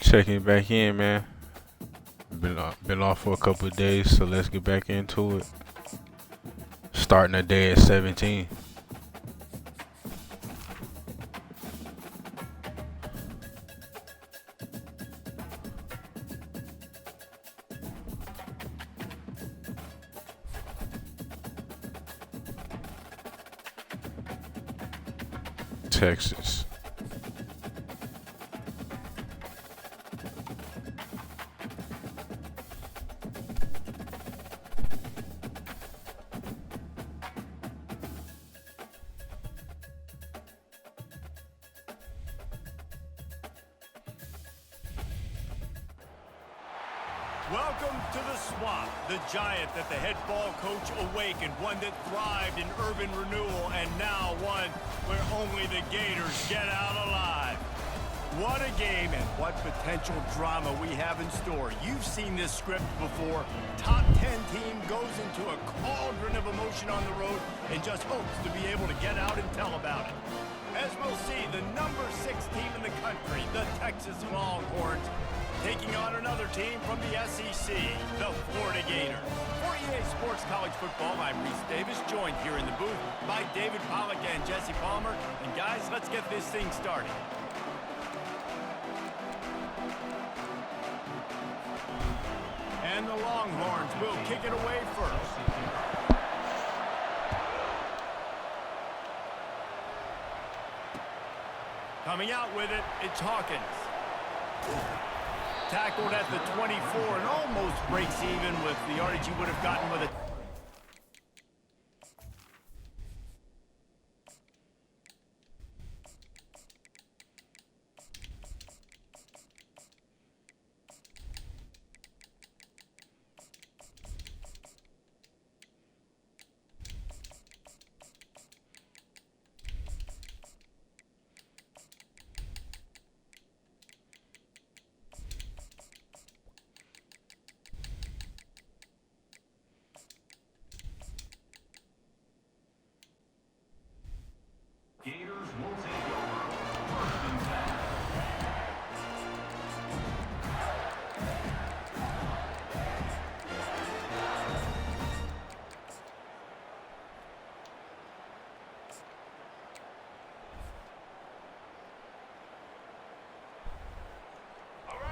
Checking back in, man. Been off for a couple of days, so let's get back into it. Starting the day at 17. Texas. Welcome to the swamp, the giant that the head ball coach awakened, one that thrived in urban renewal, and now one where only the Gators get out alive. What a game and what potential drama we have in store. You've seen this script before. Top 10 team goes into a cauldron of emotion on the road and just hopes to be able to get out and tell about it. As we'll see, the number 6 team in the country, the Texas Longhorns, taking on another team from the SEC, the Florida Gators. For EA Sports College Football, I'm Reese Davis, joined here in the booth by David Pollack and Jesse Palmer. And guys, let's get this thing started. And the Longhorns will kick it away first. Coming out with it, it's Hawkins. Tackled at the 24 and almost breaks even with the yardage he would have gotten with it. Gators will take over first and 10.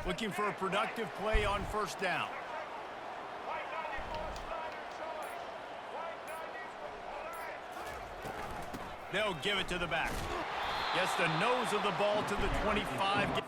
Looking for a productive play on first down. They'll give it to the back. Gets the nose of the ball to the 25.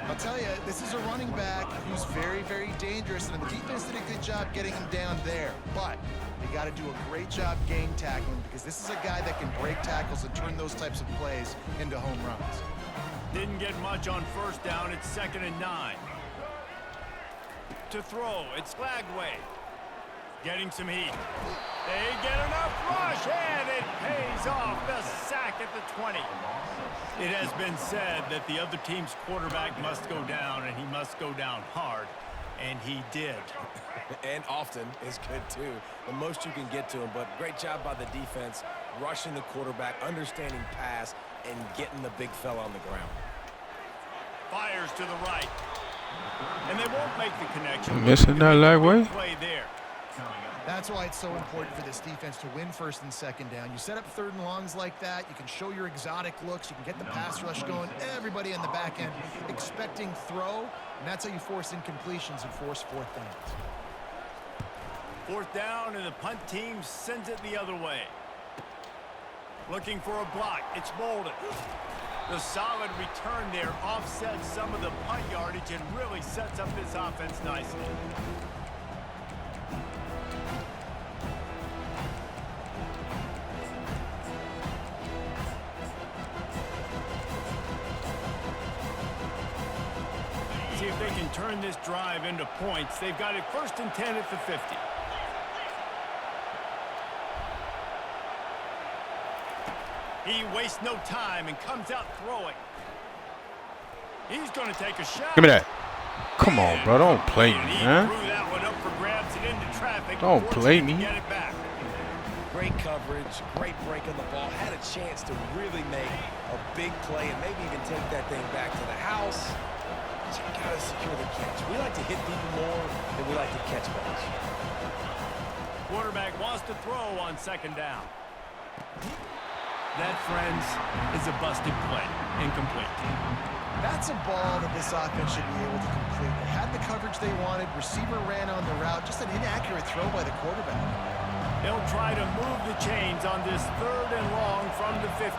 I'll tell you, this is a running back who's very, very dangerous, and the defense did a good job getting him down there. But they got to do a great job gang tackling, because this is a guy that can break tackles and turn those types of plays into home runs. Didn't get much on first down. It's 2nd and 9. To throw, it's Flagway. Getting some heat. They get enough rush, and it pays off. The sack at the 20. It has been said that the other team's quarterback must go down, and he must go down hard, and he did. And often is good, too. The most you can get to him, but great job by the defense, rushing the quarterback, understanding pass, and getting the big fella on the ground. Fires to the right. And they won't make the connection. Missing that leg way. Play there. That's why it's so important for this defense to win 1st and 2nd down. You set up 3rd and longs like that, you can show your exotic looks, you can get the pass rush going, everybody on the back end expecting throw, and that's how you force incompletions and force 4th downs. 4th down, and the punt team sends it the other way. Looking for a block, it's Bolden. The solid return there offsets some of the punt yardage and really sets up this offense nicely. see if they can turn this drive into points. They've got it 1st and 10 at the 50. He wastes no time and comes out throwing. He's going to take a shot. Give me that. Come on, bro. Don't play me, man. Threw that one up for grabs and into traffic. Don't play me. Get it back. Great coverage, great break on the ball. Had a chance to really make a big play and maybe even take that thing back to the house. But you got to secure the catch. We like to hit people more than we like to catch balls. Quarterback wants to throw on 2nd down. That, friends, is a busted play. Incomplete. That's a ball that this offense should be able to complete. They had the coverage they wanted. Receiver ran on the route. Just an inaccurate throw by the quarterback. They'll try to move the chains on this 3rd and long from the 50.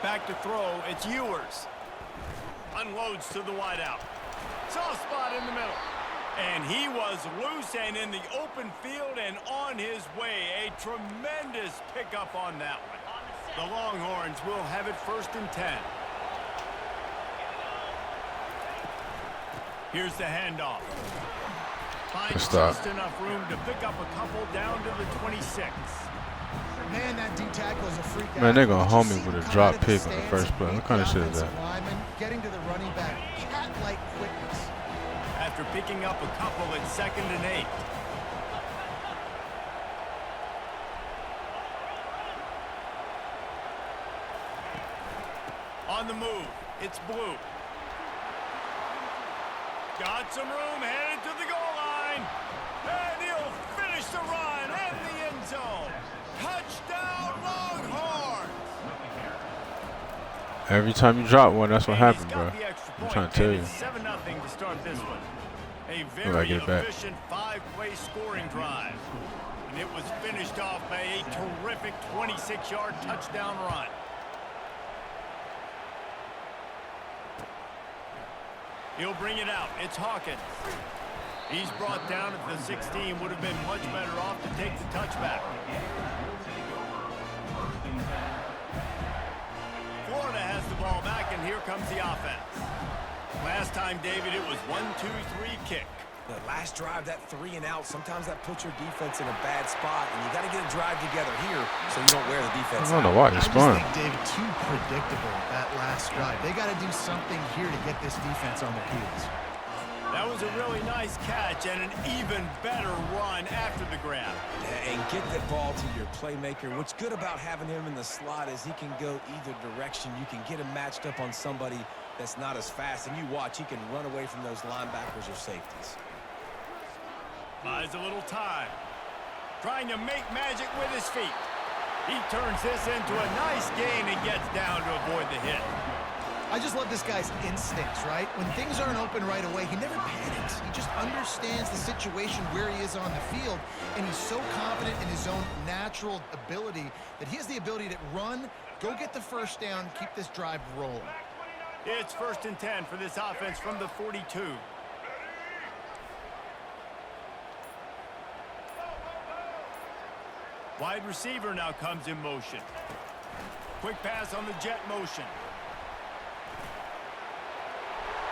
Back to throw. It's Ewers. Unloads to the wideout. Soft spot in the middle. And he was loose and in the open field and on his way. A tremendous pickup on that one. The Longhorns will have it 1st and 10. Here's the handoff. Finds just enough room to pick up a couple down to the 26. Man, that D tackle is a freak out. Man, they're going to home me with a drop pick on the first play. What kind of shit is that? Getting to the running back, cat-like quickness. After picking up a couple at 2nd and 8. On the move, it's Blue. Got some room, headed to the goal line. And he'll finish the run in the end zone. Touchdown, Longhorns! Every time you drop one, that's what happens, bro. I'm trying to tell you. 7-0 to start this one. A very efficient 5-play scoring drive. And it was finished off by a terrific 26-yard touchdown run. He'll bring it out. It's Hawkins. He's brought down at the 16. Would have been much better off to take the touchback. Florida has the ball back, and here comes the offense. Last time, David, it was 1-2-3 kick. The last drive, that 3 and out, sometimes that puts your defense in a bad spot, and you got to get a drive together here so you don't wear the defense I don't know out. why he's I fun. just think, David, too predictable that last drive. They got to do something here to get this defense on their heels. That was a really nice catch and an even better run after the grab. Yeah, and get the ball to your playmaker. What's good about having him in the slot is he can go either direction. You can get him matched up on somebody that's not as fast, and you watch, he can run away from those linebackers or safeties. Buys a little time. Trying to make magic with his feet. He turns this into a nice gain and gets down to avoid the hit. I just love this guy's instincts, right? When things aren't open right away, he never panics. He just understands the situation where he is on the field, and he's so confident in his own natural ability that he has the ability to run, go get the 1st down, keep this drive rolling. It's 1st and 10 for this offense from the 42. Wide receiver now comes in motion. Quick pass on the jet motion.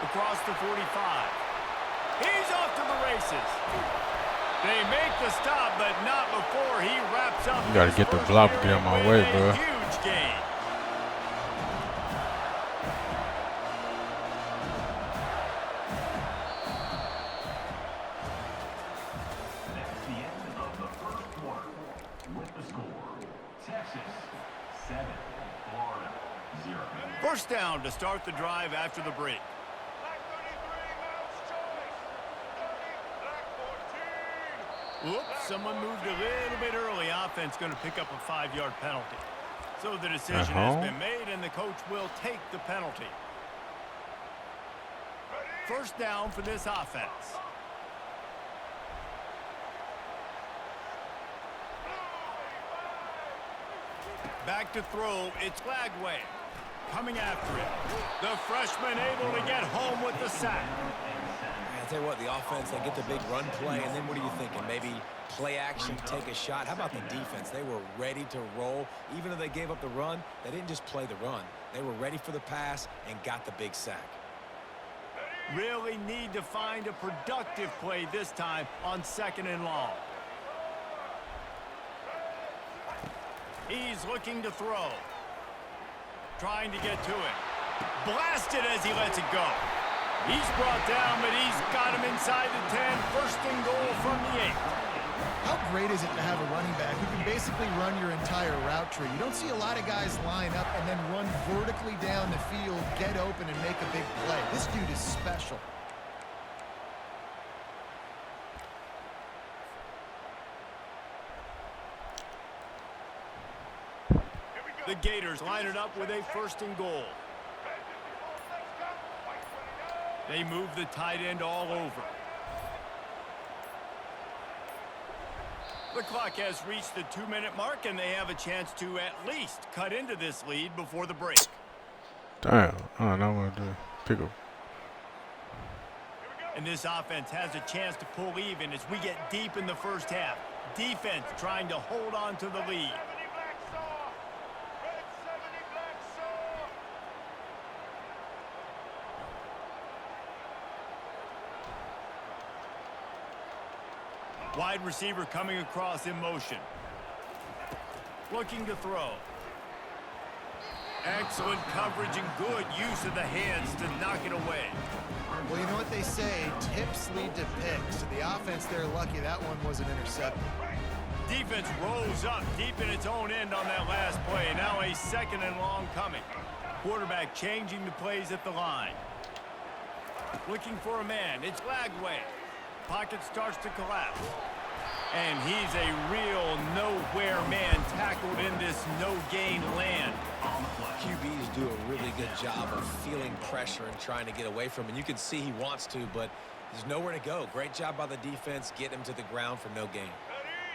Across the 45. He's off to the races. They make the stop, but not before he wraps up. You got to get the block to get out my way, bro. Huge gain. First down to start the drive after the break. Oops, someone moved a little bit early. Offense going to pick up a 5-yard penalty. So the decision has been made, and the coach will take the penalty. First down for this offense. Back to throw, it's Lagway. Coming after it. The freshman able to get home with the sack. Man, I tell you what, the offense, they get the big run play, and then what are you thinking? Maybe play action, take a shot. How about the defense? They were ready to roll. Even though they gave up the run, they didn't just play the run. They were ready for the pass and got the big sack. Really need to find a productive play this time on 2nd and long. He's looking to throw. Trying to get to it. Blasted as he lets it go. He's brought down, but he's got him inside the 10. 1st and goal from the 8. How great is it to have a running back who can basically run your entire route tree? You don't see a lot of guys line up and then run vertically down the field, get open, and make a big play. This dude is special. The Gators line it up with a 1st and goal. They move the tight end all over. The clock has reached the 2-minute mark, and they have a chance to at least cut into this lead before the break. Damn. I don't know what to pick up. And this offense has a chance to pull even as we get deep in the 1st half. Defense trying to hold on to the lead. Wide receiver coming across in motion. Looking to throw. Excellent coverage and good use of the hands to knock it away. Well, you know what they say, tips lead to picks. So the offense, they're lucky that one wasn't intercepted. Defense rolls up deep in its own end on that last play. Now a 2nd and long coming. Quarterback changing the plays at the line. Looking for a man. It's Lagway. Pocket starts to collapse. And he's a real nowhere man tackled in this no-gain land. QBs do a really good job of feeling pressure and trying to get away from him. And you can see he wants to, but there's nowhere to go. Great job by the defense, get him to the ground for no gain.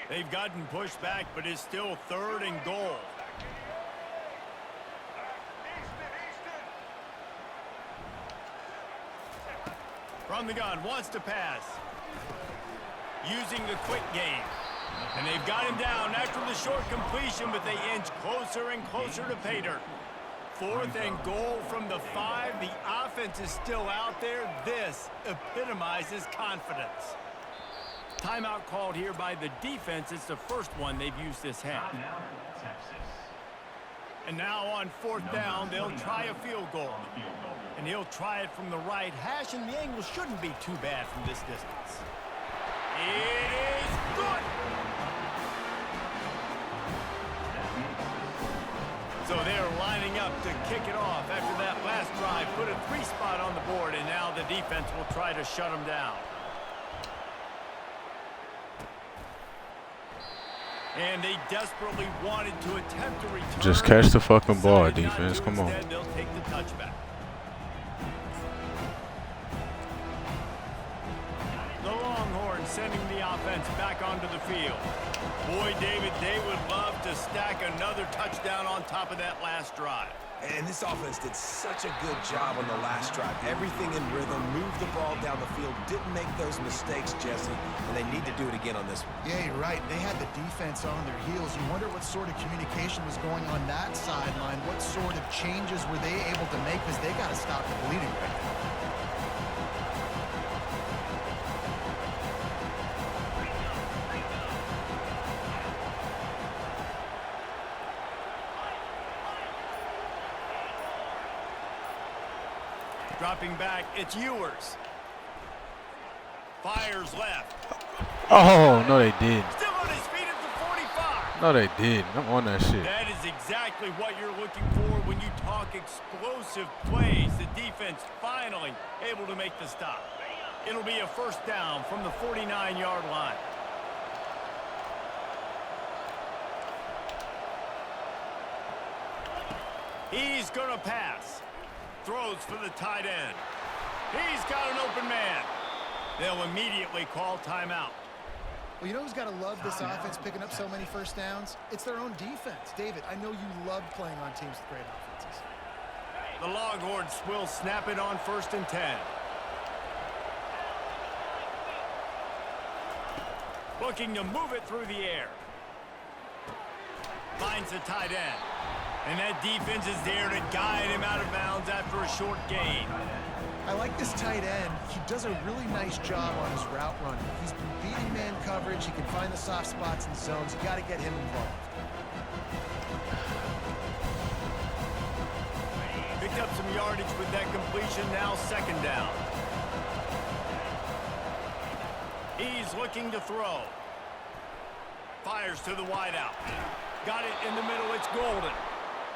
They've gotten pushed back, but it's still 3rd and goal. From the gun, wants to pass. Using the quick game. And they've got him down after the short completion, but they inch closer and closer to pay dirt. 4th and goal from the 5. The offense is still out there. This epitomizes confidence. Timeout called here by the defense. It's the 1st one they've used this half. And now on 4th down, they'll try a field goal. And he'll try it from the right hash, and the angle shouldn't be too bad from this distance. It is good. So they're lining up to kick it off after that last drive. Put a 3 spot on the board, and now the defense will try to shut them down. And they desperately wanted to attempt to return. Just catch the fucking ball, defense. Come on. Instead, they'll take the touchback. The Longhorns sending the offense back onto the field. Boy, David, they would love to stack another touchdown on top of that last drive. And this offense did such a good job on the last drive. Everything in rhythm, moved the ball down the field, didn't make those mistakes, Jesse, and they need to do it again on this one. Yeah, you're right. They had the defense on their heels. You wonder what sort of communication was going on that sideline. What sort of changes were they able to make, because they got to stop the bleeding right now. Dropping back, it's Ewers. Fires left. Oh, no, they did. Still on his feet at the 45. No, they did. I'm on that shit. That is exactly what you're looking for when you talk explosive plays. The defense finally able to make the stop. It'll be a 1st down from the 49-yard line. He's going to pass. Throws for the tight end. He's got an open man. They'll immediately call timeout. Well, you know who's got to love this offense picking up so many 1st downs? It's their own defense. David, I know you love playing on teams with great offenses. The Longhorns will snap it on 1st and 10. Looking to move it through the air. Finds the tight end. And that defense is there to guide him out of bounds after a short gain. I like this tight end. He does a really nice job on his route running. He's been beating man coverage. He can find the soft spots and zones. You got to get him involved. Picked up some yardage with that completion. Now second down. He's looking to throw. Fires to the wideout. Got it in the middle. It's Golden.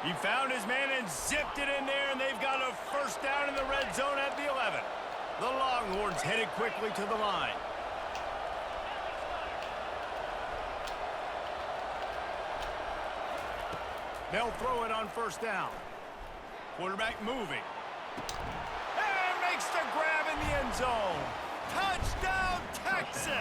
He found his man and zipped it in there, and they've got a first down in the red zone at the 11. The Longhorns headed quickly to the line. They'll throw it on first down. Quarterback moving. And makes the grab in the end zone. Touchdown, Texas!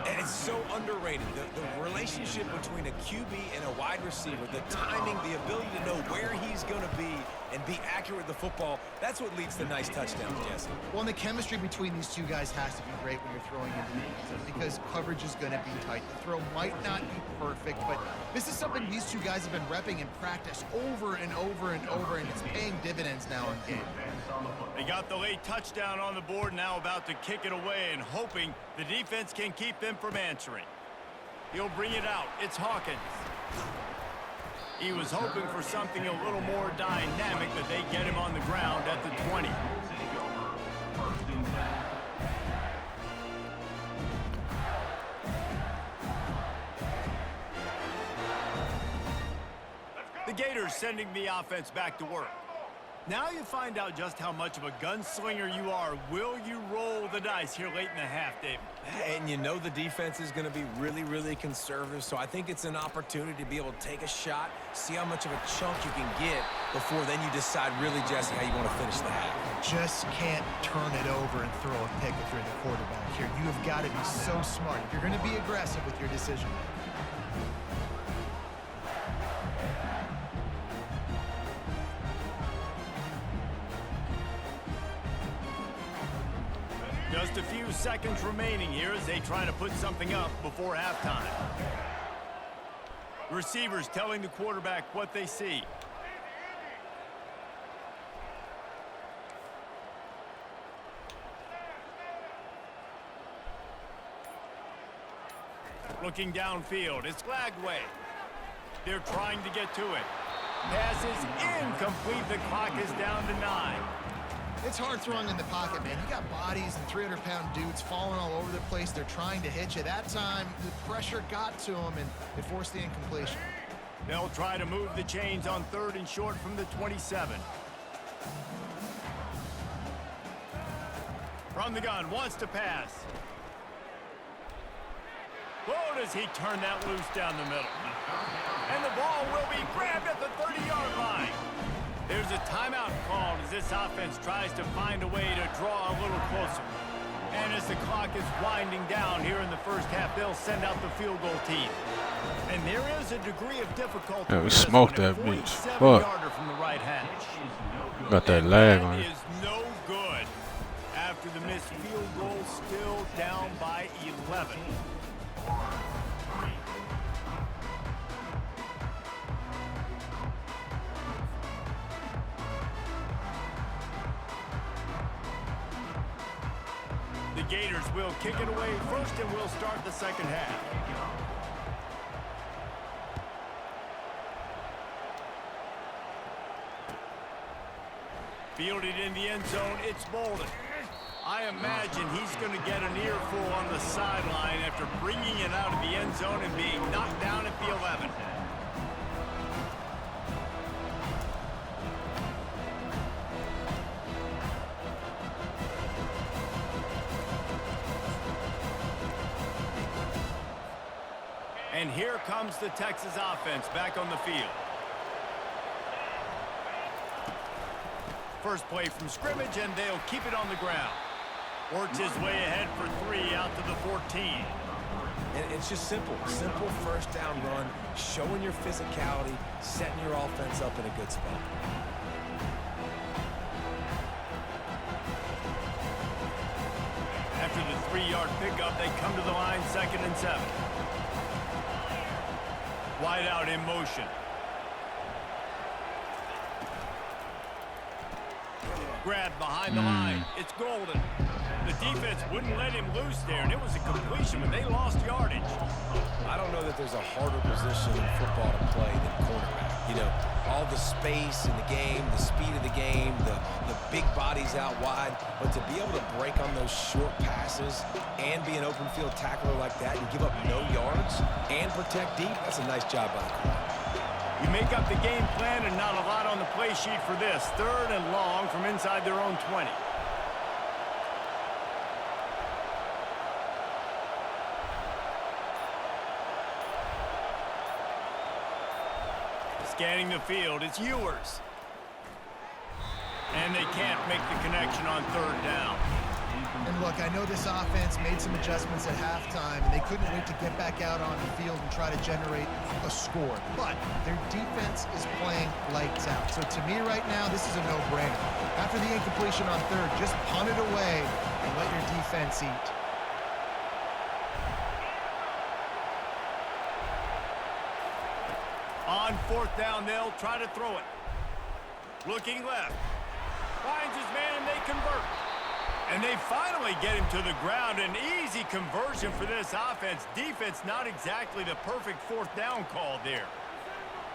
And it's so underrated. The relationship between a QB and a wide receiver, the timing, the ability to know where he's going to be and be accurate with the football, that's what leads to nice touchdowns, Jesse. Well, and the chemistry between these two guys has to be great when you're throwing into the end zone because coverage is going to be tight. The throw might not be perfect, but this is something these two guys have been repping in practice over and over and over, and it's paying dividends now in game. They got the late touchdown on the board, now about to kick it away and hoping the defense can keep them from answering. He'll bring it out. It's Hawkins. He was hoping for something a little more dynamic, but they get him on the ground at the 20. The Gators sending the offense back to work. Now you find out just how much of a gunslinger you are. Will you roll the dice here late in the half, David? And you know the defense is going to be really, really conservative, so I think it's an opportunity to be able to take a shot, see how much of a chunk you can get before then you decide really, Jesse, how you want to finish the half. Just can't turn it over and throw a pick if you're the quarterback here. You have got to be so smart if you're going to be aggressive with your decision. Just a few seconds remaining here as they try to put something up before halftime. Receivers telling the quarterback what they see. Looking downfield, it's Lagway. They're trying to get to it. Pass is incomplete. The clock is down to 9. It's hard throwing in the pocket, man. You got bodies and 300-pound dudes falling all over the place. They're trying to hit you. That time, the pressure got to them, and it forced the incompletion. They'll try to move the chains on 3rd and short from the 27. From the gun, wants to pass. Whoa, does he turn that loose down the middle. And the ball will be grabbed at the 30-yard line. There's a timeout called as this offense tries to find a way to draw a little closer. And as the clock is winding down here in the first half, they'll send out the field goal team. And there is a degree of difficulty. Yeah, we smoked that bitch. Fuck. From the right hash. Got that lag on it. Is no good. After the missed field goal, still down by 11. The Gators will kick it away first, and we'll start the second half. Fielded in the end zone, it's Bolden. I imagine he's going to get an earful on the sideline after bringing it out of the end zone and being knocked down at the 11. And here comes the Texas offense back on the field. First play from scrimmage, and they'll keep it on the ground. Works his way ahead for 3 out to the 14. And it's just simple. Simple first down run, showing your physicality, setting your offense up in a good spot. After the 3-yard pickup. They come to the line, 2nd and 7. Wide out in motion. Grab behind the line. It's Golden. The defense wouldn't let him loose there, and it was a completion, but they lost yardage. I don't know that there's a harder position in football to play than quarterback. You know, all the space in the game, the speed of the game, the big bodies out wide. But to be able to break on those short passes and be an open field tackler like that and give up no yards and protect deep, that's a nice job by the quarterback. You make up the game plan and not a lot on the play sheet for this. 3rd and long from inside their own 20. Scanning the field, it's Ewers. And they can't make the connection on 3rd down. And look, I know this offense made some adjustments at halftime, and they couldn't wait to get back out on the field and try to generate a score. But their defense is playing lights out. So to me right now, this is a no-brainer. After the incompletion on 3rd, just punt it away and let your defense eat. On 4th down, they'll try to throw it. Looking left. Finds his man, and they convert. And they finally get him to the ground. An easy conversion for this offense. Defense not exactly the perfect 4th down call there.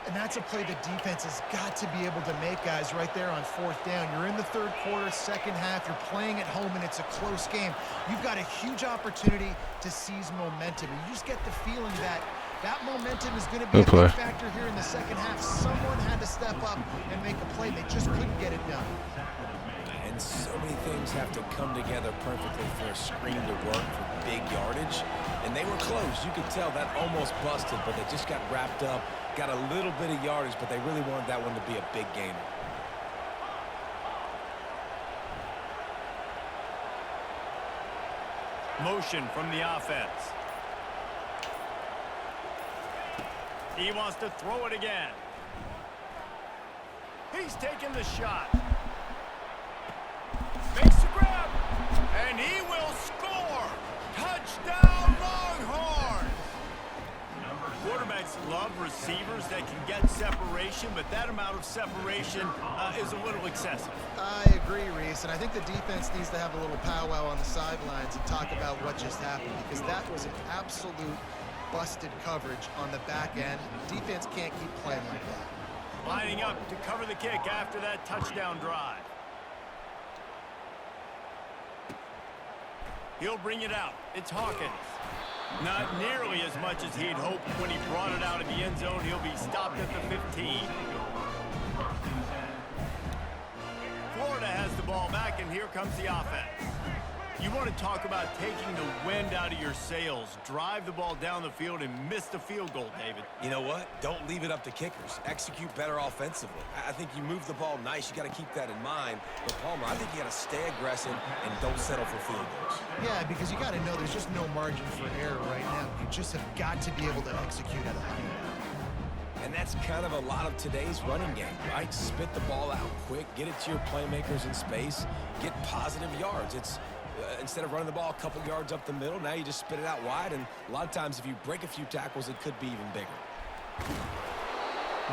And that's a play the defense has got to be able to make, guys, right there on 4th down. You're in the 3rd quarter, 2nd half. You're playing at home, and it's a close game. You've got a huge opportunity to seize momentum. And you just get the feeling that that momentum is going to be a big factor here in the 2nd half. Someone had to step up and make a play. They just couldn't get it done. And so many things have to come together perfectly for a screen to work for big yardage. And they were close. You could tell that almost busted, but they just got wrapped up, got a little bit of yardage, but they really wanted that one to be a big gainer. Motion from the offense. He wants to throw it again. He's taking the shot. Makes the grab. And he will score. Touchdown, Longhorns. Quarterbacks love receivers that can get separation, but that amount of separation is a little excessive. I agree, Reese, and I think the defense needs to have a little powwow on the sidelines and talk about what just happened, because that was an absolute busted coverage on the back end. Defense can't keep playing like that. Lining up to cover the kick after that touchdown drive. He'll bring it out. It's Hawkins. Not nearly as much as he'd hoped when he brought it out of the end zone. He'll be stopped at the 15. Florida has the ball back, and here comes the offense. You want to talk about taking the wind out of your sails. Drive the ball down the field and miss the field goal, David. You know what? Don't leave it up to kickers. Execute better offensively. I think you move the ball nice. You got to keep that in mind. But, Palmer, I think you got to stay aggressive and don't settle for field goals. Yeah, because you got to know there's just no margin for error right now. You just have got to be able to execute at a high level. And that's kind of a lot of today's running game, right? Spit the ball out quick, get it to your playmakers in space, get positive yards. It's instead of running the ball a couple yards up the middle, now you just spit it out wide, and a lot of times if you break a few tackles, it could be even bigger.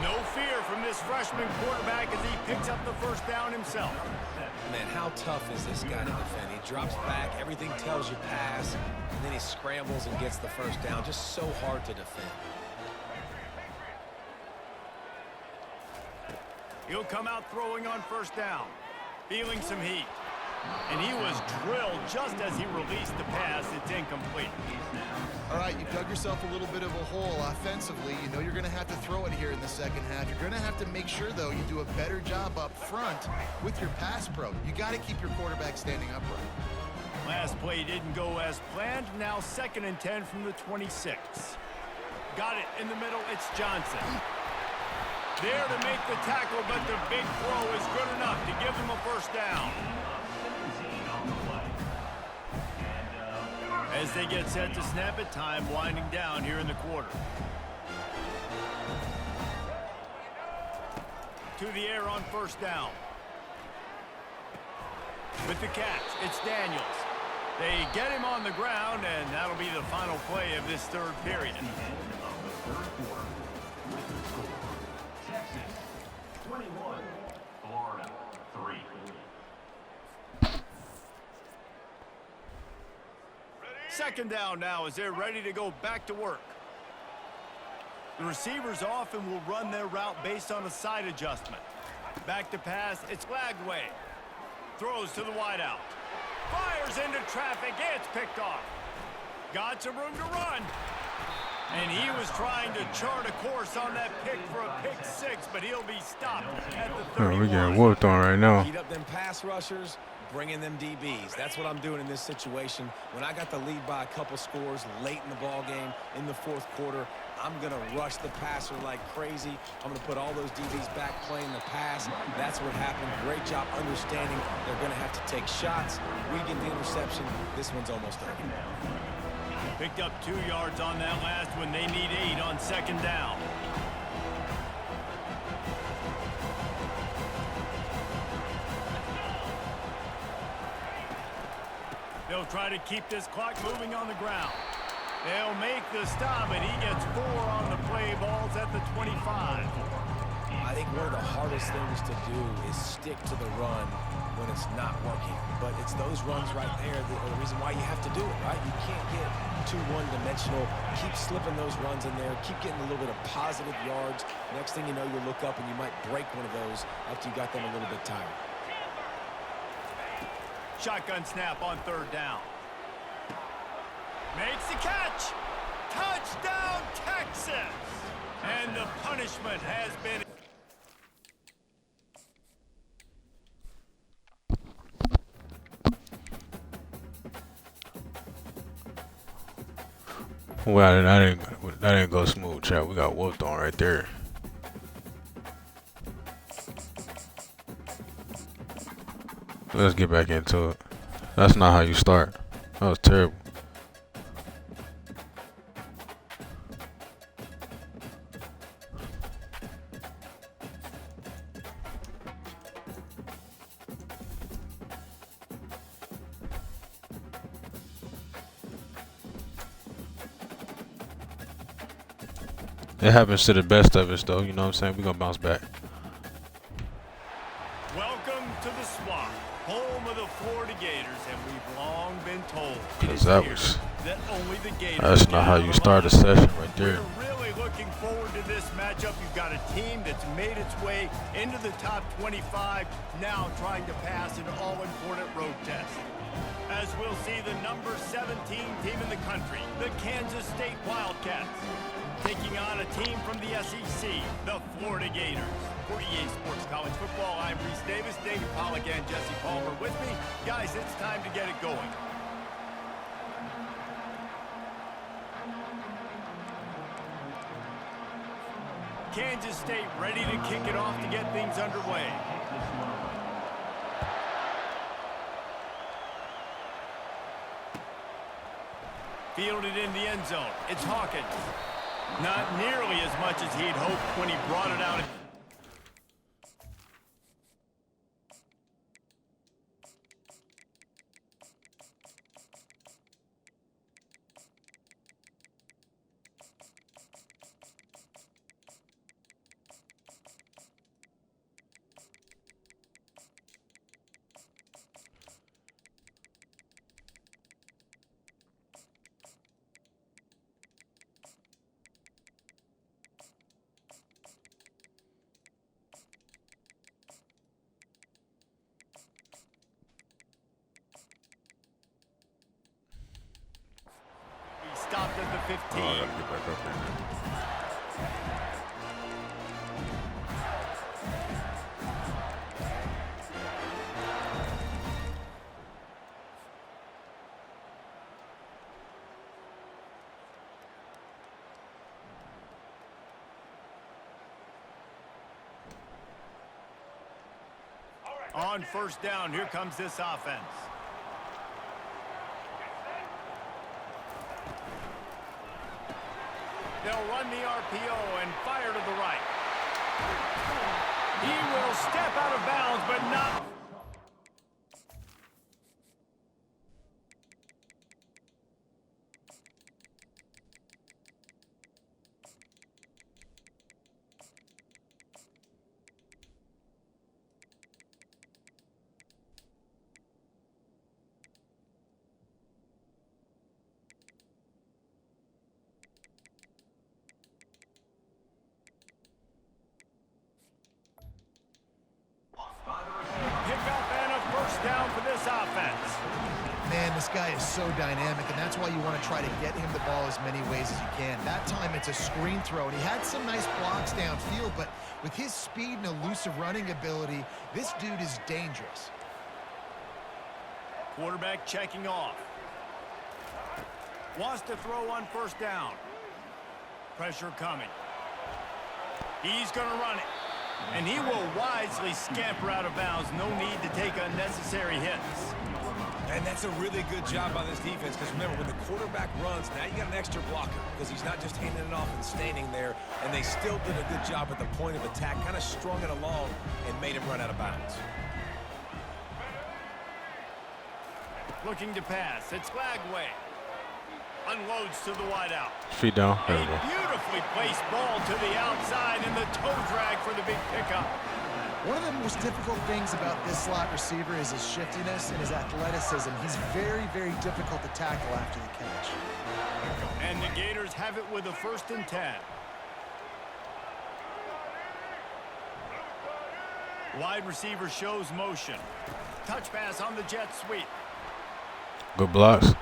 No fear from this freshman quarterback as he picks up the 1st down himself. Man, how tough is this guy to defend? He drops back, everything tells you pass, and then he scrambles and gets the 1st down. Just so hard to defend. He'll come out throwing on 1st down, feeling some heat. And he was drilled just as he released the pass. It's incomplete. All right, you've dug yourself a little bit of a hole offensively. You know you're going to have to throw it here in the 2nd half. You're going to have to make sure, though, you do a better job up front with your pass pro. You got to keep your quarterback standing upright. Last play didn't go as planned. Now 2nd and 10 from the 26. Got it in the middle. It's Johnson. There to make the tackle, but the big throw is good enough to give him a 1st down. As they get set to snap it, time winding down here in the quarter. To the air on 1st down. With the catch, it's Daniels. They get him on the ground, and that'll be the final play of this third period. End of the third quarter. With the score, Texas 21, Florida 3. Second down now as they're ready to go back to work. The receivers often will run their route based on a side adjustment. Back to pass, it's Lagway. Throws to the wideout. Fires into traffic, it's picked off. Got some room to run. And he was trying to chart a course on that pick for a pick six, but he'll be stopped at the 31. We're getting whooped on right now. Beat up them pass rushers, bringing them DBs. That's what I'm doing in this situation. When I got the lead by a couple scores late in the ball game, in the fourth quarter, I'm going to rush the passer like crazy. I'm going to put all those DBs back playing the pass. That's what happened. Great job understanding they're going to have to take shots. We get the interception. This one's almost over. Picked up 2 yards on that last one. They need 8 on second down. They'll try to keep this clock moving on the ground. They'll make the stop, and he gets 4 on the play. Balls at the 25. I think one of the hardest things to do is stick to the run when it's not working. But it's those runs right there that are the reason why you have to do it, right? You can't get too one-dimensional. Keep slipping those runs in there. Keep getting a little bit of positive yards. Next thing you know, you look up and you might break one of those after you got them a little bit tired. Shotgun snap on third down. Makes the catch. Touchdown, Texas. And the punishment has been... Well, that didn't go smooth, chat. We got whooped on right there. Let's get back into it. That's not how you start. That was terrible. It happens to the best of us, though. You know what I'm saying? We're going to bounce back. Welcome to the Swamp, home of the Florida Gators, and we've long been told Because that was... that only the Gators. That's not how you start a session right there. We're really looking forward to this matchup. You've got a team that's made its way into the top 25, now trying to pass an all-important road test. As we'll see the number 17 team in the country, the Kansas State Wildcats, taking on a team from the SEC, the Florida Gators. For EA Sports College Football, I'm Reese Davis, David Pollack, and Jesse Palmer with me. Guys, it's time to get it going. Kansas State ready to kick it off to get things underway. Fielded in the end zone. It's Hawkins. Not nearly as much as he'd hoped when he brought it out. Stopped at the 15. Oh, I gotta get back up there. On first down, here comes this offense. They'll run the RPO and fire to the right. He will step out of bounds, but not. this guy is so dynamic, and that's why you want to try to get him the ball as many ways as you can. That time it's a screen throw, and he had some nice blocks downfield, but with his speed and elusive running ability, this dude is dangerous. Quarterback checking off. Wants to throw on first down. Pressure coming. He's going to run it. And he will wisely scamper out of bounds. No need to take unnecessary hits. And that's a really good job by this defense, because remember, when the quarterback runs, now you got an extra blocker, because he's not just handing it off and standing there, and they still did a good job at the point of attack, kind of strung it along and made him run out of bounds. Looking to pass. It's Lagway. Unloads to the wideout. Feet down. There we A go. beautifully placed ball to the outside, and the toe drag for the big pickup. One of the most difficult things about this slot receiver is his shiftiness and his athleticism. He's very, very difficult to tackle after the catch. And the Gators have it with a 1st and 10. Wide receiver shows motion. Touch pass on the jet sweep. Good blocks.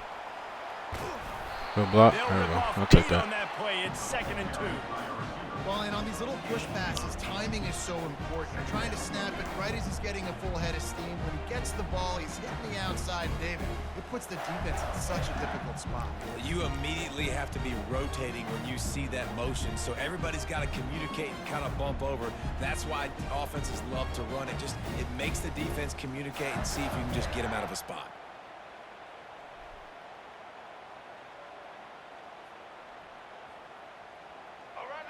Good block. They'll There we rip go. off I'll take speed on that. that play. It's 2nd and 2. Well, and on these little push passes, timing is so important. You're trying to snap it right as he's getting a full head of steam. When he gets the ball, he's hitting the outside. David, it puts the defense in such a difficult spot. You immediately have to be rotating when you see that motion, so everybody's got to communicate and kind of bump over. That's why offenses love to run it. It makes the defense communicate and see if you can just get him out of a spot.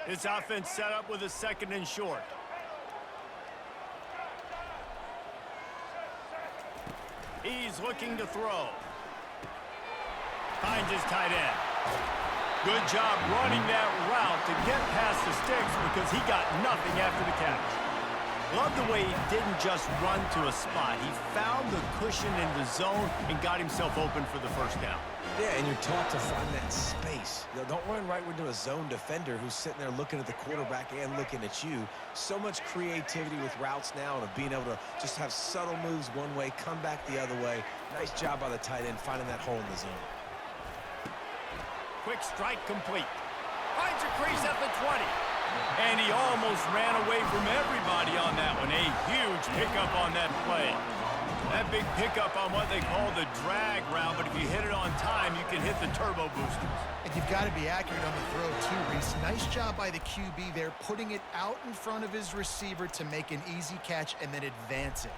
This offense set up with a 2nd and short. He's looking to throw. Finds his tight end. Good job running that route to get past the sticks because he got nothing after the catch. Love the way he didn't just run to a spot. He found the cushion in the zone and got himself open for the 1st down. Yeah, and you're taught to find that space. You know, don't run right into a zone defender who's sitting there looking at the quarterback and looking at you. So much creativity with routes now, and of being able to just have subtle moves one way, come back the other way. Nice job by the tight end finding that hole in the zone. Quick strike complete. Finds a crease at the 20. And he almost ran away from everybody on that one. A huge pickup on that play. That big pickup on what they call the drag route, but if you hit it on time, you can hit the turbo boosters. And you've got to be accurate on the throw, too, Reese. Nice job by the QB there, putting it out in front of his receiver to make an easy catch and then advance it.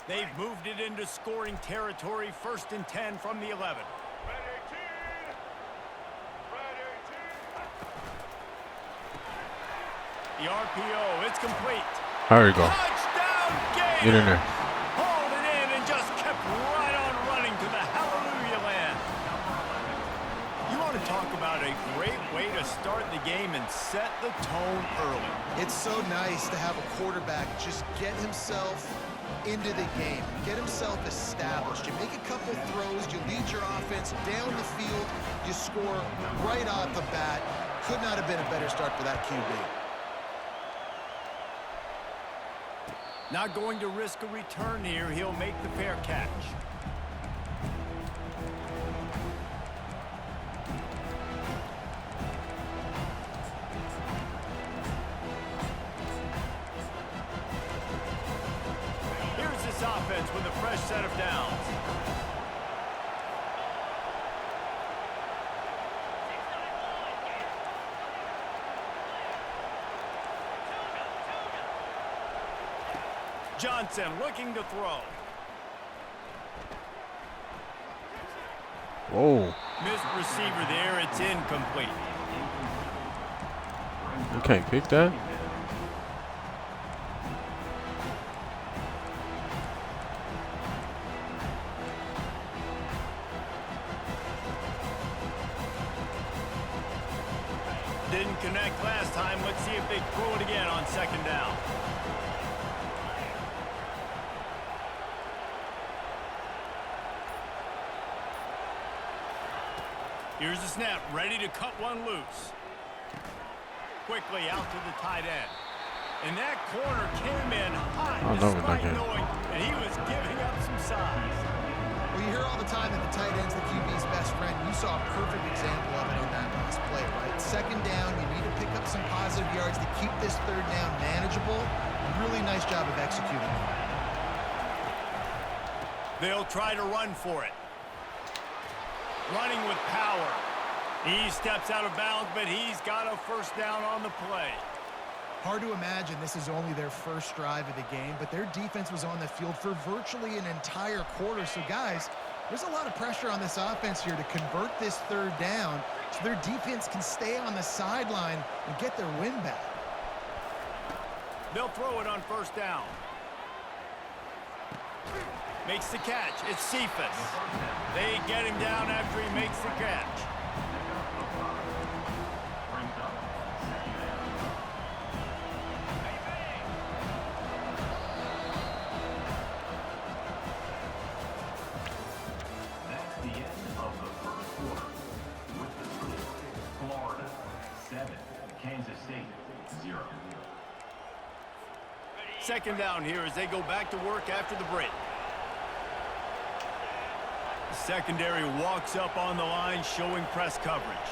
They've moved it into scoring territory, 1st and 10 from the 11. The RPO, it's complete. There we go. Touchdown, Gators! Get in there. Hauled it in and just kept right on running to the hallelujah land. You want to talk about a great way to start the game and set the tone early. It's so nice to have a quarterback just get himself into the game, get himself established. You make a couple throws, you lead your offense down the field, you score right off the bat. Could not have been a better start for that QB. Not going to risk a return here. He'll make the fair catch. Here's this offense with a fresh set of downs. Johnson looking to throw. Whoa. Missed receiver there. It's incomplete. You can't pick that? Didn't connect last time. Let's see if they throw it again on 2nd down. Here's the snap, ready to cut one loose. Quickly out to the tight end. And that corner came in hot, Oh, no, we're not despite getting. knowing that he was giving up some size. Well, you hear all the time that the tight end's the QB's best friend. You saw a perfect example of it on that last play, right? Second down, you need to pick up some positive yards to keep this third down manageable. Really nice job of executing. They'll try to run for it. Running with power. He steps out of bounds, but he's got a first down on the play. Hard to imagine this is only their first drive of the game, but their defense was on the field for virtually an entire quarter. So, guys, there's a lot of pressure on this offense here to convert this third down so their defense can stay on the sideline and get their win back. They'll throw it on first down. Makes the catch. It's Cephas. They get him down after he makes the catch. That's the end of the first quarter. With the score, Florida 7, Kansas State 0. Second down here as they go back to work after the break. The secondary walks up on the line, showing press coverage.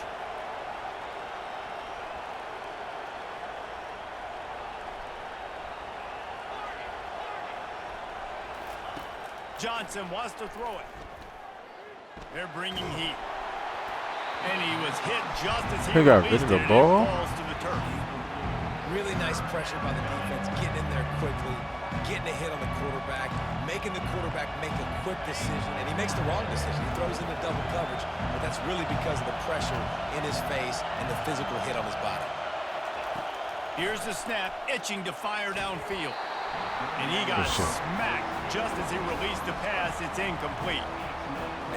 Johnson wants to throw it. They're bringing heat. And he was hit just as he got released rid of the it, and ball. it falls to the turf. Really nice pressure by the defense, getting in there quickly, getting a hit on the quarterback, making the quarterback make a quick decision, and he makes the wrong decision. He throws into double coverage, but that's really because of the pressure in his face and the physical hit on his body. Here's the snap, itching to fire downfield. And he got smacked just as he released the pass. It's incomplete.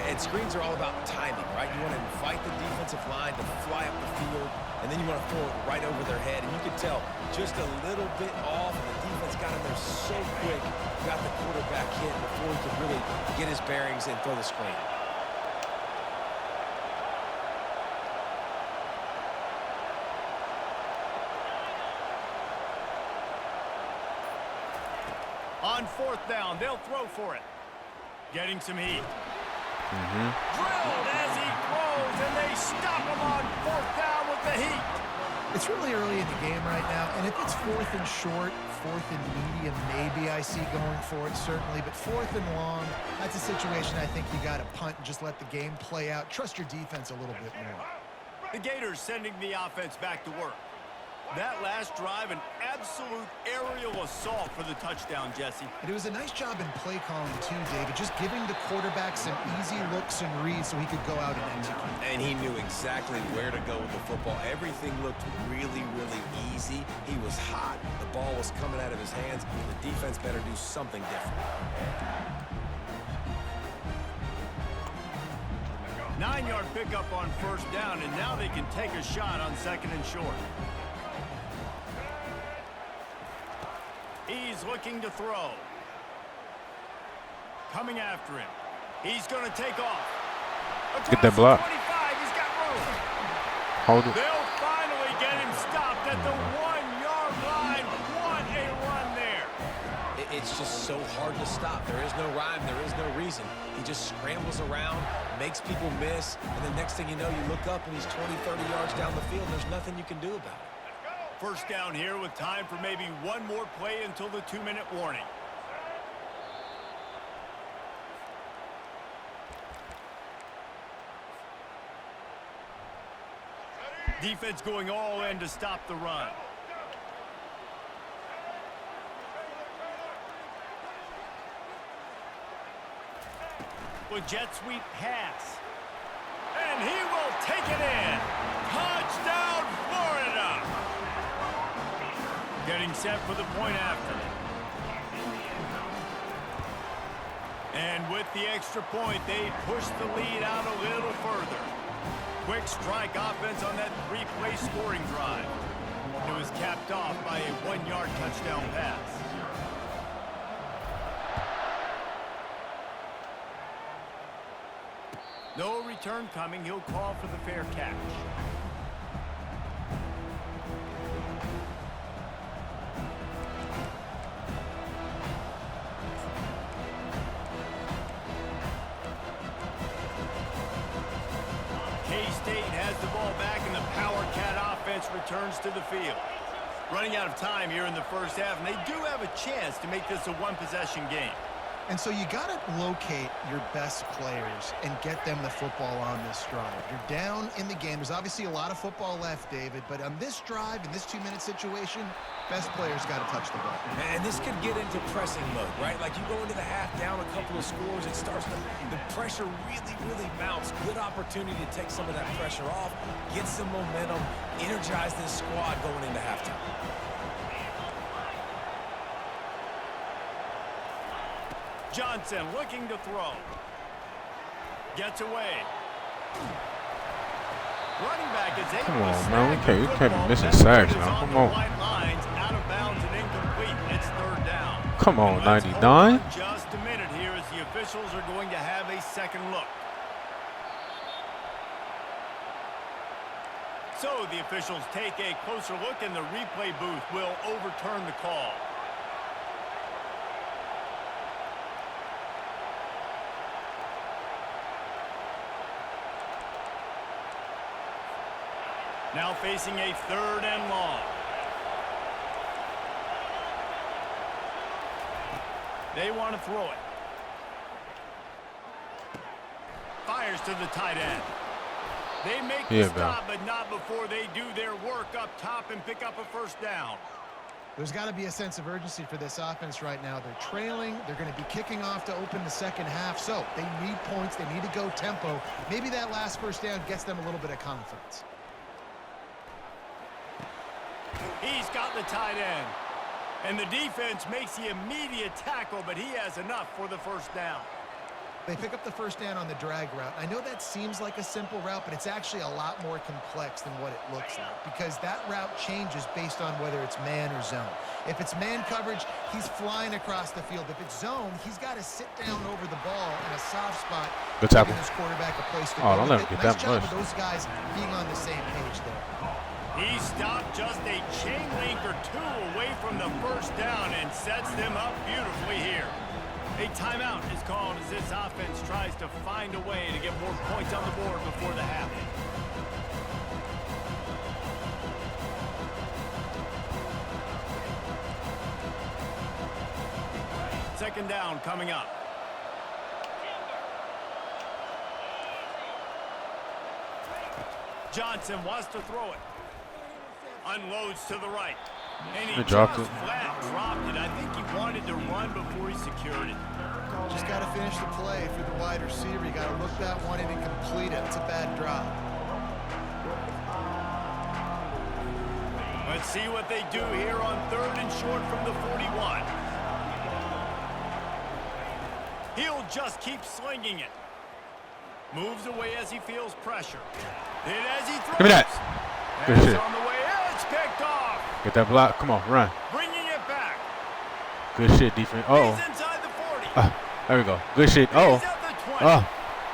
And screens are all about timing, right? You want to invite the defensive line to fly up the field, and then you want to throw it right over their head. And you can tell just a little bit off, and the defense got in there so quick, got the quarterback hit before he could really get his bearings and throw the screen. On fourth down, they'll throw for it. Getting some heat. Drilled as he throws, and they stop him on fourth down with the heat. It's really early in the game right now, and if it's fourth and short, fourth and medium, maybe I see going for it, certainly. But fourth and long, that's a situation I think you got to punt and just let the game play out. Trust your defense a little bit more. The Gators sending the offense back to work. That last drive, an absolute aerial assault for the touchdown, Jesse. And it was a nice job in play calling too, David, just giving the quarterback some easy looks and reads so he could go out and execute. And he knew exactly where to go with the football. Everything looked really, really easy. He was hot. The ball was coming out of his hands. The defense better do something different. 9-yard pickup on first down, and now they can take a shot on second and short. He's looking to throw. Coming after him. He's going to take off. Get that block. 25, he's got room. Hold it. They'll finally get him stopped at the 1-yard line. What a run there. It's just so hard to stop. There is no rhyme. There is no reason. He just scrambles around, makes people miss, and the next thing you know, you look up and he's 20, 30 yards down the field. There's nothing you can do about it. First down here with time for maybe one more play until the 2-minute warning. Defense going all in to stop the run. With jet sweep pass. And he will take it in. Touchdown, Florida! Getting set for the point after. And with the extra point, they push the lead out a little further. Quick strike offense on that 3-play scoring drive. It was capped off by a 1-yard touchdown pass. No return coming. He'll call for the fair catch. the ball back, and the Power Cat offense returns to the field. Running out of time here in the first half, and they do have a chance to make this a one-possession game. And so you got to locate your best players and get them the football on this drive. You're down in the game. There's obviously a lot of football left, David, but on this drive, in this 2-minute situation, best players got to touch the ball. And this could get into pressing mode, right? Like you go into the half down a couple of scores, it starts to, the pressure really mounts. Good opportunity to take some of that pressure off, get some momentum, energize this squad going into halftime. Johnson looking to throw. Gets away. Running back is able Come on, to man. snag We the can't be football. missing That sacks is now. on Come the on. white lines, out of bounds and incomplete. It's third down. Come on, And let's hold 99. on just a minute here as the officials are going to have a second look. So the officials take a closer look, and the replay booth will overturn the call. Now facing a 3rd and long. They want to throw it. Fires to the tight end. They make the stop, but not before they do their work up top and pick up a first down. There's got to be a sense of urgency for this offense right now. They're trailing. They're going to be kicking off to open the second half. So they need points. They need to go tempo. Maybe that last first down gets them a little bit of confidence. He's got the tight end. And the defense makes the immediate tackle, but he has enough for the first down. They pick up the first down on the drag route. I know that seems like a simple route, but it's actually a lot more complex than what it looks like because that route changes based on whether it's man or zone. If it's man coverage, he's flying across the field. If it's zone, he's got to sit down over the ball in a soft spot. Good tackle. Giving his quarterback a place to Oh, go. don't let him get Nice that job much. of those guys being on the same page there. He stopped just a chain link or two away from the first down and sets them up beautifully here. A timeout is called as this offense tries to find a way to get more points on the board before the half. Second down coming up. Johnson wants to throw it. Unloads to the right. And he dropped just it. flat dropped it. I think he wanted to run before he secured it. Just got to finish the play for the wide receiver. You got to look that one in and complete it. It's a bad drop. Let's see what they do here on 3rd and short from the 41. He'll just keep slinging it. Moves away as he feels pressure. Hit as he throws. Give me that. Good That's shit. on the way. It's picked off. Get that block. Come on, run. Bringing it back. Good shit, defense. Uh-oh. He's inside the 40. There we go. Good shit. Uh-oh. He's at the 20.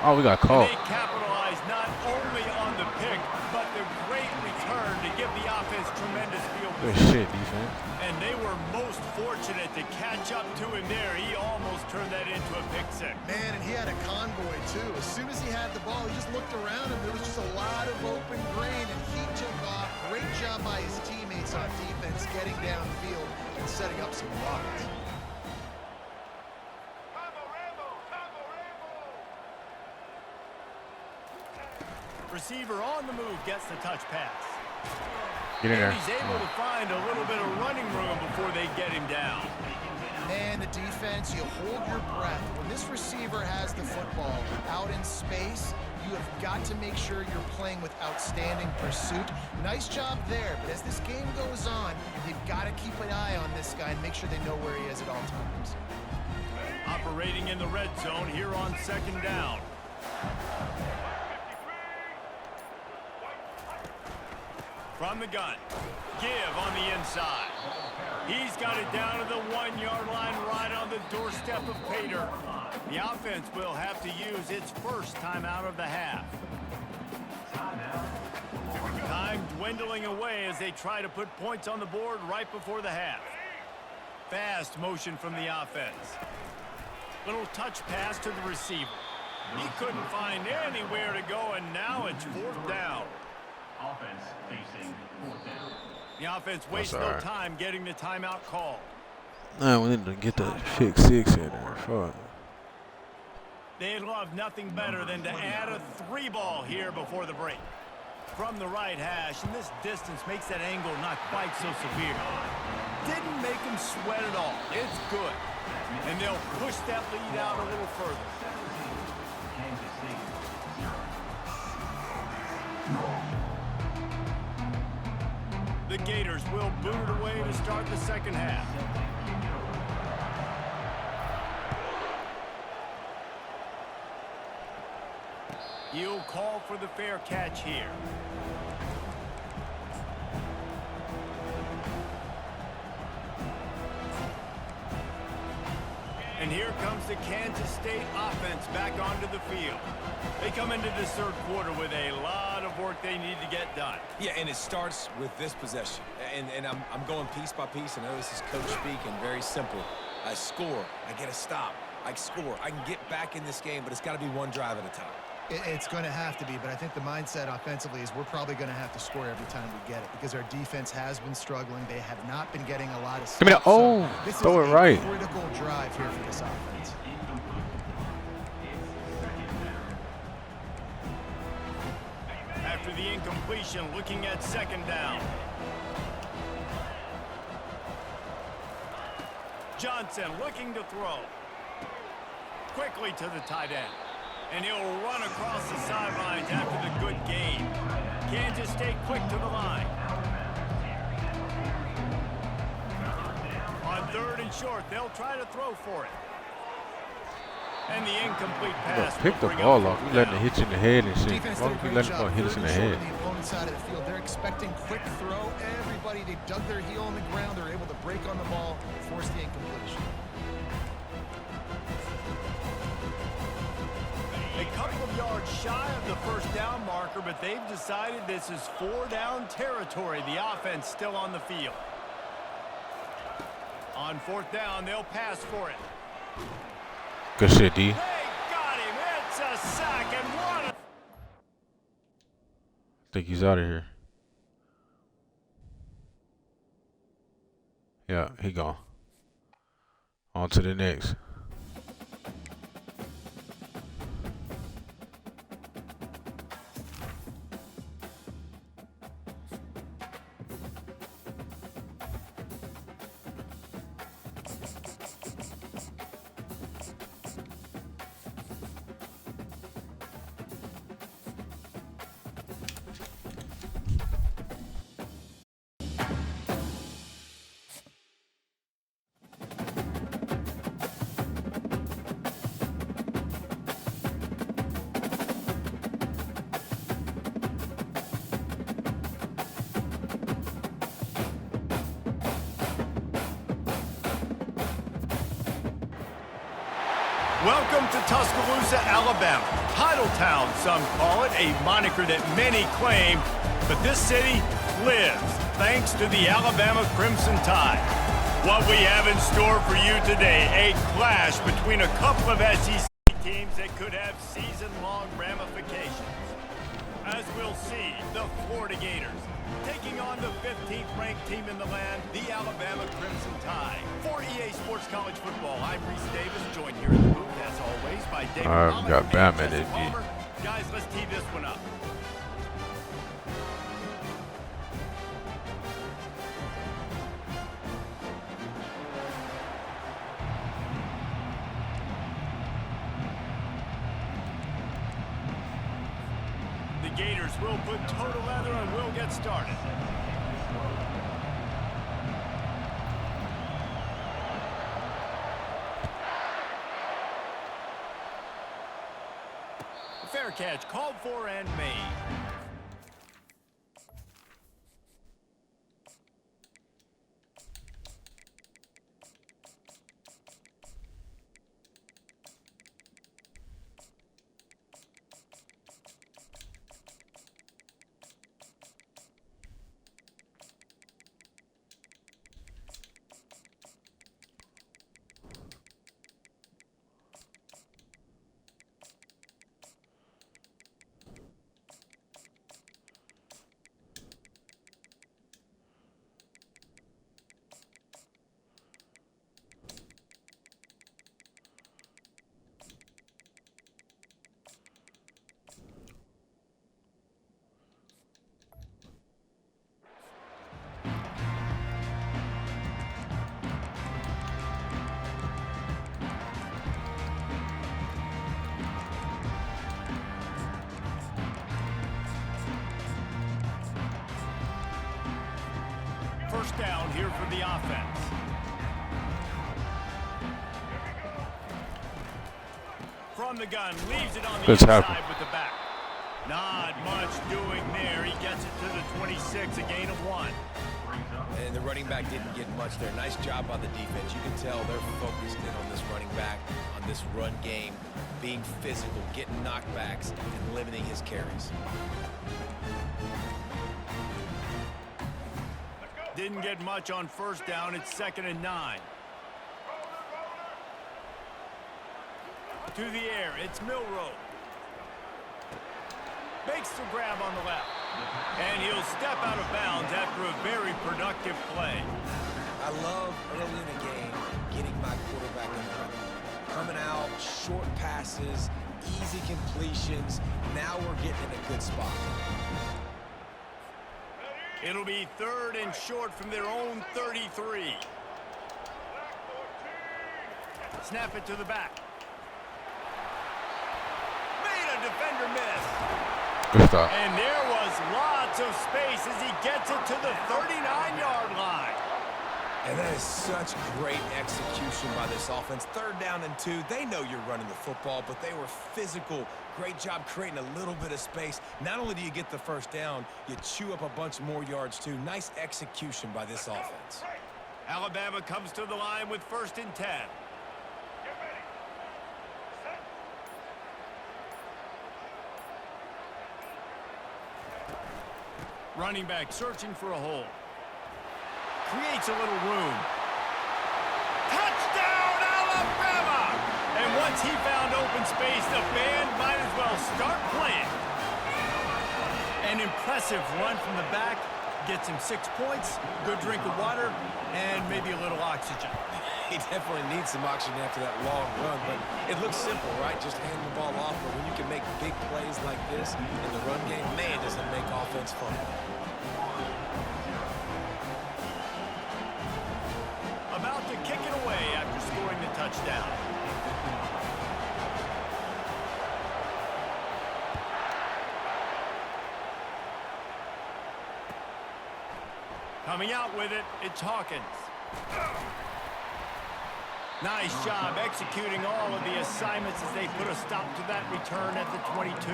Oh, we got caught. They capitalized not only on the pick, but the great return to give the offense tremendous field Good position. shit, defense. And they were most fortunate to catch up to him there. He almost turned that into a pick six. Man, and he had a convoy, too. As soon as he had the ball, he just looked around him. There was just a lot of open green, and he took off. Great job by his teammates on defense, getting downfield and setting up some blocks. Receiver on the move gets the touch pass. Get in there. And he's able to find a little bit of running room before they get him down. Man, the defense, you hold your breath. When this receiver has the football out in space, you have got to make sure you're playing with outstanding pursuit. Nice job there, but as this game goes on, you've got to keep an eye on this guy and make sure they know where he is at all times. Operating in the red zone here on 2nd down. From the gun. Give on the inside. He's got it down to the 1-yard line right on the doorstep of Pater. The offense will have to use its first timeout of the half. Time dwindling away as they try to put points on the board right before the half. Fast motion from the offense. Little touch pass to the receiver. He couldn't find anywhere to go, and now it's 4th down. Offense facing fourth down. The offense wastes no time getting the timeout called. Nah, we need to get that pick 6 in there. Fuck. They'd love nothing better than to add a 3-ball here before the break. From the right hash, and this distance makes that angle not quite so severe. Didn't make him sweat at all. It's good. And they'll push that lead out a little further. Kansas City, 0. The Gators will boot it away to start the second half. He'll call for the fair catch here. And here comes the Kansas State offense back onto the field. They come into this third quarter with a lot of work they need to get done. Yeah, and it starts with this possession. And I'm going piece by piece. I know this is coach speak and very simple. I score. I get a stop. I score. I can get back in this game, but it's got to be one drive at a time. It's going to have to be, but I think the mindset offensively is we're probably going to have to score every time we get it because our defense has been struggling. They have not been getting a lot of stops. Give me that. Oh, this throw is it right. a critical drive here for this offense. After the incompletion, looking at second down. Johnson looking to throw. Quickly to the tight end. And he'll run across the sidelines after the good gain. Kansas State quick to the line. On third and short, they'll try to throw for it. And the incomplete pass. Pick the ball off. You letting it hit you in the head and shit. Defense Why did a don't you great let the ball job hit us in the third and head? short on the opponent's side of the field. They're expecting quick throw. Everybody, they dug their heel on the ground. They're able to break on the ball, force the incompletion. A couple of yards shy of the first down marker, but they've decided this is 4-down territory. The offense still on the field. On fourth down, they'll pass for it. Good shit, D. They got him. It's a sack and one. I think he's out of here. Yeah, he gone. On to the next. Welcome to Tuscaloosa, Alabama. Titletown, some call it, a moniker that many claim, but this city lives thanks to the Alabama Crimson Tide. What we have in store for you today, a clash between a couple of SEC teams that could have season-long ramifications. As we'll see, the Florida Gators taking on the 15th ranked team in the land, the Alabama Crimson Tide. For EA Sports College Football, I'm Reese Davis, joined here in the booth, as always, by David I've got and Batman Jesse in me. Palmer. Guys, let's tee this one up. The Gators will put toe to leather and we'll get started. Fair catch called for and made. first down here for the offense. From the gun, leaves it on the Good inside tackle. with the back. Not much doing there. He gets it to the 26, a gain of 1. And the running back didn't get much there. Nice job by the defense. You can tell they're focused in on this running back, on this run game, being physical, getting knockbacks, and limiting his carries. Didn't get much on first down. It's 2nd and 9. To the air, it's Milroe. Makes the grab on the left. And he'll step out of bounds after a very productive play. I love early in the game getting my quarterback in the run. Coming out, short passes, easy completions. Now we're getting in a good spot. It'll be 3rd and short from their own 33. Snap it to the back. Made a defender miss. Good stop. And there was lots of space as he gets it to the 39-yard line. And that is such great execution by this offense. 3rd down and 2. They know you're running the football, but they were physical. Great job creating a little bit of space. Not only do you get the first down, you chew up a bunch more yards too. Nice execution by this offense. Alabama comes to the line with 1st and 10. Running back searching for a hole. Creates a little room. Touchdown, Alabama! And once he found open space, the band might as well start playing. An impressive run from the back. Gets him 6 points, good drink of water, and maybe a little oxygen. He definitely needs some oxygen after that long run, but it looks simple, right? Just hand the ball off, but when you can make big plays like this in the run game, man, does it make offense fun. About to kick it away after scoring the touchdown. Coming out with it, it's Hawkins. Nice job executing all of the assignments as they put a stop to that return at the 22.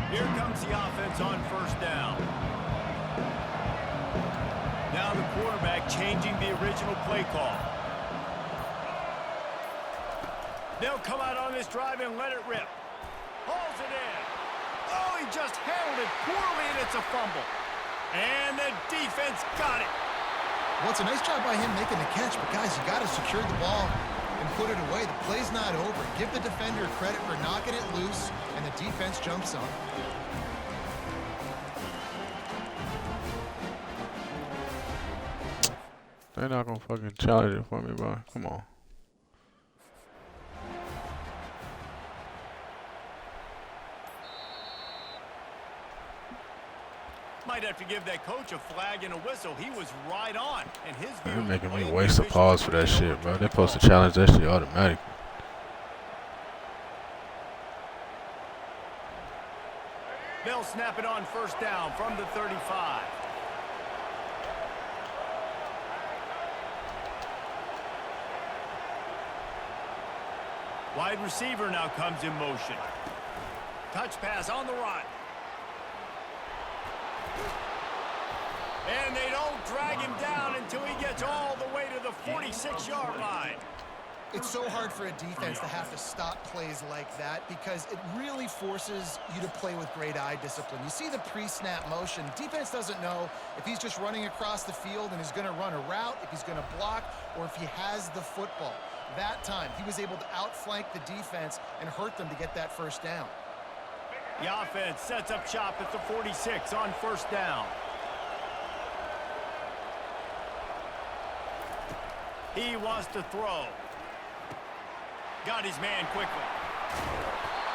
Here comes the offense on 1st down. Now the quarterback changing the original play call. They'll come out on this drive and let it rip. Hauls it in. Oh, he just handled it poorly, and it's a fumble. And the defense got it. Well, it's a nice job by him making the catch, but guys, you got to secure the ball and put it away. The play's not over. Give the defender credit for knocking it loose, and the defense jumps on. They're not gonna fucking challenge it for me, bro. Come on. Might have to give that coach a flag and a whistle. He was right on. And his They're making me waste a pause for that shit, bro. They're supposed to challenge that shit automatically. They'll snap it on 1st down from the 35. Wide receiver now comes in motion. Touch pass on the run. And they don't drag him down until he gets all the way to the 46-yard line. It's so hard for a defense to have to stop plays like that because it really forces you to play with great eye discipline. You see the pre-snap motion. Defense doesn't know if he's just running across the field and is going to run a route, if he's going to block, or if he has the football. That time, he was able to outflank the defense and hurt them to get that 1st down. The offense sets up shop at the 46 on 1st down. He wants to throw. Got his man quickly.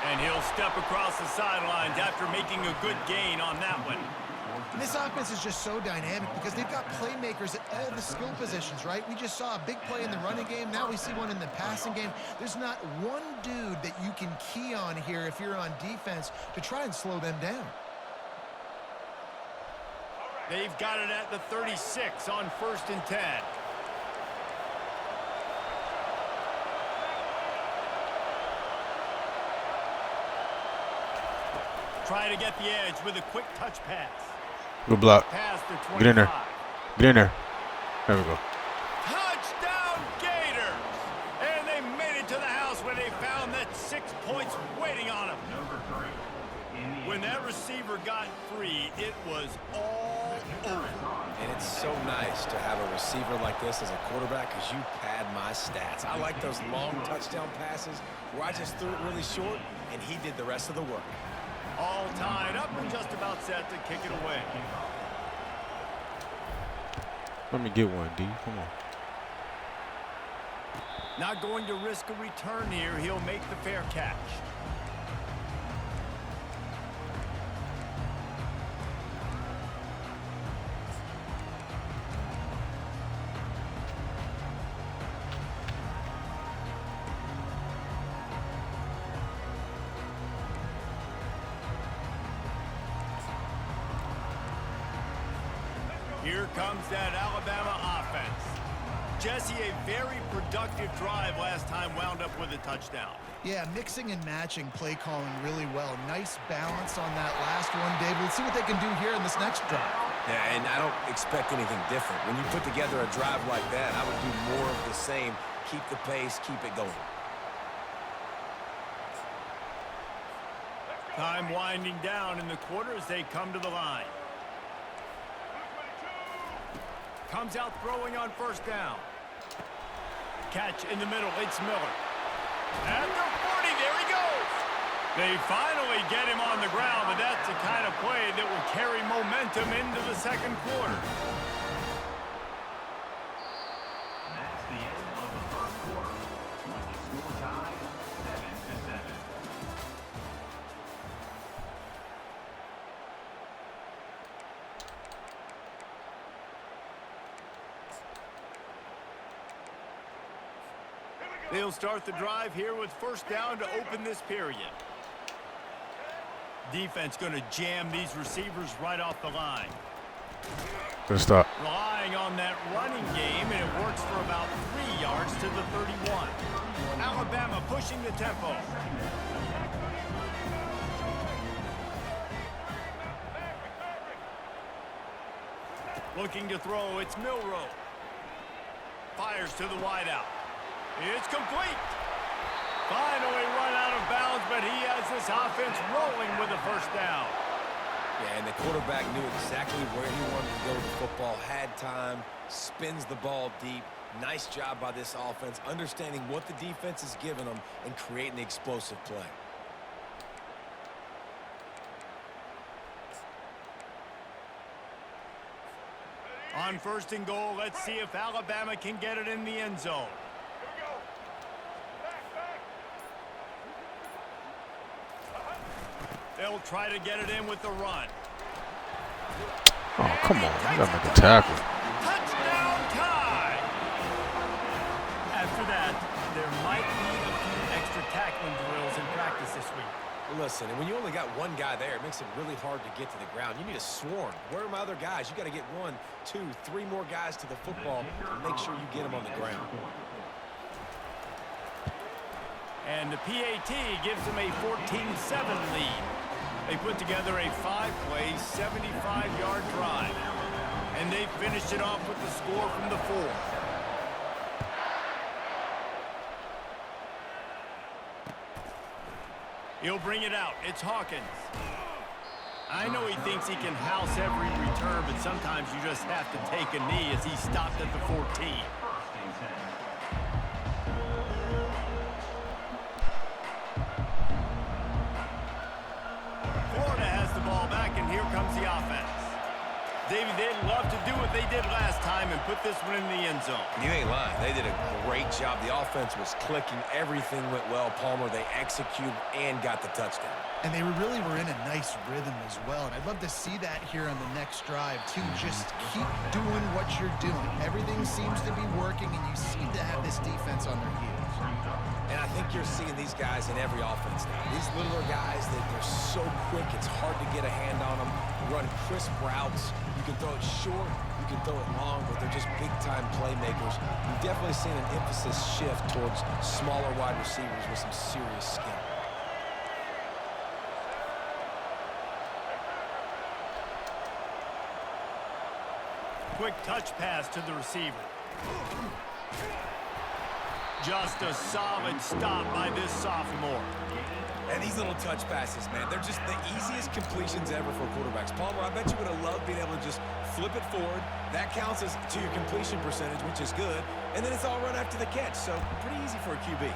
And he'll step across the sidelines after making a good gain on that one. And this offense is just so dynamic because they've got playmakers at all the skill positions, right? We just saw a big play in the running game. Now we see one in the passing game. There's not one dude that you can key on here if you're on defense to try and slow them down. They've got it at the 36 on 1st and 10. Try to get the edge with a quick touch pass. Good block. Past the 25. Get in there. Get in there. There we go. Touchdown Gators! And they made it to the house where they found that 6 points waiting on them. When that receiver got free, it was all over. And it's so nice to have a receiver like this as a quarterback because you pad my stats. I like those long touchdown passes where I just threw it really short and he did the rest of the work. All tied up and just about set to kick it away. Let me get one, D. Come on. Not going to risk a return here. He'll make the fair catch. Here comes that Alabama offense. Jesse, a very productive drive last time wound up with a touchdown. Yeah, mixing and matching play calling really well. Nice balance on that last one, David. Let's see what they can do here in this next drive. Yeah, and I don't expect anything different. When you put together a drive like that, I would do more of the same. Keep the pace, keep it going. Time winding down in the quarter as they come to the line. Comes out throwing on 1st down. Catch in the middle, it's Miller. At the 40, there he goes. They finally get him on the ground, but that's the kind of play that will carry momentum into the 2nd quarter. That's the end of the 1st quarter. With the score tied 7-7. They'll start the drive here with 1st down to open this period. Defense going to jam these receivers right off the line. Good stop. Relying on that running game, and it works for about 3 yards to the 31. Alabama pushing the tempo. Looking to throw, it's Milroe. Fires to the wideout. It's complete. Finally run out of bounds, but he has this offense rolling with a 1st down. Yeah, and the quarterback knew exactly where he wanted to go with the football, had time, spins the ball deep. Nice job by this offense, understanding what the defense is giving them and creating the explosive play. On 1st and goal, let's see if Alabama can get it in the end zone. They'll try to get it in with the run. Oh, come on. You gotta make a tackle. Touchdown tie! After that, there might be a few extra tackling drills in practice this week. Listen, and when you only got one guy there, it makes it really hard to get to the ground. You need a swarm. Where are my other guys? You got to get 1, 2, 3 more guys to the football to make sure you get them on the ground. And the PAT gives them a 14-7 lead. They put together a 5-play, 75-yard drive. And they finished it off with the score from the 4. He'll bring it out. It's Hawkins. I know he thinks he can house every return, but sometimes you just have to take a knee as he stopped at the 14. Florida has the ball back, and here comes the offense. Davey, they'd love to do what they did last time and put this one in the end zone. You ain't lying. They did a great job. The offense was clicking. Everything went well. Palmer, they executed and got the touchdown. And they really were in a nice rhythm as well. And I'd love to see that here on the next drive, too. Just keep doing what you're doing. Everything seems to be working, and you seem to have this defense on their heels. And I think you're seeing these guys in every offense now. These littler guys, they're so quick, it's hard to get a hand on them. They run crisp routes. You can throw it short, you can throw it long, but they're just big-time playmakers. You've definitely seen an emphasis shift towards smaller wide receivers with some serious skill. Quick touch pass to the receiver. Just a solid stop by this sophomore. And these little touch passes, man, they're just the easiest completions ever for quarterbacks. Palmer, I bet you would have loved being able to just flip it forward. That counts as to your completion percentage, which is good. And then it's all run after the catch, so pretty easy for a QB.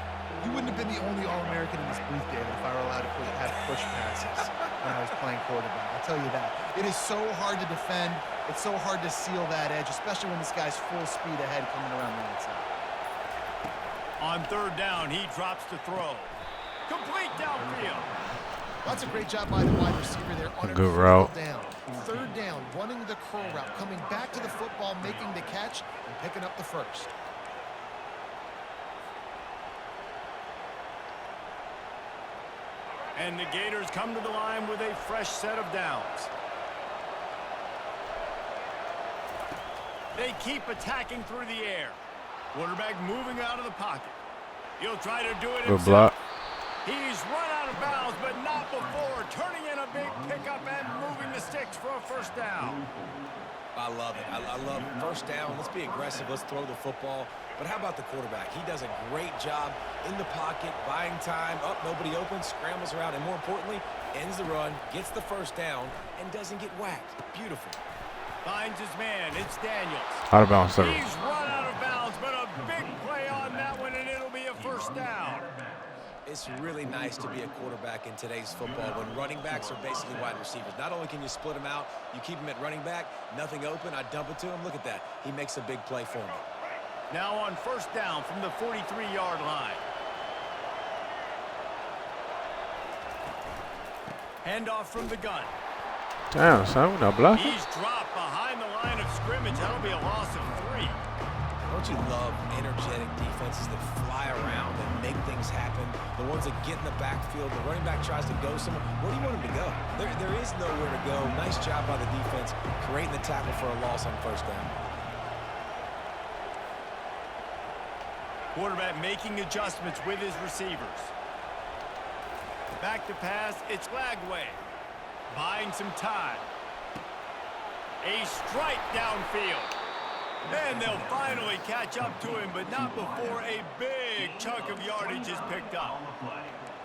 You wouldn't have been the only All-American in this booth, David, if I were allowed to have push passes when I was playing quarterback. I'll tell you that. It is so hard to defend. It's so hard to seal that edge, especially when this guy's full speed ahead coming around the outside. On third down, he drops to throw. Complete downfield. That's a great job by the wide receiver there on a good route. Down. Third down, running the curl route, coming back to the football, making the catch, and picking up the first. And the Gators come to the line with a fresh set of downs. They keep attacking through the air. Quarterback moving out of the pocket. He'll try to do it himself. Good block. He's run out of bounds, but not before turning in a big pickup and moving the sticks for a first down. I love it. I love first down. Let's be aggressive. Let's throw the football. But how about the quarterback? He does a great job in the pocket, buying time. Up, nobody open, scrambles around, and more importantly, ends the run, gets the first down, and doesn't get whacked. Beautiful. Finds his man. It's Daniels. Out of bounds, sir. He's run out of bounds, but a big play on that one, and it'll be a first down. It's really nice to be a quarterback in today's football when running backs are basically wide receivers. Not only can you split them out, you keep them at running back, nothing open, I dump it to him. Look at that. He makes a big play for me. Now on first down from the 43-yard line. Handoff from the gun. Damn, son, we're not blocking. He's dropped behind the line of scrimmage. That'll be a loss of 3. Don't you love energetic defenses that fly around and make things happen? The ones that get in the backfield, the running back tries to go somewhere. Where do you want him to go? There is nowhere to go. Nice job by the defense creating the tackle for a loss on first down. Quarterback making adjustments with his receivers. Back to pass, it's Lagway. Buying some time. A strike downfield. Then they'll finally catch up to him, but not before a big chunk of yardage is picked up.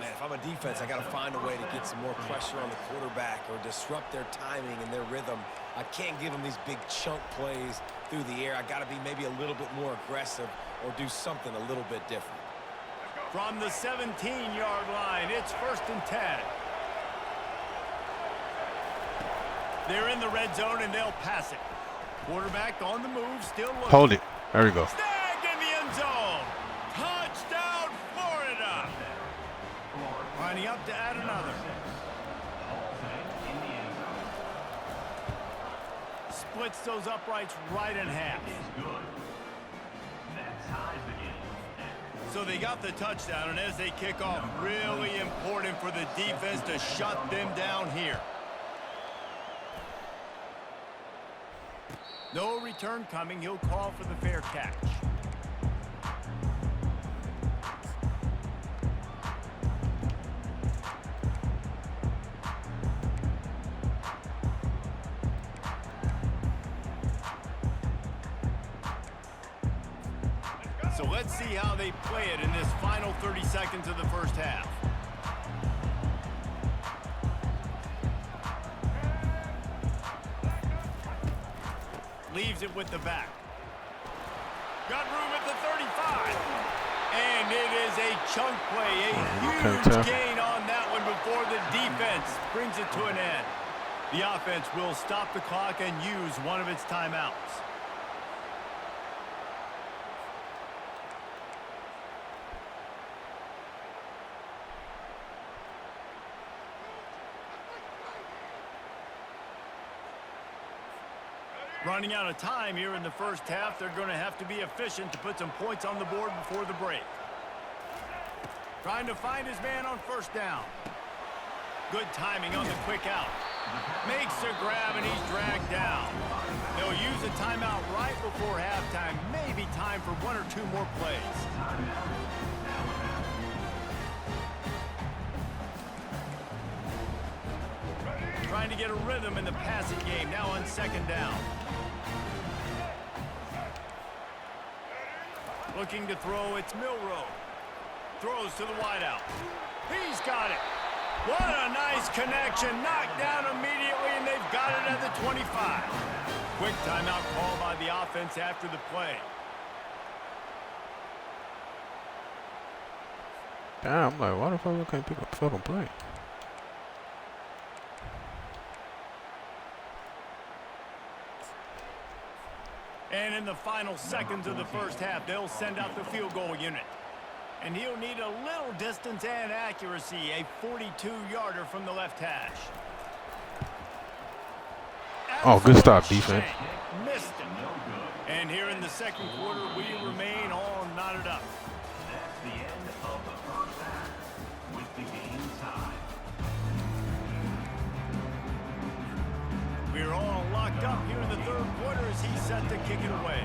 Man, if I'm a defense, I got to find a way to get some more pressure on the quarterback or disrupt their timing and their rhythm. I can't give them these big chunk plays through the air. I got to be maybe a little bit more aggressive or do something a little bit different. From the 17-yard line, it's 1st and 10. They're in the red zone, and they'll pass it. Quarterback on the move, still looking. Hold it. There we go. Snagged in the end zone. Touchdown, Florida. Lining up to add another. Splits those uprights right in half. So they got the touchdown, and as they kick off, really important for the defense to shut them down here. No return coming. He'll call for the fair catch. So let's see how they play it in this final 30 seconds of the first half. Leaves it with the back. Got room at the 35. And it is a chunk play. A huge gain on that one before the defense brings it to an end. The offense will stop the clock and use one of its timeouts. Running out of time here in the first half. They're going to have to be efficient to put some points on the board before the break. Trying to find his man on first down. Good timing on the quick out. Makes a grab and he's dragged down. They'll use a timeout right before halftime. Maybe time for one or two more plays. Trying to get a rhythm in the passing game now on second down. Looking to throw, it's Milrow. Throws to the wideout. He's got it. What a nice connection. Knocked down immediately, and they've got it at the 25. Quick timeout call by the offense after the play. Damn, I'm like, why the fuck I can't pick up the fucking play? And in the final seconds of the first half, they'll send out the field goal unit. And he'll need a little distance and accuracy, a 42-yarder from the left hash. Oh, good stop, defense. Missed it. And here in the second quarter, we remain all knotted up. That's the end of the first half with the game tied. We're all locked up here in the third quarter as he's set to kick it away.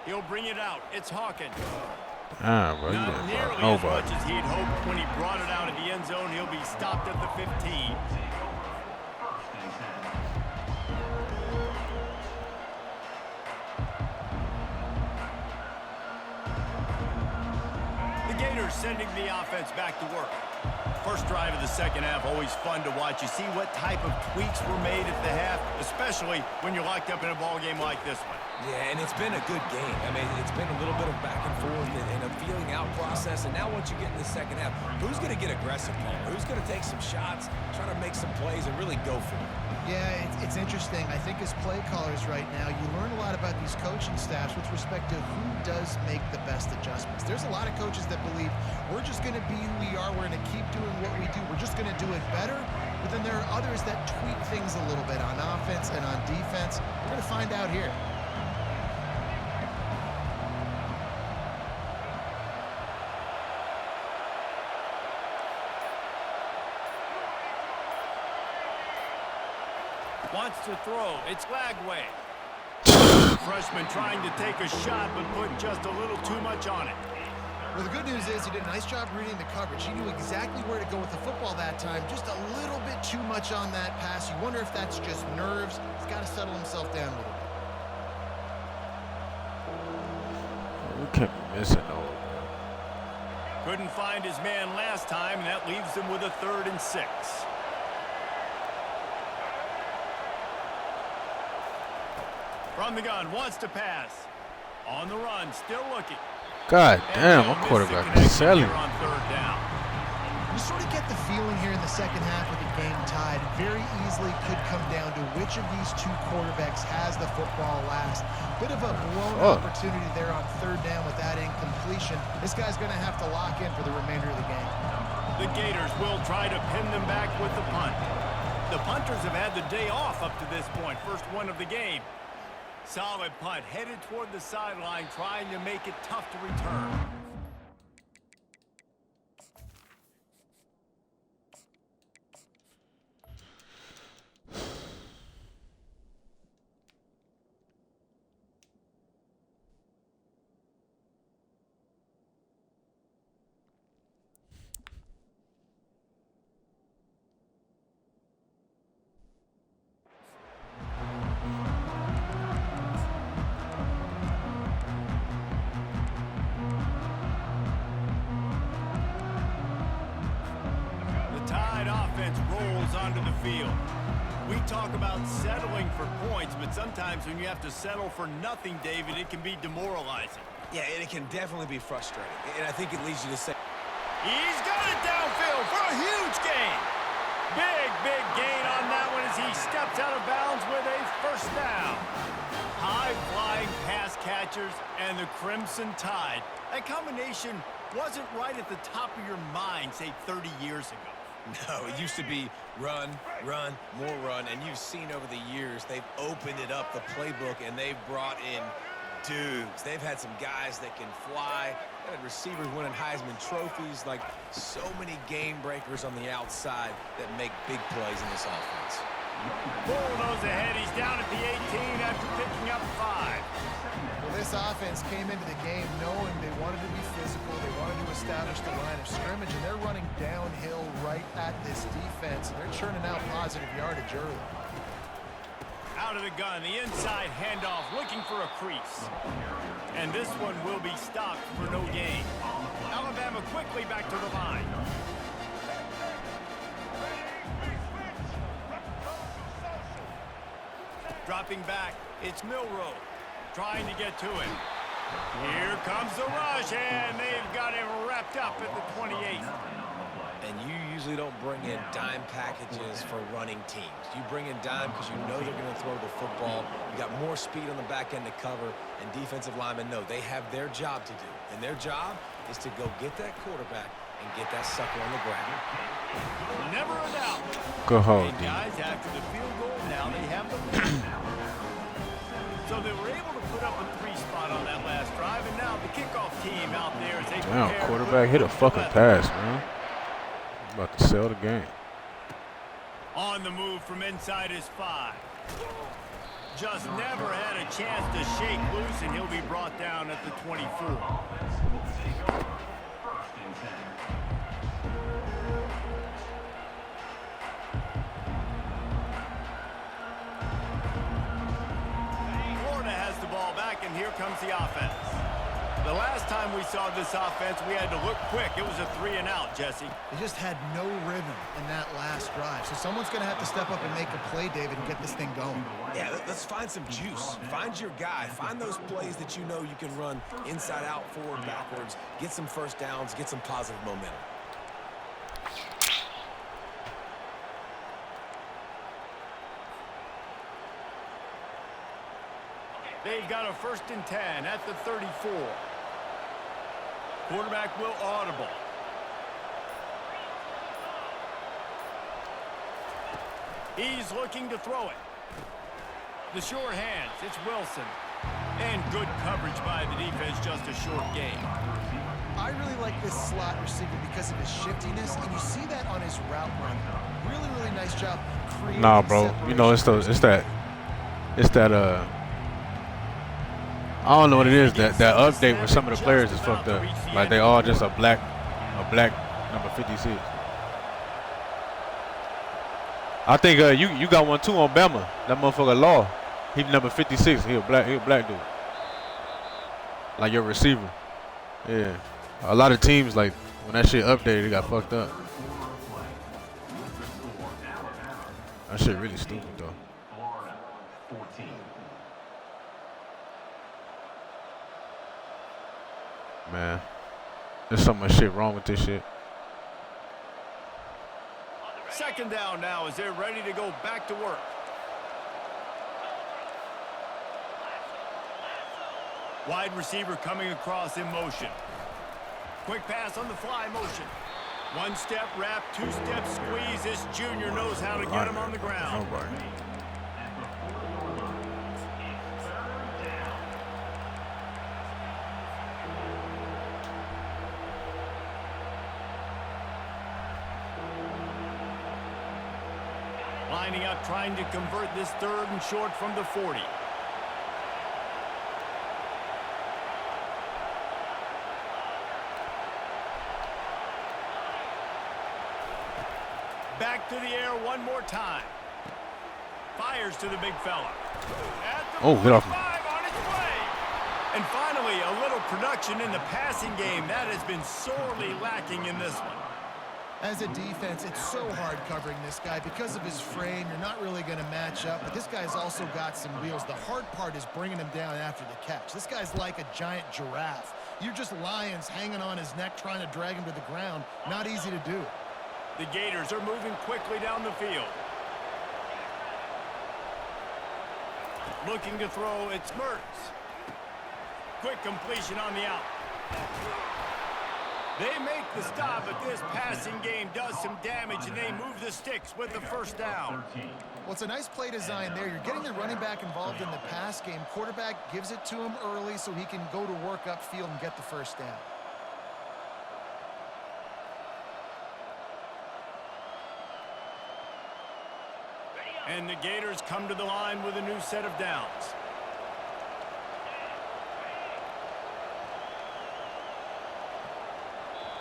He'll bring it out. It's Hawkins. Ah, bro, you Not didn't nearly fuck as nobody. much as he'd hoped when he brought it out of the end zone. He'll be stopped at the 15. The Gators sending the offense back to work. First drive of the second half, always fun to watch. You see what type of tweaks were made at the half, especially when you're locked up in a ball game like this one. Yeah, and it's been a good game. I mean, it's been a little bit of back and forth and a feeling out process. And now once you get in the second half, who's going to get aggressive, Paul? Who's going to take some shots, try to make some plays, and really go for it? Yeah, it's interesting. I think as play callers right now, you learn a lot about these coaching staffs with respect to who does make the best adjustments. There's a lot of coaches that believe we're just going to be who we are. We're going to keep doing what we do. We're just going to do it better. But then there are others that tweak things a little bit on offense and on defense. We're going to find out here. Wants to throw. It's Lagway. Freshman trying to take a shot, but put just a little too much on it. Well, the good news is he did a nice job reading the coverage. He knew exactly where to go with the football that time. Just a little bit too much on that pass. You wonder if that's just nerves. He's got to settle himself down a little bit. We kept missing though. Couldn't find his man last time, and that leaves him with a 3rd and 6. From the gun, wants to pass. On the run, still looking. God damn, And my quarterback missed is the connection selling. here on 3rd down. You sort of get the feeling here in the second half with the game tied. Very easily could come down to which of these two quarterbacks has the football last. Bit of a blown opportunity there on 3rd down with that incompletion. This guy's going to have to lock in for the remainder of the game. The Gators will try to pin them back with the punt. The punters have had the day off up to this point. First one of the game. Solid punt, headed toward the sideline, trying to make it tough to return. Rolls onto the field. We talk about settling for points, but sometimes when you have to settle for nothing, David, it can be demoralizing. Yeah, and it can definitely be frustrating. And I think it leads you to say, He's got it downfield for a huge gain. Big gain on that one as he steps out of bounds with a first down. High-flying pass catchers and the Crimson Tide. That combination wasn't right at the top of your mind, say, 30 years ago. no, it used to be run, more run. And you've seen over the years, they've opened it up, the playbook, and they've brought in dudes. They've had some guys that can fly. They've had receivers winning Heisman trophies, like so many game breakers on the outside that make big plays in this offense. Bullnose ahead. He's down at the 18 after picking up 5. Well, this offense came into the game knowing they wanted to be physical. They wanted to establish the line of scrimmage, and they're running downhill right at this defense. And they're churning out positive yardage early. Out of the gun, the inside handoff, looking for a crease. And this one will be stopped for no gain. Alabama quickly back to the line. Dropping back, it's Milroe trying to get to him. Here comes the rush, and they've got him wrapped up at the 28. And you usually don't bring in dime packages for running teams. You bring in dime because you know they're going to throw the football. You got more speed on the back end to cover, and defensive linemen know they have their job to do. And their job is to go get that quarterback and get that sucker on the ground. Never a doubt. Good hold, And D. guys, after the field goal, now they have the lead. So they were able to put up a 3-spot on that last drive, and now the kickoff team out there as they Damn, prepare quarterback hit a fucking pass, man. About to sell the game. On the move from inside his 5. Just never had a chance to shake loose, and he'll be brought down at the 24. First and 10. Florida has the ball back, and here comes the offense. The last time we saw this offense, we had to look quick. It was a 3-and-out, Jesse. They just had no rhythm in that last drive. So someone's going to have to step up and make a play, David, and get this thing going. Yeah, let's find some juice. Find your guy. Find those plays that you know you can run inside out, forward, backwards. Get some first downs. Get some positive momentum. They've got a 1st and 10 at the 34. Quarterback will audible. He's looking to throw it. The sure hands, it's Wilson. And good coverage by the defense, just a short gain. I really like this slot receiver because of his shiftiness, and you see that on his route run. Really nice job creating Nah, bro. You know, it's that I don't know what it is. That update with some of the players is fucked up. Like they all just a black number 56. I think you got one too on Bama. That motherfucker Law. He number 56. He a black dude. Like your receiver. Yeah. A lot of teams like when that shit updated, it got fucked up. That shit really stupid though. Florida, 14. Man, there's so much shit wrong with this shit. 2nd down now as they're ready to go back to work. Wide receiver coming across in motion. Quick pass on the fly motion. 1-step wrap, 2-step squeeze. This junior knows how to get him on the ground. Nobody. Lining up, trying to convert this 3rd and short from the 40. Back to the air one more time. Fires to the big fella. Oh, get off me. On its way. And finally, a little production in the passing game. That has been sorely lacking in this one. As a defense, it's so hard covering this guy. Because of his frame, you're not really going to match up, but this guy's also got some wheels. The hard part is bringing him down after the catch. This guy's like a giant giraffe. You're just lions hanging on his neck trying to drag him to the ground. Not easy to do. The Gators are moving quickly down the field. Looking to throw, it's Mertz. Quick completion on the out. They make the stop, but this passing game does some damage, and they move the sticks with the first down. Well, it's a nice play design there. You're getting the running back involved in the pass game. Quarterback gives it to him early so he can go to work upfield and get the first down. And the Gators come to the line with a new set of downs.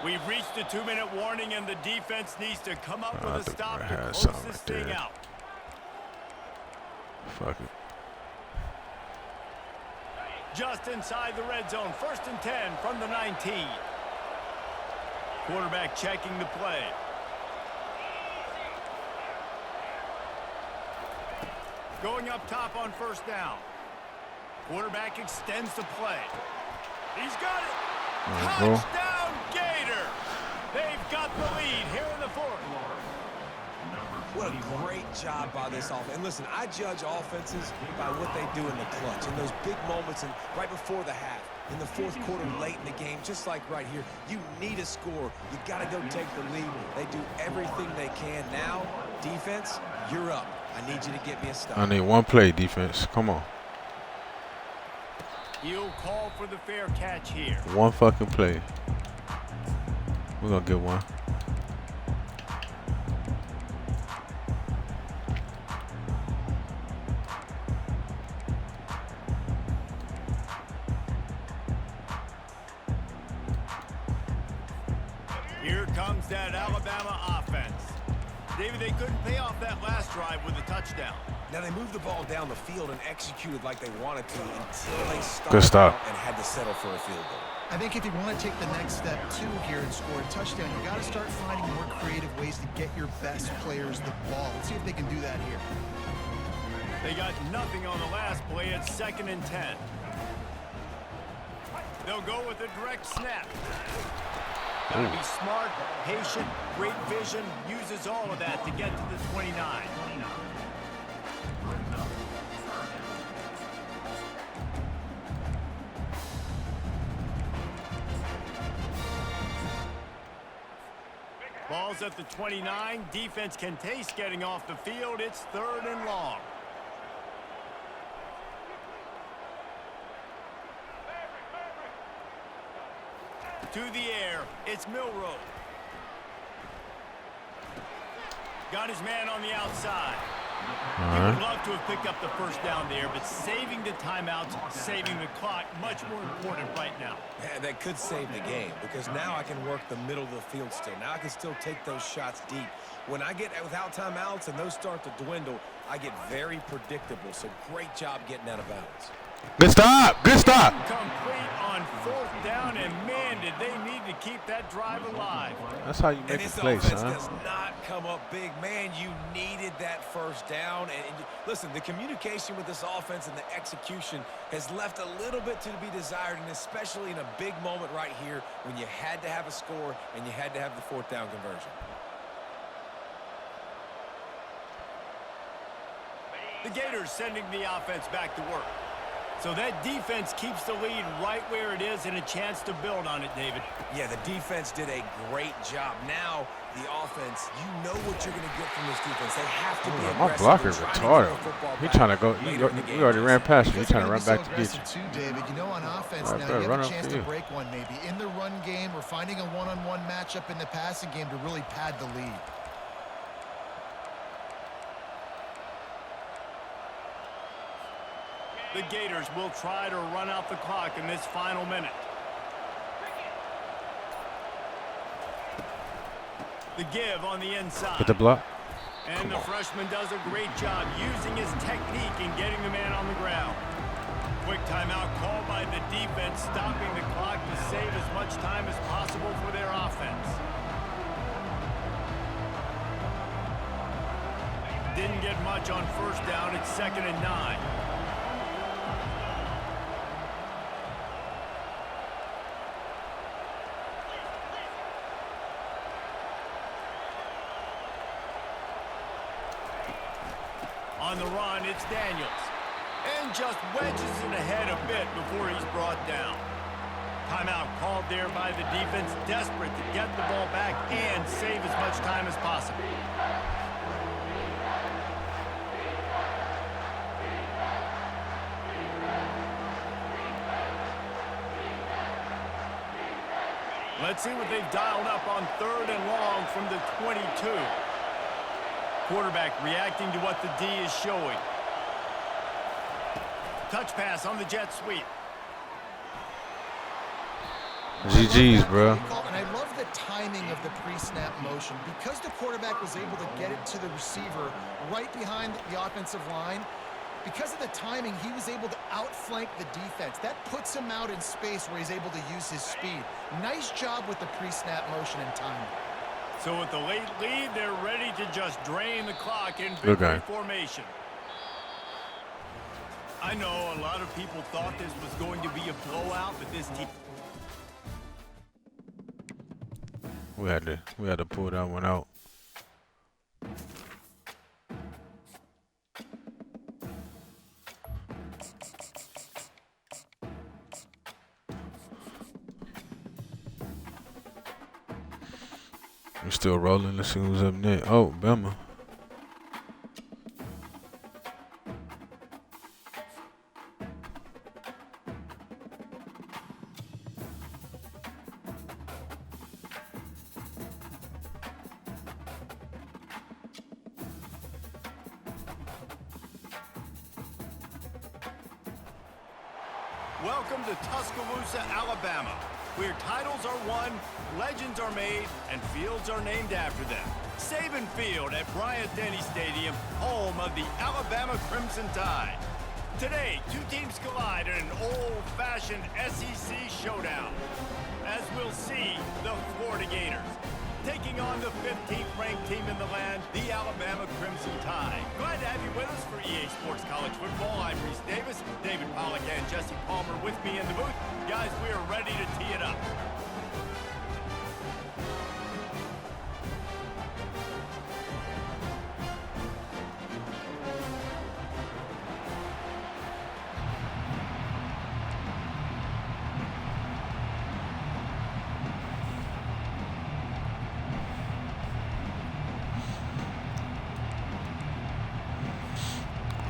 We've reached the 2-minute warning, and the defense needs to come up with a stop to close this thing out. Fuck it. Just inside the red zone, 1st and 10 from the 19. Quarterback checking the play. Going up top on 1st down. Quarterback extends the play. He's got it. Touchdown, Gator. They've got the lead here in the 4th. What a great job by this offense. And listen, I judge offenses by what they do in the clutch, in those big moments and right before the half, in the 4th quarter, late in the game, just like right here. You need a score. You got to go take the lead. They do everything they can. Now, defense, you're up. I need you to get me a stop. I need one play, defense. Come on. He'll call for the fair catch here. One fucking play. We're going to get one. Here comes that Alabama offense. David, they couldn't pay off that last drive with a touchdown. Now they moved the ball down the field and executed like they wanted to until they stopped Good stop. and had to settle for a field goal. I think if you want to take the next step, too, here and score a touchdown, you got to start finding more creative ways to get your best players the ball. Let's see if they can do that here. They got nothing on the last play. It's 2nd and 10. They'll go with a direct snap. Gotta be smart, patient, great vision, uses all of that to get to the 29. Ball's at the 29. Defense can taste getting off the field. It's 3rd and long. To the air, it's Milroe. Got his man on the outside. He would love to have picked up the first down there, but saving the timeouts, saving the clock, much more important right now. Yeah, that could save the game because now I can work the middle of the field still. Now I can still take those shots deep. When I get without timeouts and those start to dwindle, I get very predictable. So great job getting out of bounds. Good stop. Good stop. Complete on 4th down, and man, did they need to keep that drive alive. That's how you And make this a play, offense son. does not come up big. Man, you needed that first down. And listen, the communication with this offense and the execution has left a little bit to be desired, and especially in a big moment right here when you had to have a score and you had to have the 4th down conversion. The Gators sending the offense back to work. So that defense keeps the lead right where it is and a chance to build on it, David. Yeah, the defense did a great job. Now, the offense, you know what you're going to get from this defense. They have to be aggressive. My blocker's and try to get the retarded. football He back trying to go. later in the game. We already ran past you. He It's trying to gonna run be back so to get you. aggressive too, David. You know, on offense Right, now, bro, you run have a up chance to to you. break one maybe. In the run game, we're finding a one-on-one matchup in the passing game to really pad the lead. The Gators will try to run out the clock in this final minute. The give on the inside. Get the block. And the freshman does a great job using his technique and getting the man on the ground. Quick timeout called by the defense, stopping the clock to save as much time as possible for their offense. didn't get much on first down. It's 2nd and 9. On the run, it's Daniels. And just wedges it ahead a bit before he's brought down. Timeout called there by the defense, desperate to get the ball back and save as much time as possible. Let's see what they've dialed up on 3rd and long from the 22. Quarterback reacting to what the D is showing. Touch pass on the jet sweep. GG's, bro. And I love the timing of the pre-snap motion. Because the quarterback was able to get it to the receiver right behind the offensive line, because of the timing, he was able to outflank the defense. That puts him out in space where he's able to use his speed. Nice job with the pre-snap motion and timing. So with the late lead, they're ready to just drain the clock in victory formation. I know a lot of people thought this was going to be a blowout, but this team... We had to pull that one out. We're still rolling. Let's see who's up next. Oh, Bama. Welcome to Tuscaloosa, Alabama, where titles are won, legends are made, and fields are named after them. Saban Field at Bryant-Denny Stadium, home of the Alabama Crimson Tide. Today, two teams collide in an old-fashioned SEC showdown. As we'll see, the Florida Gators taking on the 15th ranked team in the land, the Alabama Crimson Tide. Glad to have you with us for EA Sports College Football. I'm Reese Davis, David Pollack and Jesse Palmer with me in the booth. Guys, we are ready to tee it up.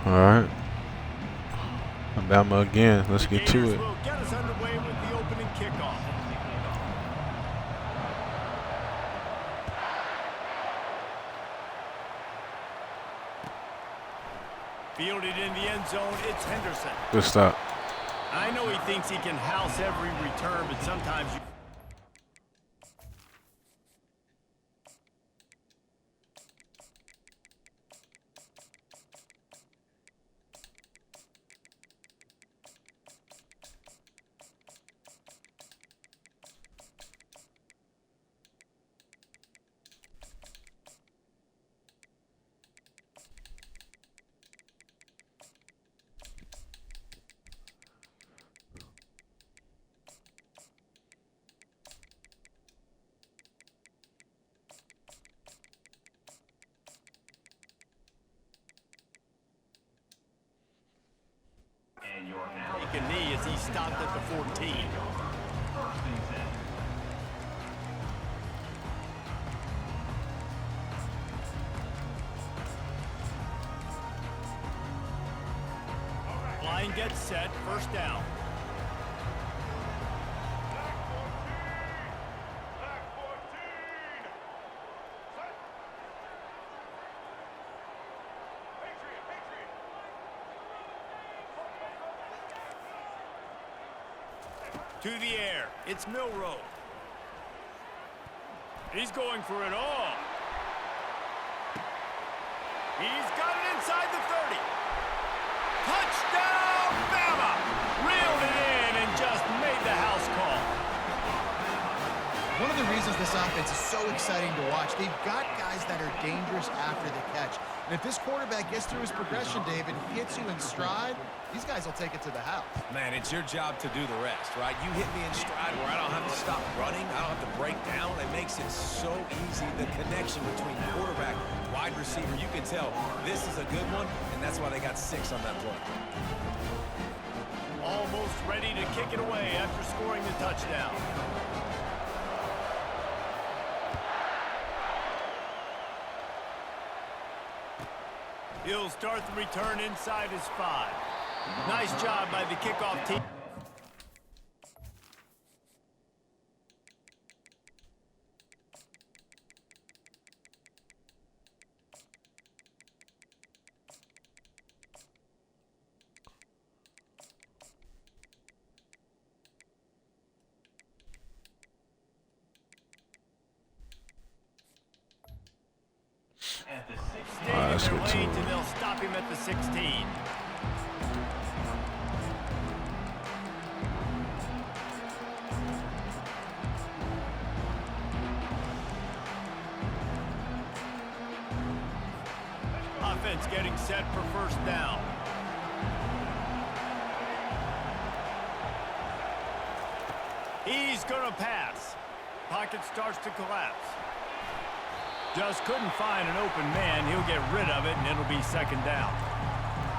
All right. Alabama again. Let's get to it. Will get us underway with the opening kickoff. Fielded in the end zone, it's Henderson. Good stop. I know he thinks he can house every return, but sometimes you... Take a knee as he stopped at the 14. Line gets set, first down. To the air, it's Milroe. He's going for it all. He's got it inside the 30. Touchdown, Bama! Reeled it in and just made the house call. One of the reasons this offense is so exciting to watch, they've got guys that are dangerous after the catch. And if this quarterback gets through his progression, David, hits you in stride, these guys will take it to the house. Man, it's your job to do the rest, right? You hit me in stride where I don't have to stop running. I don't have to break down. It makes it so easy. The connection between quarterback, wide receiver, you can tell this is a good one, and that's why they got 6 on that play. Almost ready to kick it away after scoring the touchdown. He'll start the return inside his 5. Nice job by the kickoff team. At the 16. Staying in let's their get to lanes, it. and they'll stop him at the 16. Offense getting set for first down. He's going to pass. Pocket starts to collapse. Just couldn't find an open man. He'll get rid of it, and it'll be second down.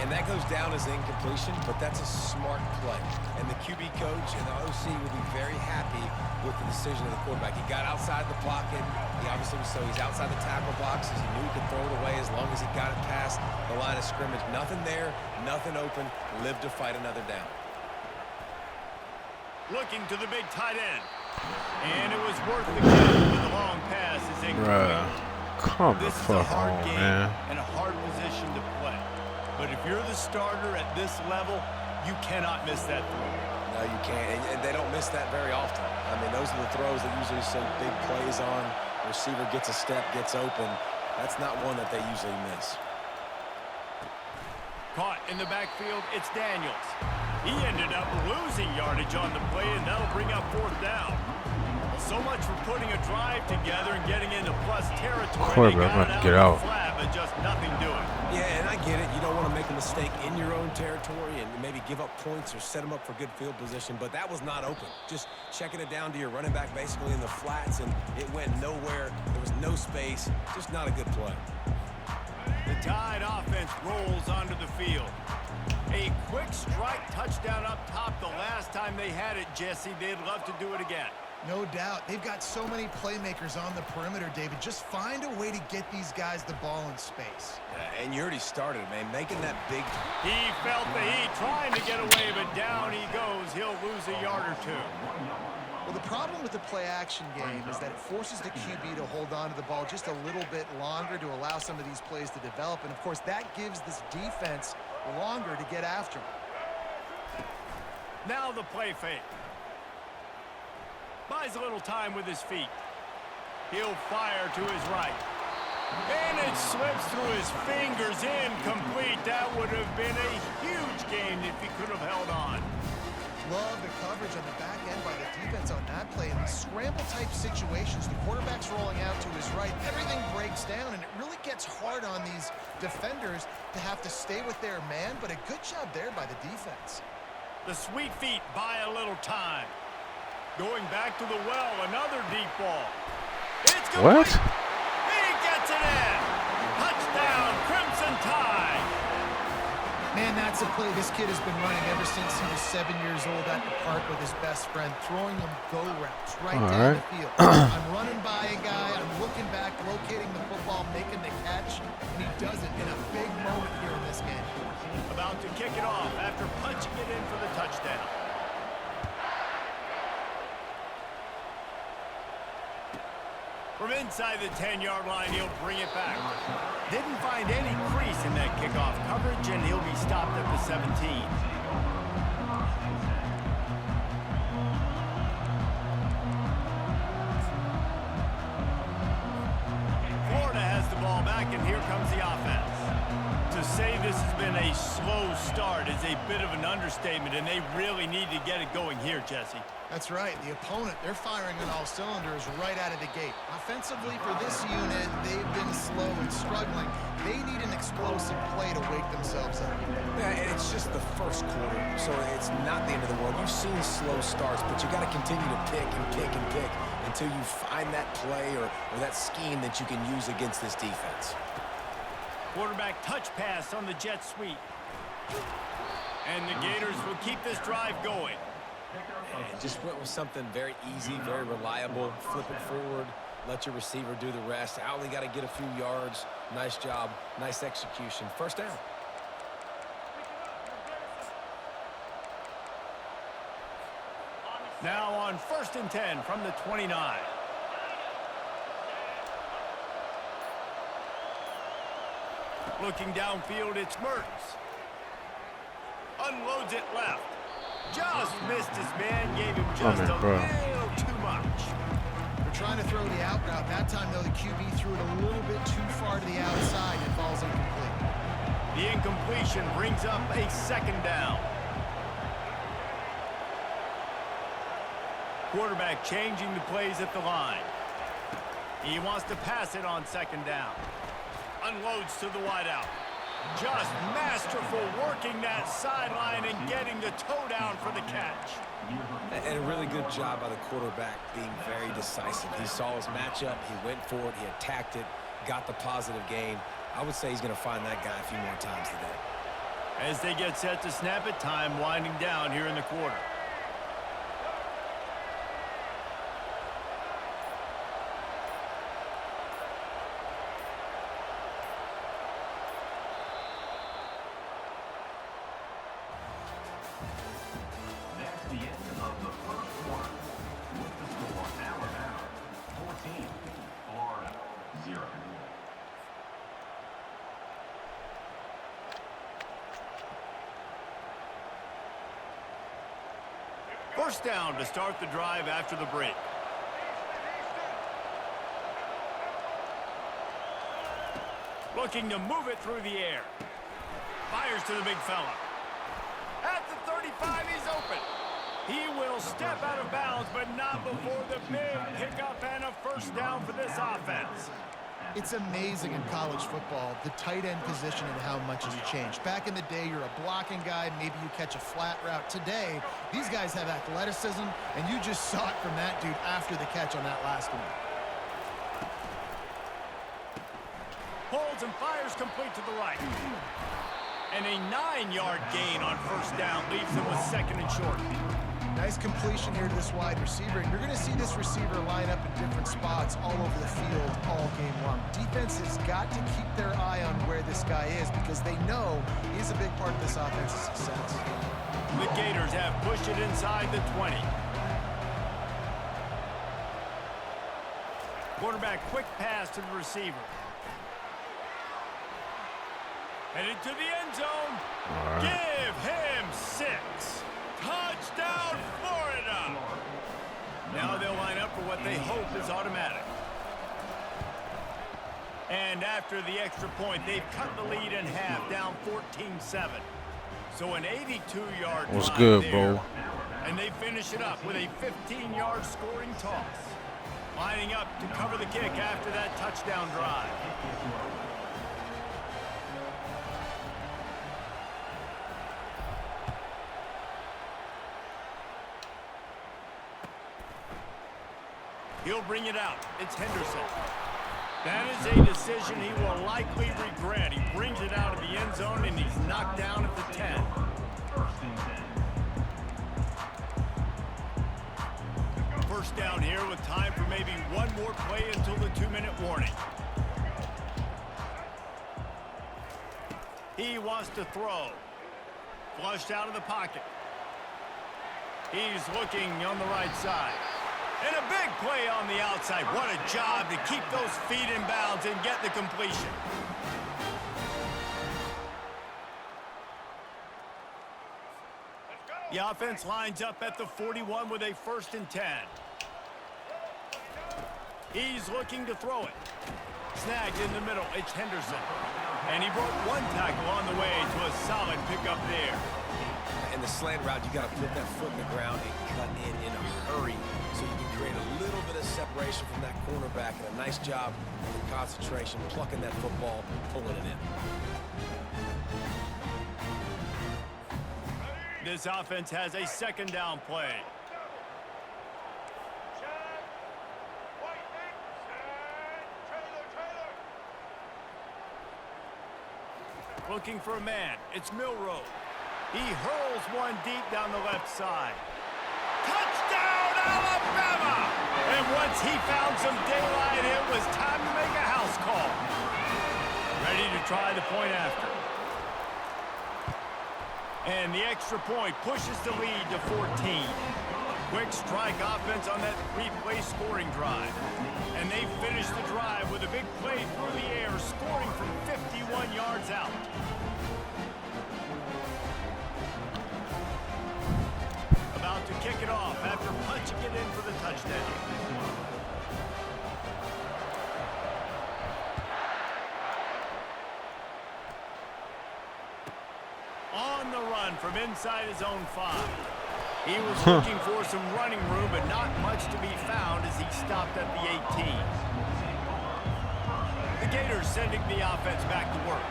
And that goes down as incompletion, but that's a smart play. And the QB coach and the OC will be very happy with the decision of the quarterback. He got outside the pocket. He obviously was, so he's outside the tackle boxes. He knew he could throw it away as long as he got it past the line of scrimmage. Nothing there, nothing open. Live to fight another down. Looking to the big tight end. And it was worth the kill, but the long pass is incomplete. Bruh. Come the This is a fuck hard on, game man. and a hard position to play. But if you're the starter at this level, you cannot miss that throw. No, you can't. And they don't miss that very often. I mean, those are the throws that usually some big plays on. The receiver gets a step, gets open. That's not one that they usually miss. Caught in the backfield, it's Daniels. He ended up losing yardage on the play, and that'll bring up fourth down. Well, so much for putting a drive together and getting into plus territory. Quarterback They got about it to get out out. of the flat, but just nothing doing. Yeah, and I get it. You don't want to make a mistake in your own territory and maybe give up points or set them up for good field position, but that was not open. Just checking it down to your running back basically in the flats, and it went nowhere. There was no space. Just not a good play. The Tide offense rolls onto the field. A quick strike touchdown up top the last time they had it, Jesse. They'd love to do it again. No doubt. They've got so many playmakers on the perimeter, David. Just find a way to get these guys the ball in space. And you already started, man, making that big. He felt the heat, trying to get away, but down he goes. He'll lose a yard or two. Well, the problem with the play-action game is that it forces the QB to hold on to the ball just a little bit longer to allow some of these plays to develop. And, of course, that gives this defense longer to get after him. Now the play fake. Buys a little time with his feet. He'll fire to his right. And it slips through his fingers, incomplete. That would have been a huge gain if he could have held on. Love the coverage on the back end by the defense on that play. In these scramble-type situations, the quarterback's rolling out to his right. Everything breaks down, and it really gets hard on these defenders to have to stay with their man, but a good job there by the defense. The sweet feet buy a little time. Going back to the well, another deep ball. It's complete. What? He gets it in. Touchdown, Crimson Tide. Man, that's a play this kid has been running ever since he was 7 years old at the park with his best friend, throwing him go routes right down the field. I'm running by a guy, I'm looking back, locating the football, making the catch, and he does it in a big moment here in this game. About to kick it off after punching it in for the touchdown. From inside the 10-yard line, he'll bring it back. Didn't find any crease in that kickoff coverage, and he'll be stopped at the 17. Florida has the ball back, and here comes the offense. To To say this has been a slow start is a bit of an understatement, and they really need to get it going here, Jesse. That's right. The opponent, they're firing on all cylinders right out of the gate. Offensively, for this unit, they've been slow and struggling. They need an explosive play to wake themselves up. Yeah, and it's just the first quarter, so it's not the end of the world. You've seen slow starts, but you got to continue to pick and pick and pick until you find that play or that scheme that you can use against this defense. Quarterback touch pass on the jet sweep. And the Gators will keep this drive going. And just went with something very easy, very reliable. Flip it forward, let your receiver do the rest. I only got to get a few yards. Nice job, nice execution. First down. Now on 1st and 10 from the 29. Looking downfield, it's Mertz. Unloads it left. Just missed his man, gave him just a little too much. They're trying to throw the out route. That time, though, the QB threw it a little bit too far to the outside and falls incomplete. The incompletion brings up a 2nd down. Quarterback changing the plays at the line. He wants to pass it on 2nd down. Unloads to the wideout. Just masterful working that sideline and getting the toe down for the catch. And a really good job by the quarterback being very decisive. He saw his matchup, he went for it, he attacked it, got the positive gain. I would say he's going to find that guy a few more times today. As they get set to snap it, time winding down here in the quarter. That's the end of the first quarter. With the score, Alabama 14, Florida 0. First down to start the drive after the break. Looking to move it through the air. Fires to the big fella. At the 35, he's open. He will step out of bounds, but not before the big pickup and a first down for this offense. It's amazing in college football, the tight end position and how much has changed. Back in the day, you're a blocking guy, maybe you catch a flat route. Today, these guys have athleticism, and you just saw it from that dude after the catch on that last one. Holds and fires complete to the right. And a 9-yard gain on first down leaves him with 2nd and short. Nice completion here to this wide receiver. And you're going to see this receiver line up in different spots all over the field all game long. Defense has got to keep their eye on where this guy is because they know he's a big part of this offense's success. The Gators have pushed it inside the 20. Quarterback quick pass to the receiver. Headed to the end zone. Give him 6. Touchdown, Florida! Now they'll line up for what they hope is automatic. And after the extra point, they've cut the lead in half, down 14-7. So an 82-yard What's drive good, there. bro? And they finish it up with a 15-yard scoring toss. Lining up to cover the kick after that touchdown drive. He'll bring it out. It's Henderson. That is a decision he will likely regret. He brings it out of the end zone, and he's knocked down at the 10. First down here with time for maybe one more play until the 2-minute warning. He wants to throw. Flushed out of the pocket. He's looking on the right side. And a big play on the outside. What a job to keep those feet in bounds and get the completion. The offense lines up at the 41 with a 1st and 10. He's looking to throw it. Snagged in the middle. It's Henderson. And he broke one tackle on the way to a solid pickup there. In the slant route, you got to put that foot in the ground and cut in a hurry so you can create a little bit of separation from that cornerback. And a nice job with concentration, plucking that football, pulling it in. This offense has a second down play. Looking for a man. It's Milrow. He hurls one deep down the left side. Touchdown, Alabama! And once he found some daylight, it was time to make a house call. Ready to try the point after. And the extra point pushes the lead to 14. Quick strike offense on that three-play scoring drive. And they finish the drive with a big play through the air, scoring from 51 yards out. About to kick it off after punching it in for the touchdown. On the run from inside his own 5. He was looking for some running room, but not much to be found as he stopped at the 18. The Gators sending the offense back to work.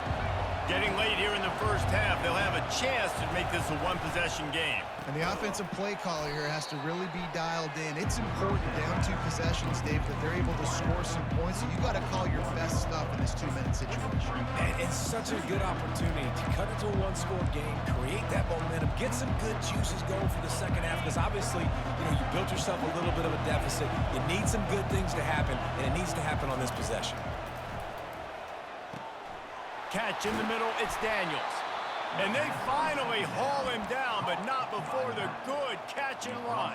Getting late here in the first half, they'll have a chance to make this a one-possession game. And the offensive play caller here has to really be dialed in. It's important down 2 possessions, Dave, that they're able to score some points. So you got to call your best stuff in this 2-minute situation. And it's such a good opportunity to cut into a one-score game, create that momentum, get some good juices going for the second half. Because obviously, you built yourself a little bit of a deficit. You need some good things to happen, and it needs to happen on this possession. Catch in the middle, it's Daniels. And they finally haul him down, but not before the good catch and run.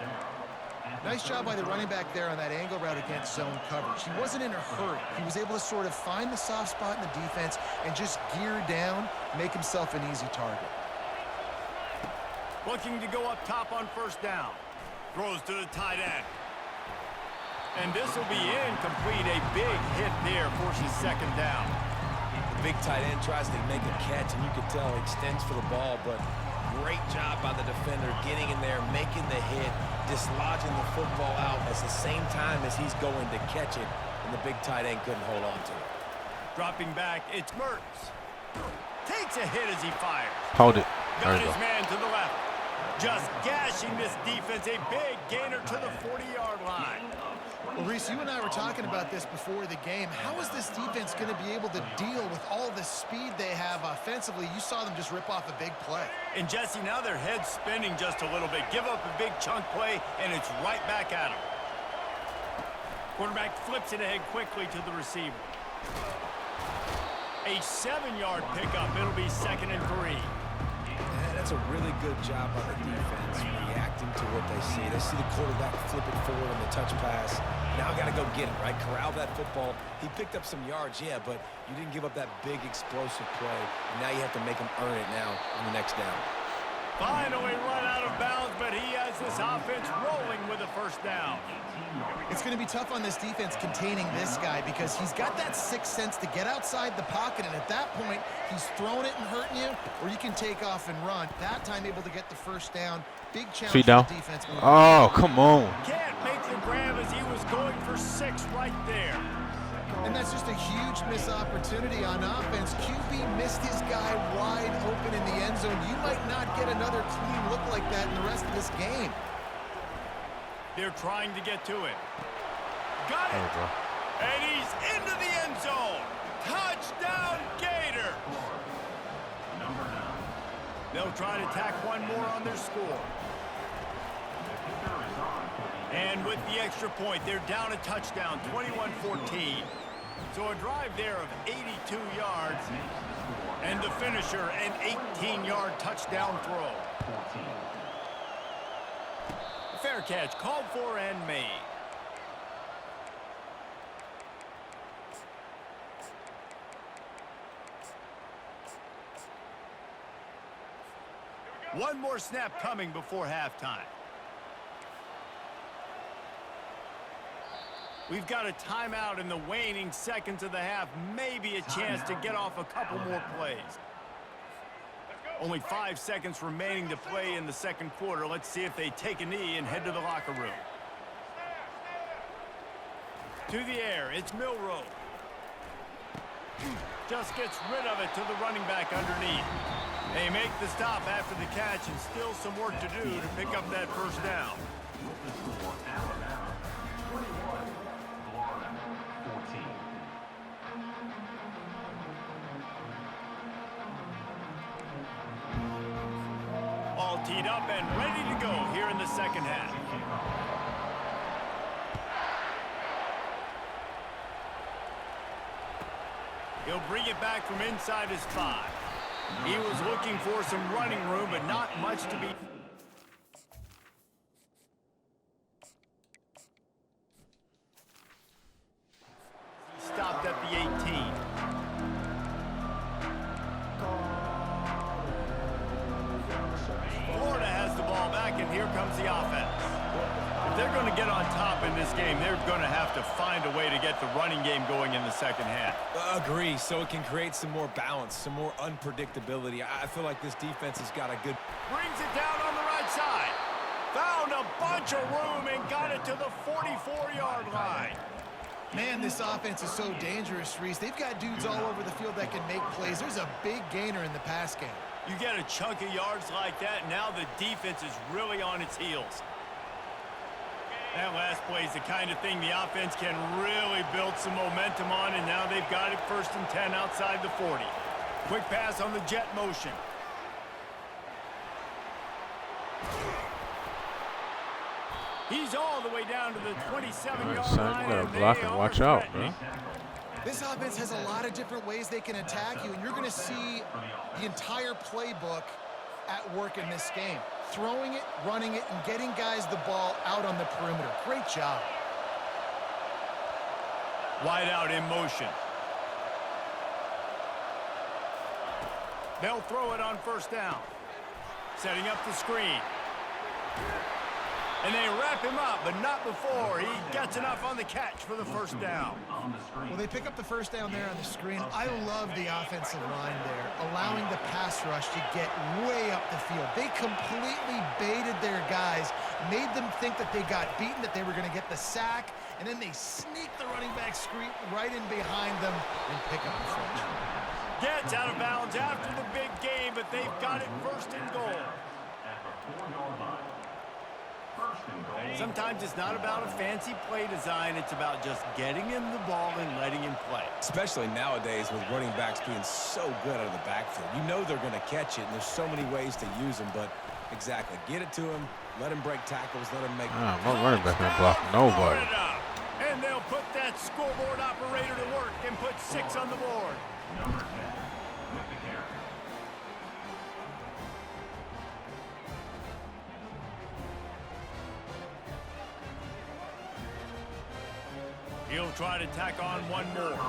Nice job by the running back there on that angle route against zone coverage. He wasn't in a hurry. He was able to sort of find the soft spot in the defense and just gear down, make himself an easy target. Looking to go up top on first down. Throws to the tight end. And this will be incomplete. A big hit there forces second down. Big tight end tries to make a catch, and you can tell he extends for the ball, but great job by the defender getting in there, making the hit, dislodging the football out at the same time as he's going to catch it, and the big tight end couldn't hold on to it. Dropping back, it's Mertz. Takes a hit as he fires. Hold it. There Got you his go. man to the left. Just gashing this defense, a big gainer to the 40-yard line. Well, Reese, you and I were talking about this before the game. How is this defense going to be able to deal with all the speed they have offensively? You saw them just rip off a big play. And Jesse, now their head's spinning just a little bit. Give up a big chunk play, and it's right back at them. Quarterback flips it ahead quickly to the receiver. A 7-yard pickup. It'll be 2nd and 3. Yeah, that's a really good job by the defense, reacting to what they see. They see the quarterback flip it forward on the touch pass. Now got to go get it, right? Corral that football. He picked up some yards, yeah, but you didn't give up that big explosive play. And now you have to make him earn it now on the next down. Finally run out of bounds, but he has this offense rolling with a first down. It's going to be tough on this defense containing this guy because he's got that sixth sense to get outside the pocket, and at that point, he's throwing it and hurting you, or you can take off and run. That time able to get the first down. Big challenge Feet for down. the defense. Oh, come on. Can't make the grab as he was going for 6 right there. And that's just a huge missed opportunity on offense. QB missed his guy wide open in the end zone. You might not get another clean look like that in the rest of this game. They're trying to get to it. Got it. Hey, bro. And he's into the end zone. Touchdown, Gators. They'll try to tack one more on their score. And with the extra point, they're down a touchdown, 21-14. So a drive there of 82 yards. And the finisher, an 18-yard touchdown throw. Fair catch, called for and made. One more snap coming before halftime. We've got a timeout in the waning seconds of the half. Maybe a chance to get off a couple more plays. Only 5 seconds remaining to play in the second quarter. Let's see if they take a knee and head to the locker room. To the air, it's Milroe. Just gets rid of it to the running back underneath. They make the stop after the catch, and still some work to do to pick up that first down. All teed up and ready to go here in the second half. He'll bring it back from inside his 5. He was looking for some running room, but not much to be. Stopped at the 18. Florida has the ball back, and here comes the offense. If they're going to get on top in this game, they're going to have to find a way to get the running game going in the second half. Agree, so it can create some more balance, some more unpredictability. I feel like this defense has got a good... Brings it down on the right side. Found a bunch of room and got it to the 44-yard line. Man, this offense is so dangerous, Reese. They've got dudes all over the field that can make plays. There's a big gainer in the pass game. You get a chunk of yards like that, now the defense is really on its heels. That last play is the kind of thing the offense can really build some momentum on, and now they've got it 1st and 10 outside the 40. Quick pass on the jet motion. He's all the way down to the 27-yard line. You gotta block and watch out, bro. This offense has a lot of different ways they can attack you, and you're going to see the entire playbook at work in this game. Throwing it, running it, and getting guys the ball out on the perimeter. Great job. Wide out in motion. They'll throw it on 1st down. Setting up the screen. And they wrap him up, but not before he gets enough on the catch for the 1st down. Well, they pick up the 1st down there on the screen. I love the offensive line there, allowing the pass rush to get way up the field. They completely baited their guys, made them think that they got beaten, that they were going to get the sack, and then they sneak the running back screen right in behind them and pick up the first. Gets out of bounds after the big game, but they've got it 1st and goal. Sometimes it's not about a fancy play design. It's about just getting him the ball and letting him play. Especially nowadays with running backs being so good out of the backfield. You know they're going to catch it, and there's so many ways to use them, but exactly. Get it to him, let him break tackles, let him make... My running back ain't blocking nobody. And they'll put that scoreboard operator to work and put 6 on the board. Number 10 with the carry. He'll try to tack on one more.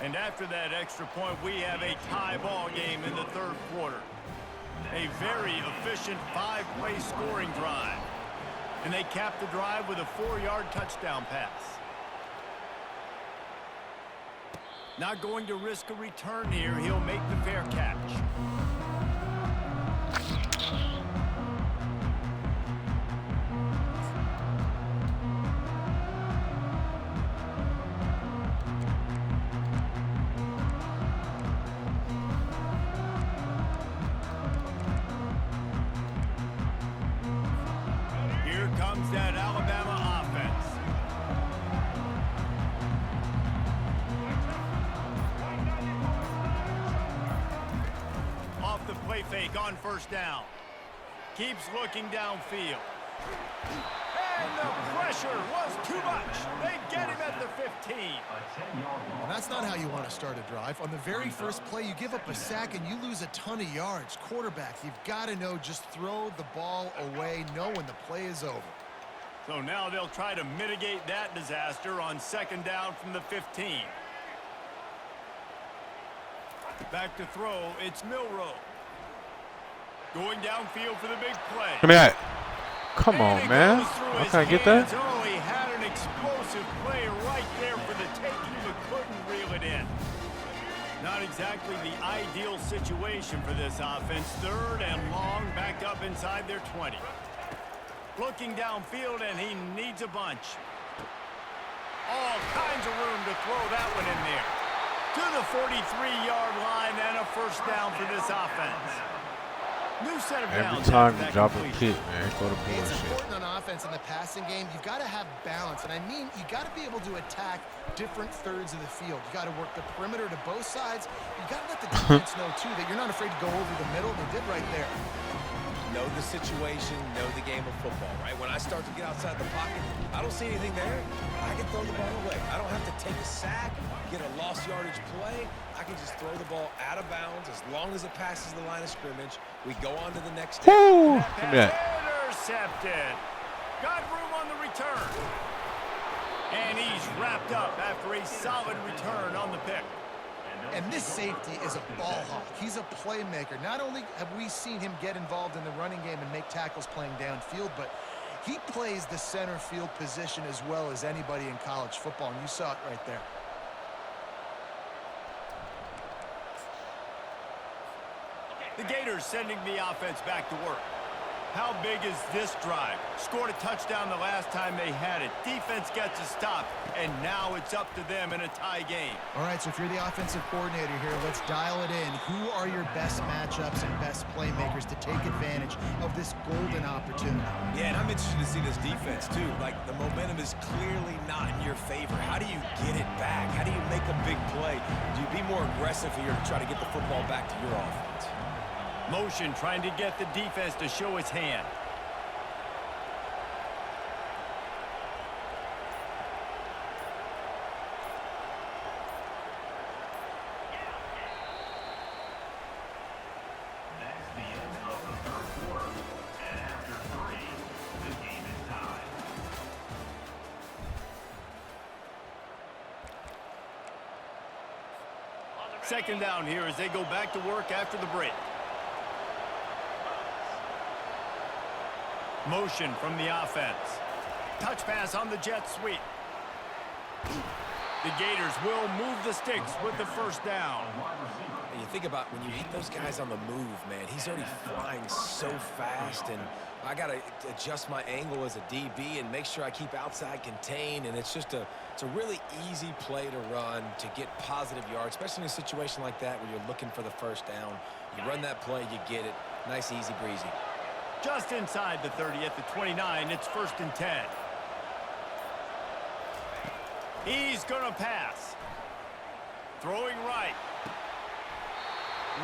And after that extra point, we have a tie ball game in the 3rd quarter. A very efficient 5-play scoring drive. And they cap the drive with a 4-yard touchdown pass. Not going to risk a return here. He'll make the fair catch. That Alabama offense. Off the play fake on 1st down. Keeps looking downfield. And the pressure was too much. They get him at the 15. And that's not how you want to start a drive. On the very first play, you give up a sack and you lose a ton of yards. Quarterback, you've got to know, just throw the ball away, know when the play is over. So now they'll try to mitigate that disaster on 2nd down from the 15. Back to throw, it's Milroe. Going downfield for the big play. Give me that. Come And on, it man. goes through I his can't get hands. that. Oh, he had an explosive play right there for the taking, but couldn't reel it in. Not exactly the ideal situation for this offense. 3rd and long, back up inside their 20. Looking downfield, and he needs a bunch. All kinds of room to throw that one in there. To the 43-yard line, and a first down for this offense. New set of Every downs time after you that drop a completion. kick, man, go to It's bullshit. important on offense in the passing game. You've got to have balance. And I mean, you got to be able to attack different thirds of the field. You got to work the perimeter to both sides. You got to let the defense know, too, that you're not afraid to go over the middle. They did right there. Know the situation, know the game of football, right? When I start to get outside the pocket, I don't see anything there. I can throw the ball away. I don't have to take a sack, get a lost yardage play. I can just throw the ball out of bounds as long as it passes the line of scrimmage. We go on to the next step. Woo! Give me that. Intercepted. Got room on the return. And he's wrapped up after a solid return on the pick. And this safety is a ball hawk. He's a playmaker. Not only have we seen him get involved in the running game and make tackles playing downfield, but he plays the center field position as well as anybody in college football, and you saw it right there. The Gators sending the offense back to work. How big is this drive? Scored a touchdown the last time they had it. Defense gets a stop, and now it's up to them in a tie game. All right, so if you're the offensive coordinator here, let's dial it in. Who are your best matchups and best playmakers to take advantage of this golden opportunity? Yeah, and I'm interested to see this defense, too. Like, the momentum is clearly not in your favor. How do you get it back? How do you make a big play? Do you be more aggressive here to try to get the football back to your offense? Motion trying to get the defense to show his hand. That's the end of the 3rd quarter. And after 3, the game is tied. Second down here as they go back to work after the break. Motion from the offense. Touch pass on the jet sweep. The Gators will move the sticks with the first down. And you think about when you hit those guys on the move, man, he's already flying so fast, and I got to adjust my angle as a DB and make sure I keep outside contained, and it's a really easy play to run to get positive yards, especially in a situation like that where you're looking for the first down. You run that play, you get it. Nice, easy breezy. Just inside the 30 at the 29, it's 1st and 10. He's going to pass. Throwing right.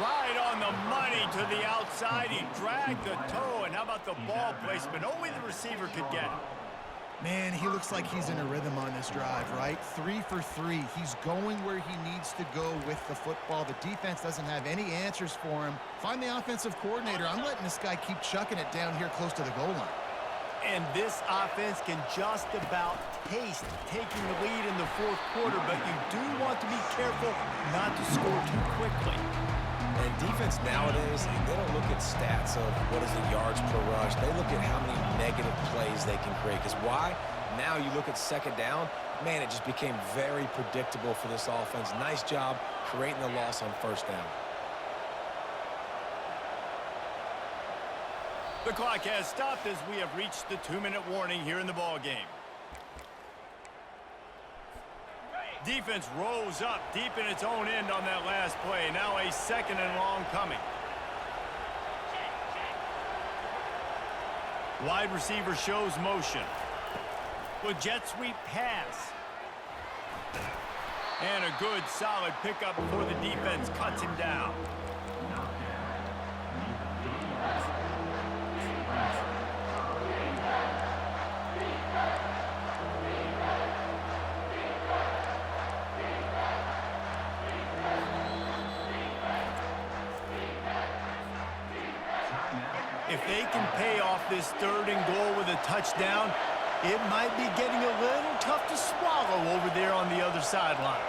Right on the money to the outside. He dragged the toe, and how about the ball placement? Only the receiver could get it. Man, he looks like he's in a rhythm on this drive, right? 3 for 3. He's going where he needs to go with the football. The defense doesn't have any answers for him. Find the offensive coordinator. I'm letting this guy keep chucking it down here close to the goal line. And this offense can just about taste taking the lead in the 4th quarter, but you do want to be careful not to score too quickly. And defense nowadays, they don't look at stats of what is the yards per rush. They look at how many negative plays they can create. Because why? Now you look at second down, man, it just became very predictable for this offense. Nice job creating the loss on first down. The clock has stopped as we have reached the 2-minute warning here in the ball game. Defense rolls up deep in its own end on that last play. Now a 2nd and long coming. Wide receiver shows motion. With jet sweep pass. And a good solid pickup before the defense cuts him down. If they can pay off this 3rd and goal with a touchdown, it might be getting a little tough to swallow over there on the other sideline.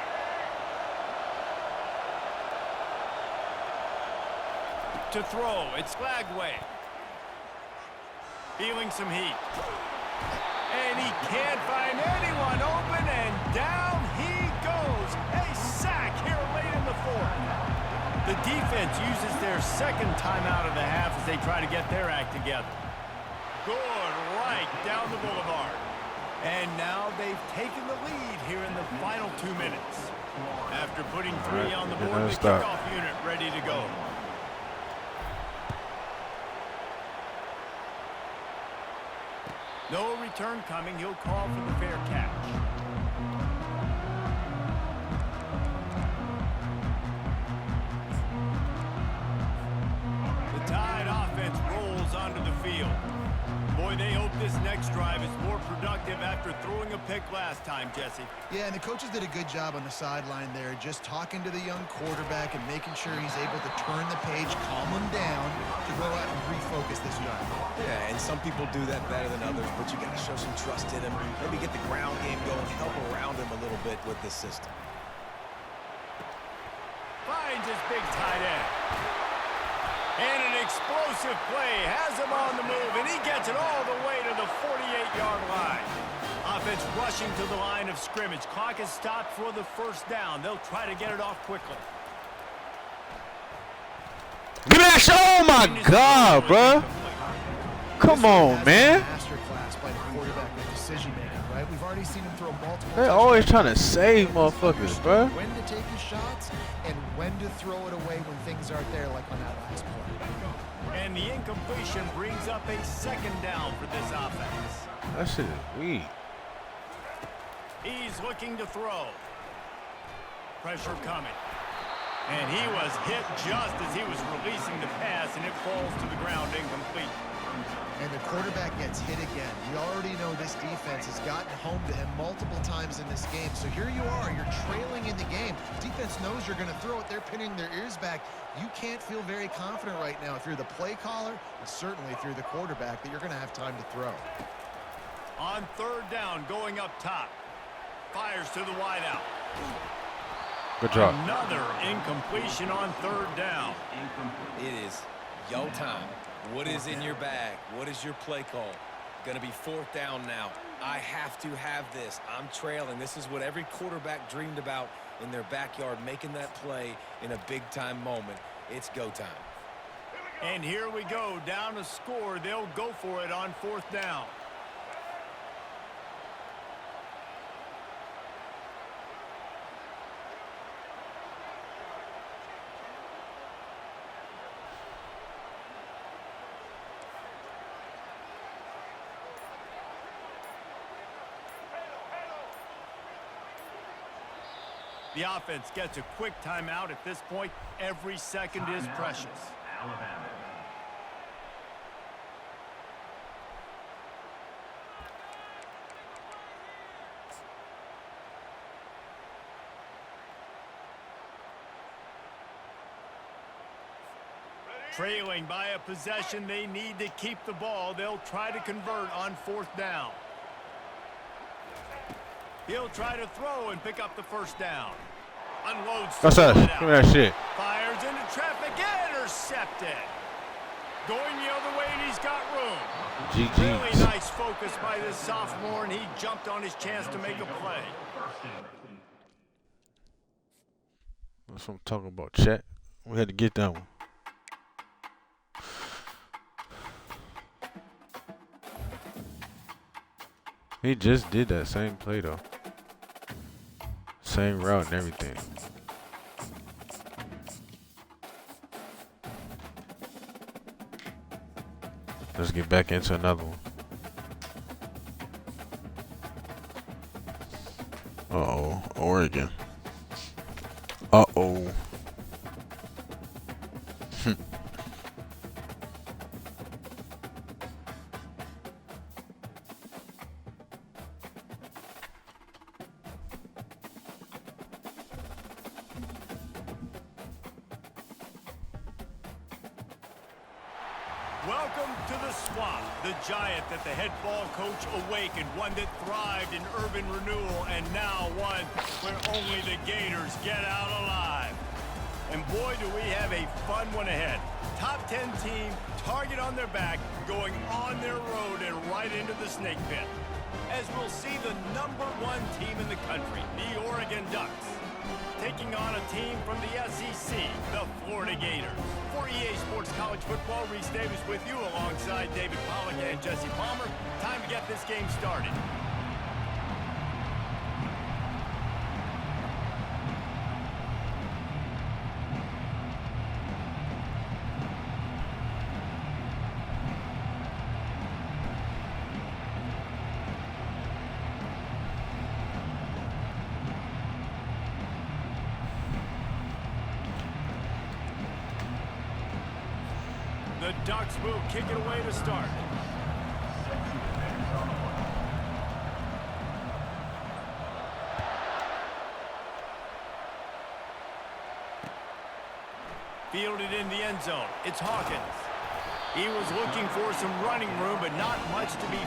to throw. It's Flagway. Feeling some heat. And he can't find anyone open, and down he goes. A sack here late in the fourth. The defense uses their second timeout of the half as they try to get their act together. Good right down the boulevard. And now they've taken the lead here in the final 2 minutes. After putting 3 on the board, the kickoff unit ready to go. No return coming. He'll call for the fair catch. The Tide offense rolls onto the field. Boy, they hope this next drive is more productive after throwing a pick last time, Jesse. Yeah, and the coaches did a good job on the sideline there, just talking to the young quarterback and making sure he's able to turn the page, calm him down to go out and refocus this drive. Yeah, and some people do that better than others, but you got to show some trust in him. Maybe get the ground game going, help around him a little bit with this system. Finds his big tight end. And an explosive play has him on the move, and he gets it all the way to the 48-yard line. Offense rushing to the line of scrimmage. Clock is stopped for the first down. They'll try to get it off quickly. Give me that shot. Oh, my God, bro. Come on, man. Masterclass by the quarterback with decision-making, right? We've already seen him throw multiple. They're always trying to save motherfuckers, bro. When to take his shots and when to throw it away when things aren't there, like on that last play. And the incompletion brings up a second down for this offense. That shit is weak. He's looking to throw. Pressure coming. And he was hit just as he was releasing the pass, and it falls to the ground incomplete. And the quarterback gets hit again. You already know this defense has gotten home to him multiple times in this game. So here you are, you're trailing in the game. Defense knows you're going to throw it. They're pinning their ears back. You can't feel very confident right now if you're the play caller, and certainly if you're the quarterback, that you're going to have time to throw. On third down, going up top. Fires to the wideout. Good job. Another incompletion on third down. It is yo time. What is in your bag? What is your play call? Going to be fourth down now. I have to have this. I'm trailing. This is what every quarterback dreamed about in their backyard, making that play in a big-time moment. It's go time. And here we go. Down a score. They'll go for it on fourth down. The offense gets a quick timeout at this point. Every second is precious. Alabama. Trailing by a possession, they need to keep the ball. They'll try to convert on fourth down. He'll try to throw and pick up the first down. Unloads. That's us. Give me that shit. Fires into traffic. Intercepted. Going the other way, and he's got room. GG's. Really nice focus by this sophomore, and he jumped on his chance to make a play. That's what I'm talking about, chat. We had to get that one. He just did that same play, though. Same route and everything. Let's get back into another one. Uh-oh. Oregon. Uh-oh. Welcome to the swamp, the giant that the head ball coach awakened, one that thrived in urban renewal, and now one where only the Gators get out alive. And boy, do we have a fun one ahead. Top 10 team, target on their back, going on their road and right into the snake pit. As we'll see the #1 team in the country, the Oregon Ducks, taking on a team from the SEC, the Florida Gators. For EA Sports College Football, Reese Davis with you alongside David Pollack and Jesse Palmer. Time to get this game started. The Ducks will kick it away to start. Fielded in the end zone. It's Hawkins. He was looking for some running room, but not much to be.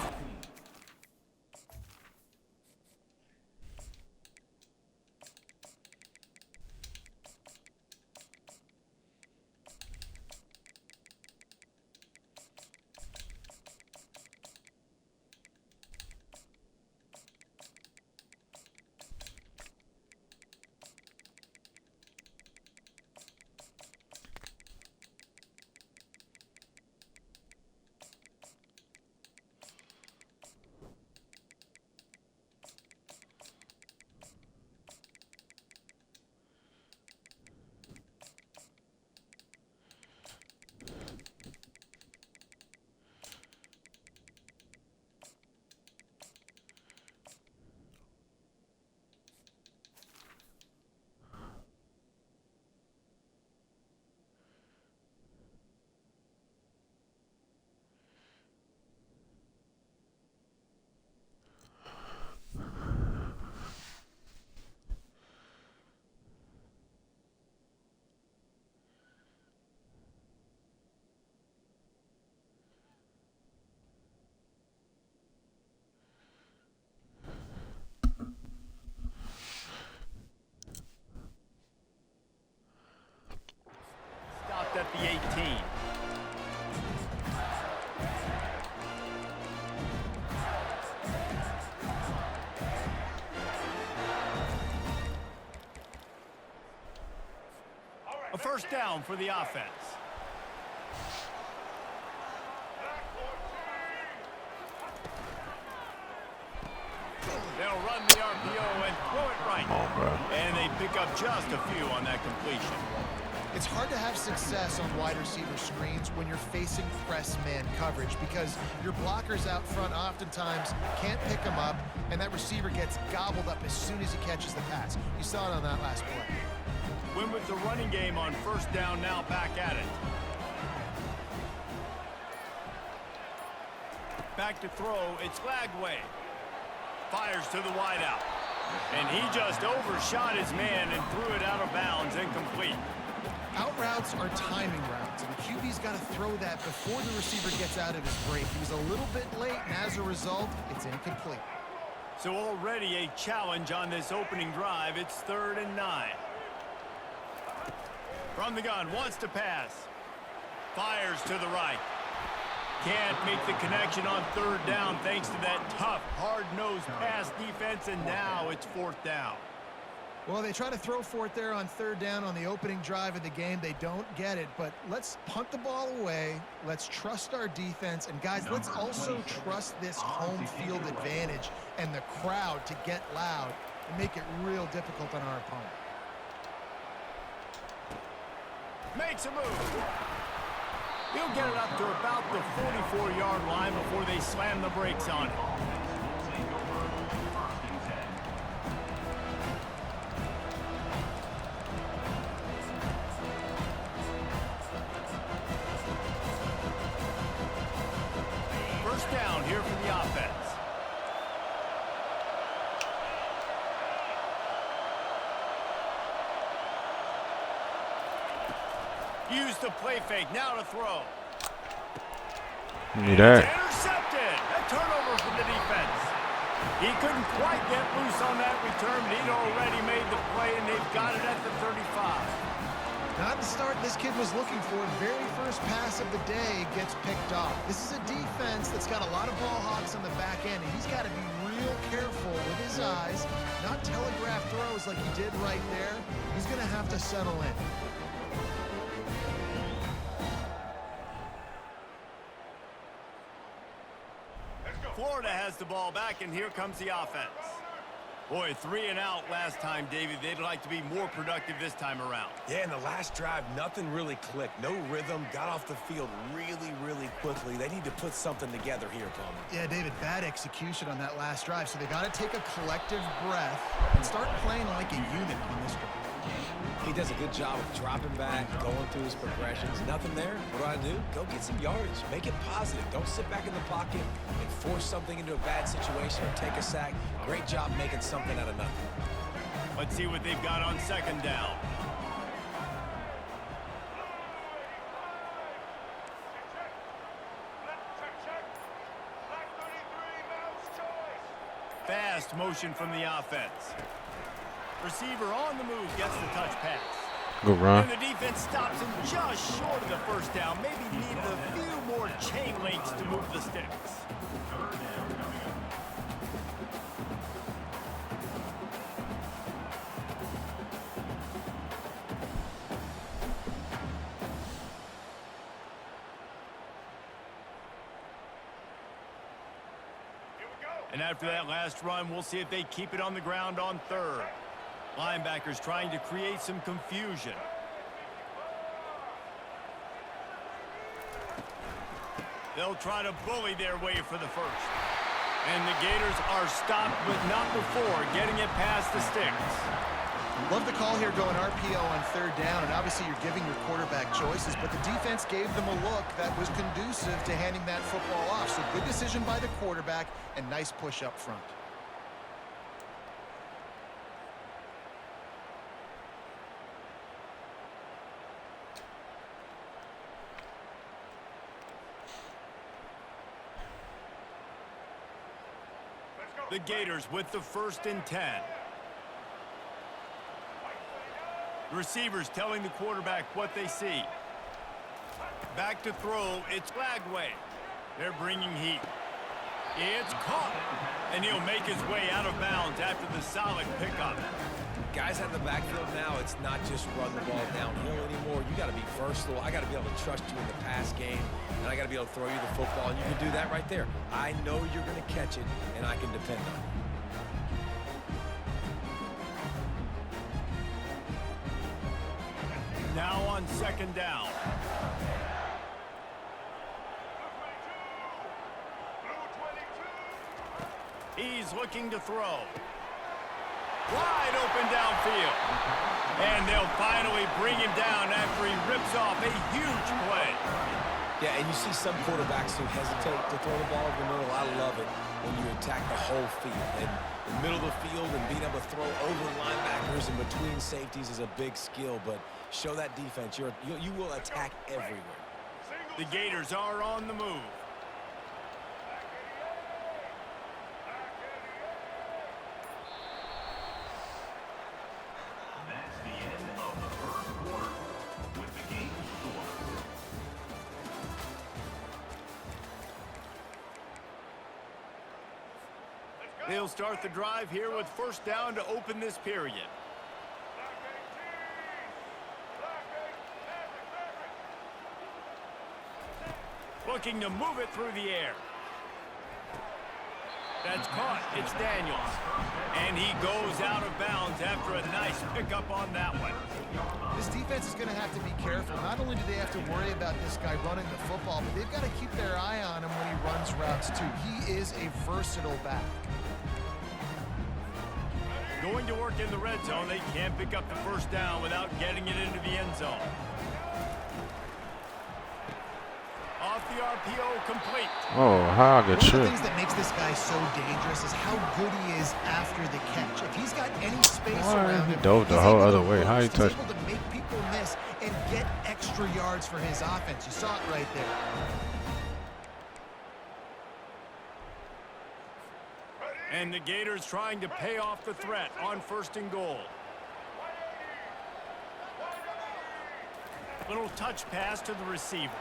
At the 18. A first down for the offense. They'll run the RPO and throw it right. And they pick up just a few on that completion. It's hard to have success on wide receiver screens when you're facing press man coverage because your blockers out front oftentimes can't pick them up, and that receiver gets gobbled up as soon as he catches the pass. You saw it on that last play. Win with the running game on first down, now back at it. Back to throw, it's Lagway. Fires to the wideout. And he just overshot his man and threw it out of bounds, incomplete. Out routes are timing routes, and the QB's got to throw that before the receiver gets out of his break. He was a little bit late, and as a result, it's incomplete. So already a challenge on this opening drive. It's 3rd and 9. From the gun, wants to pass. Fires to the right. Can't make the connection on 3rd down thanks to that tough, hard-nosed pass defense, and now it's 4th down. Well, they try to throw for it there on 3rd down on the opening drive of the game. They don't get it, but let's punt the ball away. Let's trust our defense. And, guys, let's also trust this home field advantage and the crowd to get loud and make it real difficult on our opponent. Makes a move. He'll get it up to about the 44-yard line before they slam the brakes on it. First down here for the offense. Use the play fake, now to throw. Need that. Intercepted. A turnover for the defense. He couldn't quite get loose on that return, but he'd already made the play, and they've got it at the 35. Not the start this kid was looking for. Very first pass of the day gets picked off. This is a defense that's got a lot of ball hawks on the back end, and he's got to be real careful with his eyes, not telegraph throws like he did right there. He's going to have to settle in. Florida has the ball back, and here comes the offense. Boy, 3 and out last time, David. They'd like to be more productive this time around. Yeah, in the last drive, nothing really clicked. No rhythm, got off the field really quickly. They need to put something together here, Palmer. Yeah, David, bad execution on that last drive, so they got to take a collective breath and start playing like a unit on this drive. He does a good job of dropping back, going through his progressions. Nothing there. What do? Go get some yardage. Make it positive. Don't sit back in the pocket and force something into a bad situation or take a sack. Great job making something out of nothing. Let's see what they've got on second down. Fast motion from the offense. Receiver on the move gets the touch pass. Good run. And the defense stops him just short of the first down. Maybe needed a few more chain links to move the sticks. And after that last run, we'll see if they keep it on the ground on third. Linebackers trying to create some confusion. They'll try to bully their way for the first. And the Gators are stopped, but not before getting it past the sticks. Love the call here going RPO on third down, and obviously you're giving your quarterback choices, but the defense gave them a look that was conducive to handing that football off. So good decision by the quarterback and nice push up front. The Gators with the 1st and 10. The receivers telling the quarterback what they see. Back to throw, it's Flagway. They're bringing heat. It's caught, and he'll make his way out of bounds after the solid pickup. Guys out of the backfield now, it's not just run the ball downhill anymore. You got to be versatile. I got to be able to trust you in the pass game, and I got to be able to throw you the football, and you can do that right there. I know you're going to catch it, and I can depend on it. Now on second down. He's looking to throw. Wide open downfield. And they'll finally bring him down after he rips off a huge play. Yeah, and you see some quarterbacks who hesitate to throw the ball over the middle. I love it when you attack the whole field. And the middle of the field and being able to throw over linebackers and between safeties is a big skill. But show that defense. You will attack everywhere. The Gators are on the move. That's the end of the first quarter with the game score. They'll start the drive here with 1st down to open this period. Looking to move it through the air. That's caught. It's Daniels. And he goes out of bounds after a nice pickup on that one. This defense is going to have to be careful. Not only do they have to worry about this guy running the football, but they've got to keep their eye on him when he runs routes too. He is a versatile back. Going to work in the red zone. They can't pick up the 1st down without getting it into the end zone. Off the RPO, complete. Oh, how good One of the shit. things that makes this guy so dangerous is how good he is after the catch. If he's got any space around He him, dove the he's whole able other to way. How he burst. He's touched? able to make people miss and get extra yards for his offense. You saw it right there. And the Gators trying to pay off the threat on 1st and goal. Little touch pass to the receiver.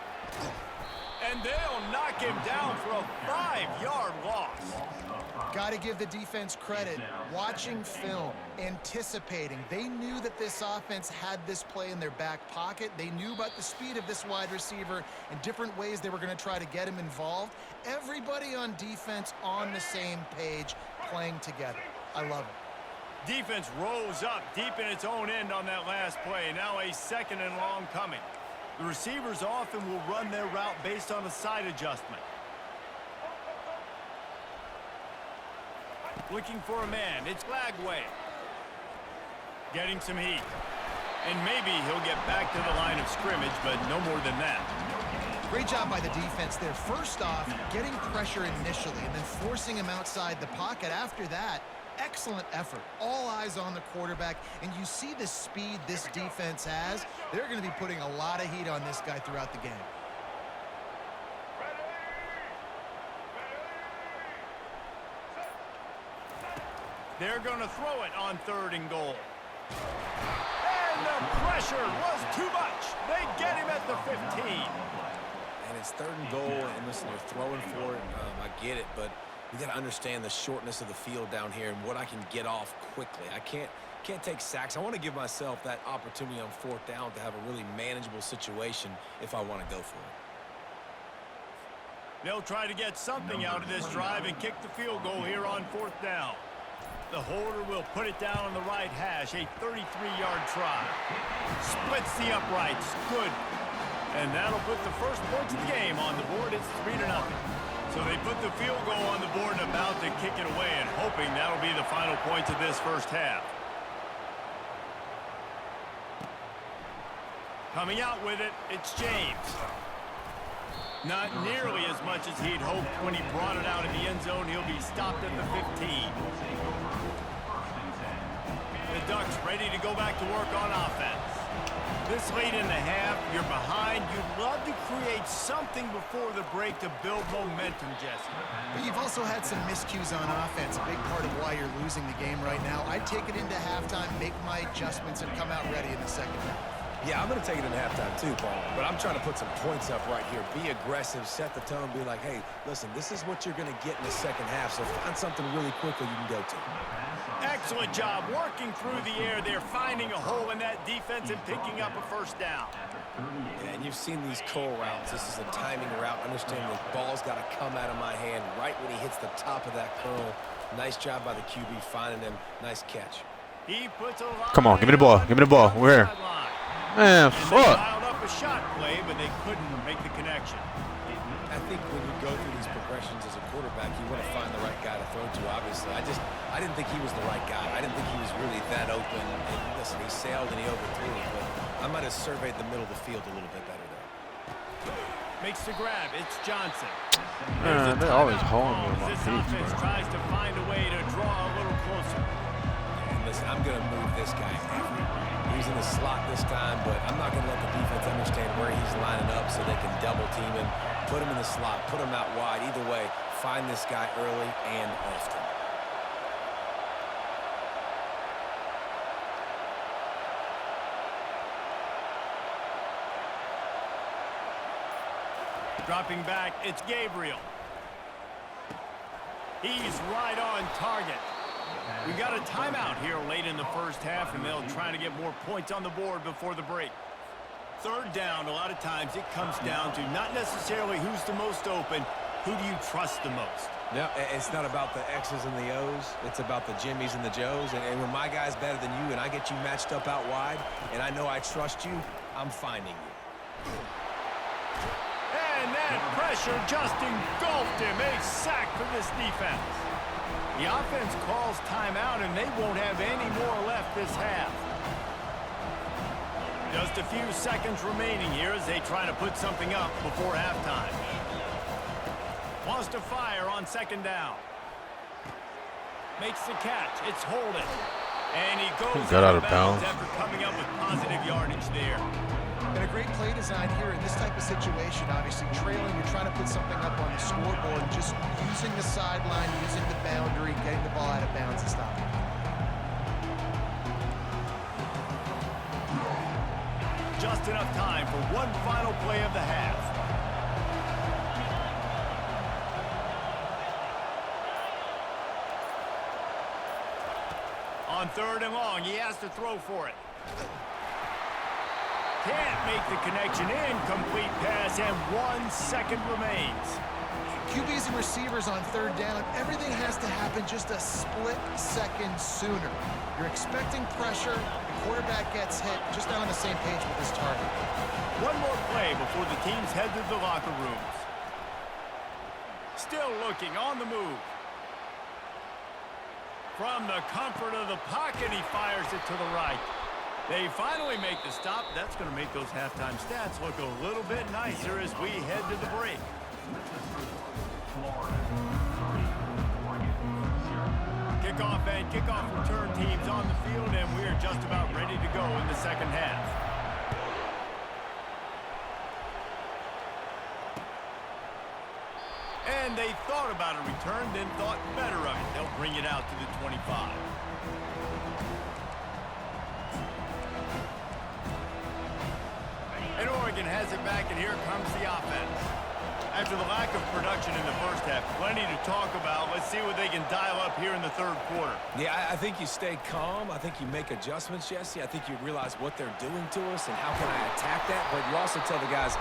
And they'll knock him down for a 5-yard loss. Got to give the defense credit. Watching film, anticipating. They knew that this offense had this play in their back pocket. They knew about the speed of this wide receiver and different ways they were going to try to get him involved. Everybody on defense on the same page, playing together. I love it. Defense rose up deep in its own end on that last play. Now a 2nd and long coming. The receivers often will run their route based on a side adjustment. Looking for a man. It's Lagway. Getting some heat. And maybe he'll get back to the line of scrimmage, but no more than that. Great job by the defense there. First off, getting pressure initially and then forcing him outside the pocket after that. Excellent effort. All eyes on the quarterback, and you see the speed this defense has. They're going to be putting a lot of heat on this guy throughout the game. They're going to throw it on 3rd and goal. And the pressure was too much. They get him at the 15. And it's 3rd and goal, and listen, they're throwing for it. I get it, but we got to understand the shortness of the field down here and what I can get off quickly. I can't take sacks. I want to give myself that opportunity on 4th down to have a really manageable situation if I want to go for it. They'll try to get something out of this drive and kick the field goal here on 4th down. The holder will put it down on the right hash, a 33-yard try. Splits the uprights. Good. And that'll put the first points of the game on the board. It's 3-0. So they put the field goal on the board and about to kick it away and hoping that'll be the final points of this first half. Coming out with it, it's James. Not nearly as much as he'd hoped when he brought it out in the end zone. He'll be stopped at the 15. The Ducks ready to go back to work on offense. This late in the half, you're behind. You'd love to create something before the break to build momentum, Jesse. But you've also had some miscues on offense, a big part of why you're losing the game right now. I'd take it into halftime, make my adjustments, and come out ready in the second half. Yeah, I'm going to take it in halftime too, Paul. But I'm trying to put some points up right here. Be aggressive, set the tone, be like, hey, listen, this is what you're going to get in the second half, so find something really quickly you can go to. Excellent job working through the air there, finding a hole in that defense and picking up a first down. Yeah, and you've seen these curl routes. This is a timing route. Understand the ball's got to come out of my hand right when he hits the top of that curl. Nice job by the QB finding him. Nice catch. He puts a lot. Come on, give me the ball. Give me the ball. We're here. Man, They fuck. dialed up a shot play, but they couldn't make the connection. I think when you go through these progressions as a quarterback, you want to find the right guy to throw to, obviously. I didn't think he was the right guy. I didn't think he was really that open. And listen, he sailed and he overthrew it, but I might have surveyed the middle of the field a little bit better there. Makes the grab. It's Johnson. Man, they're always hauling me on my This feet, offense bro. tries to find a way to draw a little closer. And listen, I'm going to move this guy everywhere. He's in the slot this time, but I'm not going to let the defense understand where he's lining up so they can double team him, put him in the slot, put him out wide. Either way, find this guy early and often. Dropping back, it's Gabriel. He's right on target. We got a timeout here late in the first half, and they'll try to get more points on the board before the break. 3rd down, a lot of times it comes down to not necessarily who's the most open, who do you trust the most? No, it's not about the X's and the O's. It's about the Jimmies and the Joes. And when my guy's better than you and I get you matched up out wide and I know I trust you, I'm finding you. And that pressure just engulfed him. A sack for this defense. The offense calls timeout, and they won't have any more left this half. Just a few seconds remaining here as they try to put something up before halftime. Wants to fire on 2nd down. Makes the catch. It's Holden. And he goes got out of bounds after coming up with positive yardage there. And a great play design here in this type of situation. Obviously trailing, you're trying to put something up on the scoreboard, just using the sideline, using the boundary, getting the ball out of bounds and stopping. just enough time for one final play of the half. On 3rd and long, he has to throw for it. Can't make the connection. Incomplete pass, and 1 second remains. QBs and receivers on 3rd down, everything has to happen just a split second sooner. You're expecting pressure, the quarterback gets hit, just not on the same page with his target. One more play before the teams head to the locker rooms. Still looking on the move. From the comfort of the pocket, he fires it to the right. They finally make the stop. That's going to make those halftime stats look a little bit nicer as we head to the break. Kickoff and kickoff return teams on the field, and we're just about ready to go in the second half. And they thought about a return, then thought better of it. They'll bring it out to the 25. And Oregon has it back, and here comes the offense. After the lack of production in the first half, plenty to talk about. Let's see what they can dial up here in the 3rd quarter. Yeah, I think you stay calm. I think you make adjustments, Jesse. I think you realize what they're doing to us and how can I attack that. But you also tell the guys,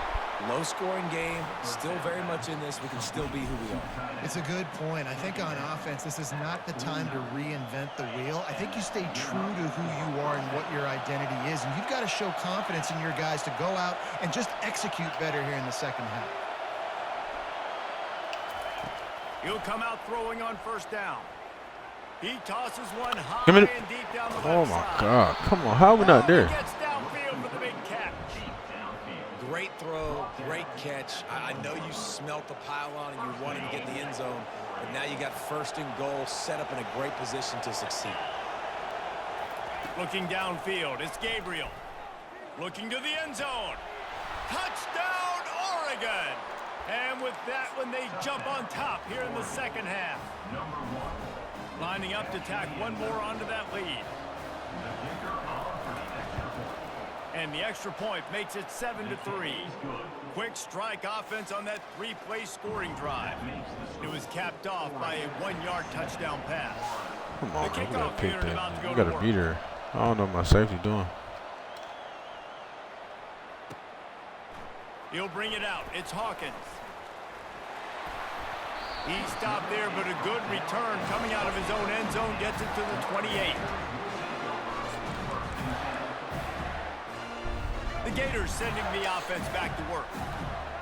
low-scoring game, still very much in this. We can still be who we are. It's a good point. I think on offense, this is not the time to reinvent the wheel. I think you stay true to who you are and what your identity is. And you've got to show confidence in your guys to go out and just execute better here in the second half. He'll come out throwing on 1st down. He tosses one high Give me and deep down the left Oh, my side. God. Come on. How are we not there? He gets downfield for the big catch. Great throw, great catch. I know you smelt the pylon and you wanted to get in the end zone, but now you got 1st and goal set up in a great position to succeed. Looking downfield, it's Gabriel. Looking to the end zone. Touchdown, Oregon! And with that one, they jump on top here in the second half. Lining up to tack one more onto that lead. And the extra point makes it 7-3. Quick strike offense on that 3-play scoring drive. It was capped off by a 1-yard touchdown pass. Come on, The man. We gotta kickoff pick here and about that. to We go to gotta work. beat her. I don't know what my safety doing. He'll bring it out. It's Hawkins. He stopped there, but a good return coming out of his own end zone gets it to the 28. The Gators sending the offense back to work.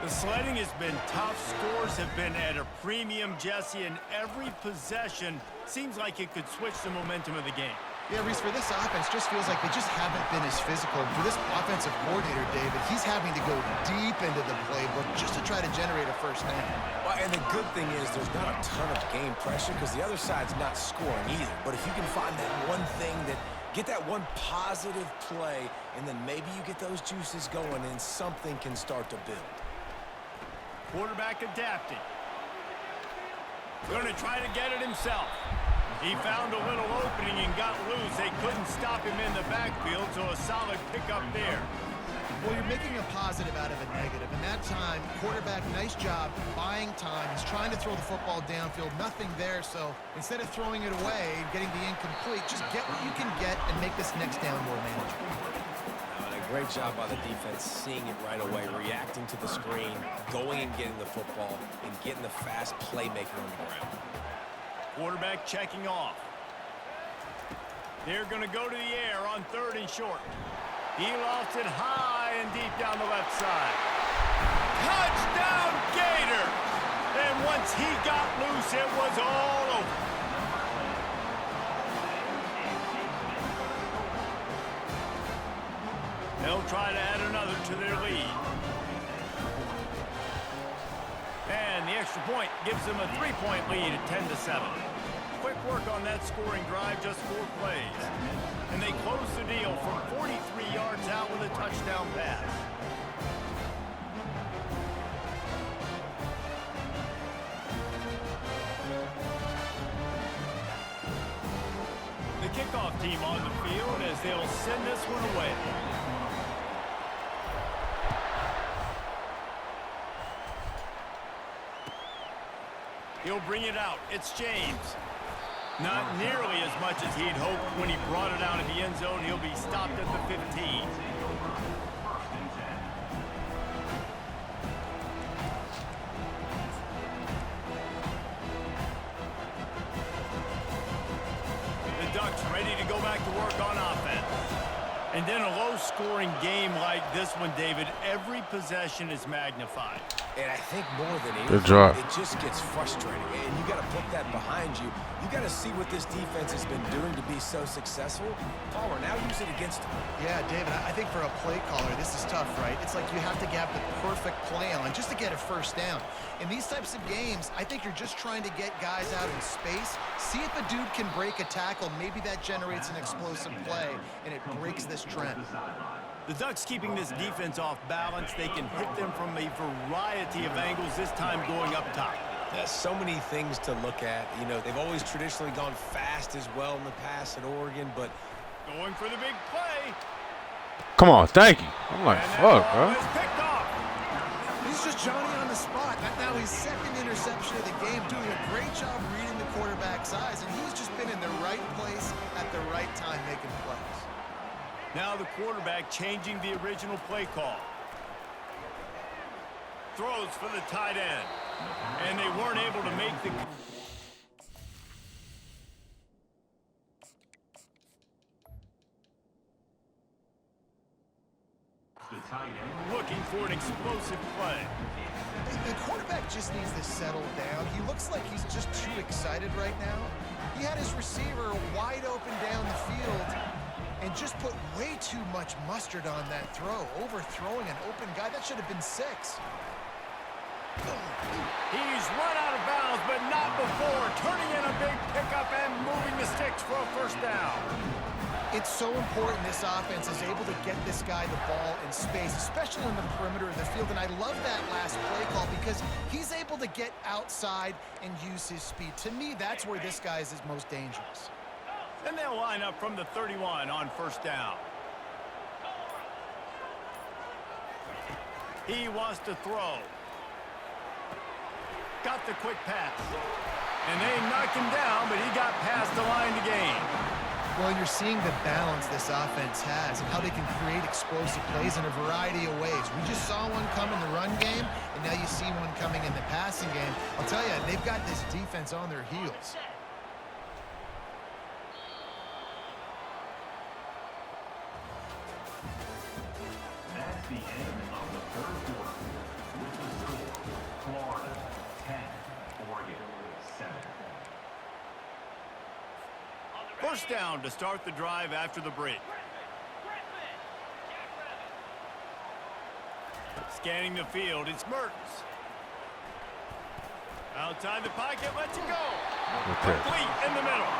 The sledding has been tough. Scores have been at a premium, Jesse, and every possession seems like it could switch the momentum of the game. Yeah, Reese, for this offense, just feels like they just haven't been as physical. And for this offensive coordinator, David, he's having to go deep into the playbook just to try to generate a 1st down. Well, and the good thing is there's not a ton of game pressure because the other side's not scoring either. But if you can find that one thing that get that one positive play, and then maybe you get those juices going and something can start to build. Quarterback adapting. Going to try to get it himself. He found a little opening and got loose. They couldn't stop him in the backfield, so a solid pickup there. Well, you're making a positive out of a negative. And that time, quarterback, nice job buying time. He's trying to throw the football downfield. Nothing there, so instead of throwing it away and getting the incomplete, just get what you can get and make this next down more manageable. A great job by the defense, seeing it right away, reacting to the screen, going and getting the football, and getting the fast playmaker on the ground. Quarterback checking off. They're going to go to the air on 3rd and short. He lost it high and deep down the left side. Touchdown, Gator! And once he got loose, it was all over. They'll try to add another to their lead. And the extra point gives them a 3-point lead at 10-7. Quick work on that scoring drive, just 4 plays. And they close the deal from 43 yards out with a touchdown pass. The kickoff team on the field as they'll send this one away. He'll bring it out. It's James. Not nearly as much as he'd hoped when he brought it out of the end zone. He'll be stopped at the 15. The Ducks ready to go back to work on offense. And then a low-scoring game like this one, David, every possession is magnified. And I think more than Good anything, job. it just gets frustrating. And you got to put that behind you. You got to see what this defense has been doing to be so successful. Palmer, now use it against them. Yeah, David, I think for a play caller, this is tough, right? It's like you have to have the perfect play on just to get a first down. In these types of games, I think you're just trying to get guys out in space, see if a dude can break a tackle. Maybe that generates an explosive play, and it breaks this trend. The Ducks keeping this defense off balance. They can hit them from a variety of angles, this time going up top. There's so many things to look at. You know, they've always traditionally gone fast as well in the past at Oregon, but Going for the big play. Come on, thank you. I'm like, And that fuck, ball bro. is picked off. He's just Johnny on the spot. Now his second interception of the game, doing a great job reading the quarterback's eyes, and he's just been in the right place at the right time making plays. Now the quarterback changing the original play call. Throws for the tight end. And they weren't able to make the... Looking for an explosive play. The quarterback just needs to settle down. He looks like he's just too excited right now. He had his receiver wide open down the field and just put way too much mustard on that throw, overthrowing an open guy. That should have been 6. He's run out of bounds, but not before. Turning in a big pickup and moving the sticks for a first down. It's so important this offense is able to get this guy the ball in space, especially on the perimeter of the field. And I love that last play call because he's able to get outside and use his speed. To me, that's where this guy is his most dangerous. And they'll line up from the 31 on first down. He wants to throw. Got the quick pass. And they knocked him down, but he got past the line to gain. Well, you're seeing the balance this offense has and how they can create explosive plays in a variety of ways. We just saw one come in the run game, and now you see one coming in the passing game. I'll tell you, they've got this defense on their heels. That's the end of the third quarter. With the score, Florida 10, Oregon 7. First down to start the drive after the break. Scanning the field, it's Mertens. Outside the pocket, lets it go. Complete in the middle.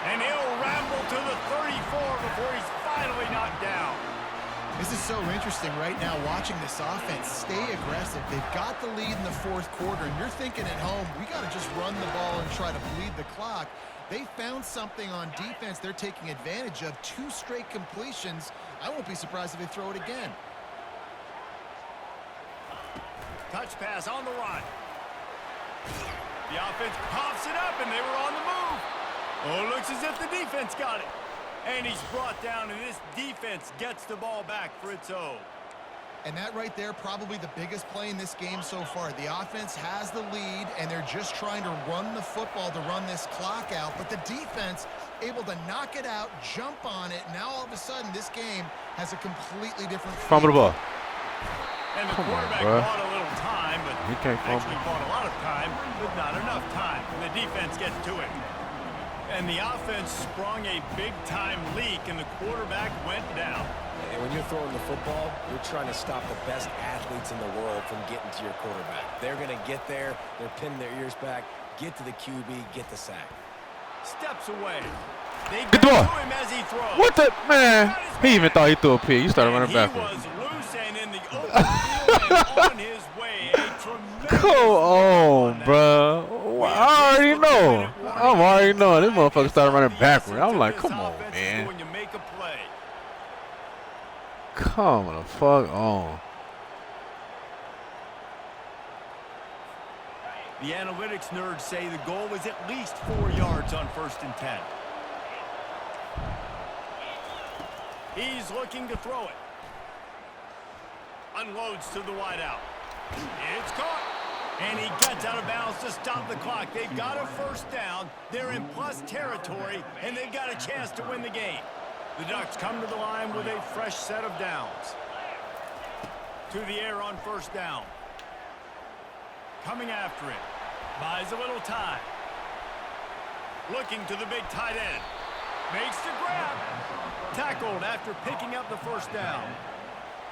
And he'll ramble to the 34 before he's finally knocked down. This is so interesting right now watching this offense stay aggressive. They've got the lead in the fourth quarter, and you're thinking at home, we got to just run the ball and try to bleed the clock. They found something on defense they're taking advantage of. 2 straight completions. I won't be surprised if they throw it again. Touch pass on the run. The offense pops it up, and they were on the move. Oh, looks as if the defense got it. And he's brought down, and this defense gets the ball back for its own. And that right there, probably the biggest play in this game so far. The offense has the lead, and they're just trying to run the football to run this clock out. But the defense able to knock it out, jump on it. Now all of a sudden, this game has a completely different feel. Fumble the ball. And the Come on, quarterback bro. bought a little time, but He can't fumble. actually bought a lot of time, but not enough time. The defense gets to it. And the offense sprung a big-time leak, and the quarterback went down. And when you're throwing the football, you're trying to stop the best athletes in the world from getting to your quarterback. They're going to get there. They're pinning their ears back, get to the QB, get the sack. Steps away. They Good get to ball. him as he throws. What the man? He even thought he threw a pick. He started running He backwards. was loose and in the open field and on his way. A tremendous Come on, bro. I already know. I'm already knowing this motherfucker started running backwards. I'm like, come on, man. When you make a play. Come the fuck on. The analytics nerds say the goal is at least 4 yards on 1st and 10. He's looking to throw it. Unloads to the wideout. It's caught. And he gets out of bounds to stop the clock. They've got a 1st down. They're in plus territory, and they've got a chance to win the game. The Ducks come to the line with a fresh set of downs. To the air on 1st down. Coming after it. Buys a little time. Looking to the big tight end. Makes the grab. Tackled after picking up the 1st down.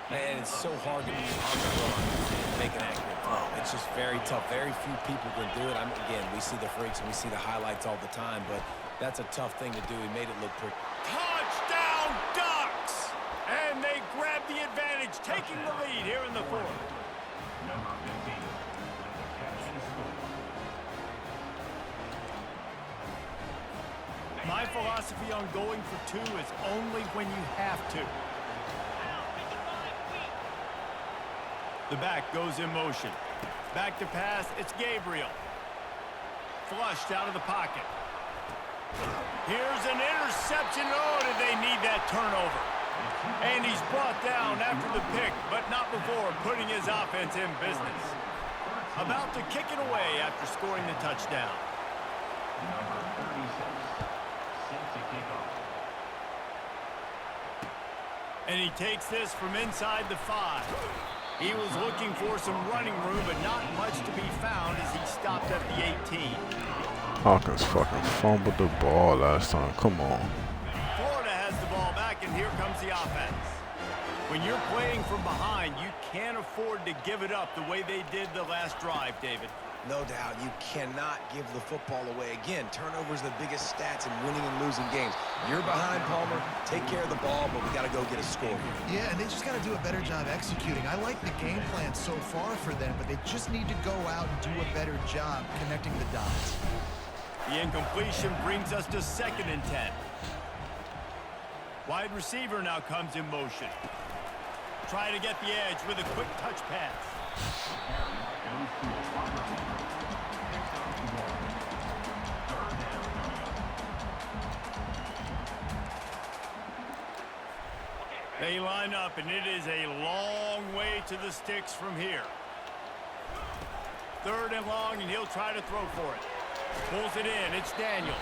Man, it's so hard to be on the run and make an accurate throw. It's just very tough. Very few people can do it. Again, we see the freaks and we see the highlights all the time, but that's a tough thing to do. He made it look pretty. Touchdown, Ducks! And they grab the advantage, taking the lead here in the 4th. Number 15, catch and score. My philosophy on going for 2 is only when you have to. The back goes in motion. Back to pass, it's Gabriel. Flushed out of the pocket. Here's an interception. Oh, did they need that turnover? And he's brought down after the pick, but not before putting his offense in business. About to kick it away after scoring the touchdown. Number 36, set to kick off. And he takes this from inside the 5. He was looking for some running room, but not much to be found as he stopped at the 18. Hawkins fucking fumbled the ball last time. Come on. Florida has the ball back, and here comes the offense. When you're playing from behind, you can't afford to give it up the way they did the last drive, David. No doubt, you cannot give the football away. Again, turnovers are the biggest stats in winning and losing games. You're behind, Palmer. Take care of the ball, but we got to go get a score here. Yeah, and they just got to do a better job executing. I like the game plan so far for them, but they just need to go out and do a better job connecting the dots. The incompletion brings us to 2nd and 10. Wide receiver now comes in motion. Try to get the edge with a quick touch pass. They line up, and it is a long way to the sticks from here. 3rd and long, and he'll try to throw for it. Pulls it in. It's Daniels.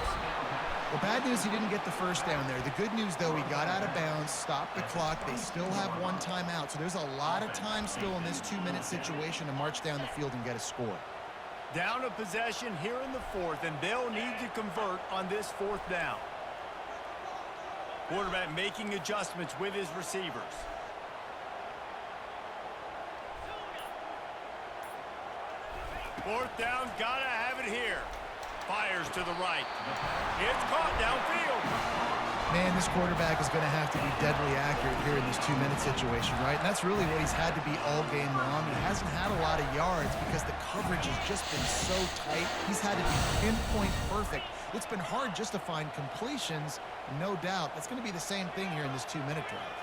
The bad news, he didn't get the 1st down there. The good news, though, he got out of bounds, stopped the clock. They still have 1 timeout, so there's a lot of time still in this 2-minute situation to march down the field and get a score. Down a possession here in the 4th, and they'll need to convert on this 4th down. Quarterback making adjustments with his receivers. Fourth down, gotta have it here. Fires to the right. It's caught downfield. Man, this quarterback is going to have to be deadly accurate here in this 2-minute situation, right? And that's really what he's had to be all game long. He hasn't had a lot of yards because the coverage has just been so tight. He's had to be pinpoint perfect. It's been hard just to find completions, no doubt. That's going to be the same thing here in this 2-minute drive.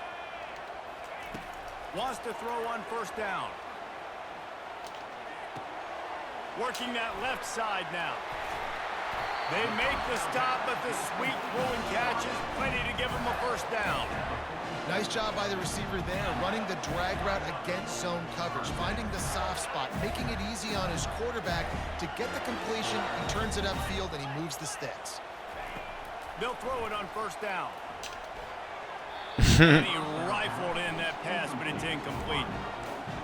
Wants to throw on 1st down. Working that left side now. They make the stop, but the sweet rolling catch is plenty to give them a 1st down. Nice job by the receiver there, running the drag route against zone coverage, finding the soft spot, making it easy on his quarterback to get the completion. He turns it upfield, and he moves the sticks. They'll throw it on 1st down. And he rifled in that pass, but it's incomplete.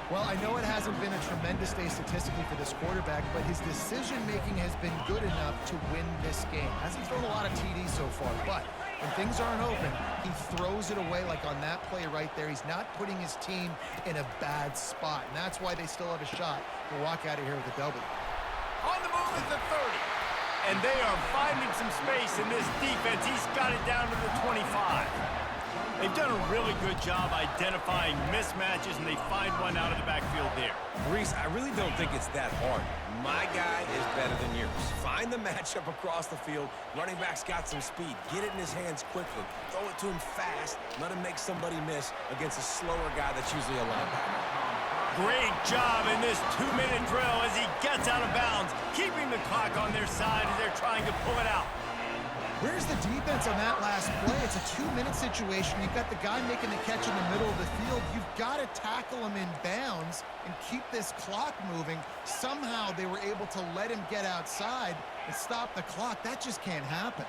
Well, I know it hasn't been a tremendous day statistically for this quarterback, but his decision-making has been good enough to win this game. Hasn't thrown a lot of TDs so far, but when things aren't open, he throws it away like on that play right there. He's not putting his team in a bad spot, and that's why they still have a shot to walk out of here with a W. On the move is the 30. And they are finding some space in this defense. He's got it down to the 25. They've done a really good job identifying mismatches, and they find one out of the backfield there. Reese, I really don't think it's that hard. My guy is better than yours. Find the matchup across the field. Running back's got some speed. Get it in his hands quickly. Throw it to him fast. Let him make somebody miss against a slower guy that's usually a linebacker. Great job in this 2-minute drill as he gets out of bounds, keeping the clock on their side as they're trying to pull it out. Where's the defense on that last play? It's a 2-minute situation. You've got the guy making the catch in the middle of the field. You've got to tackle him in bounds and keep this clock moving. Somehow they were able to let him get outside and stop the clock. That just can't happen.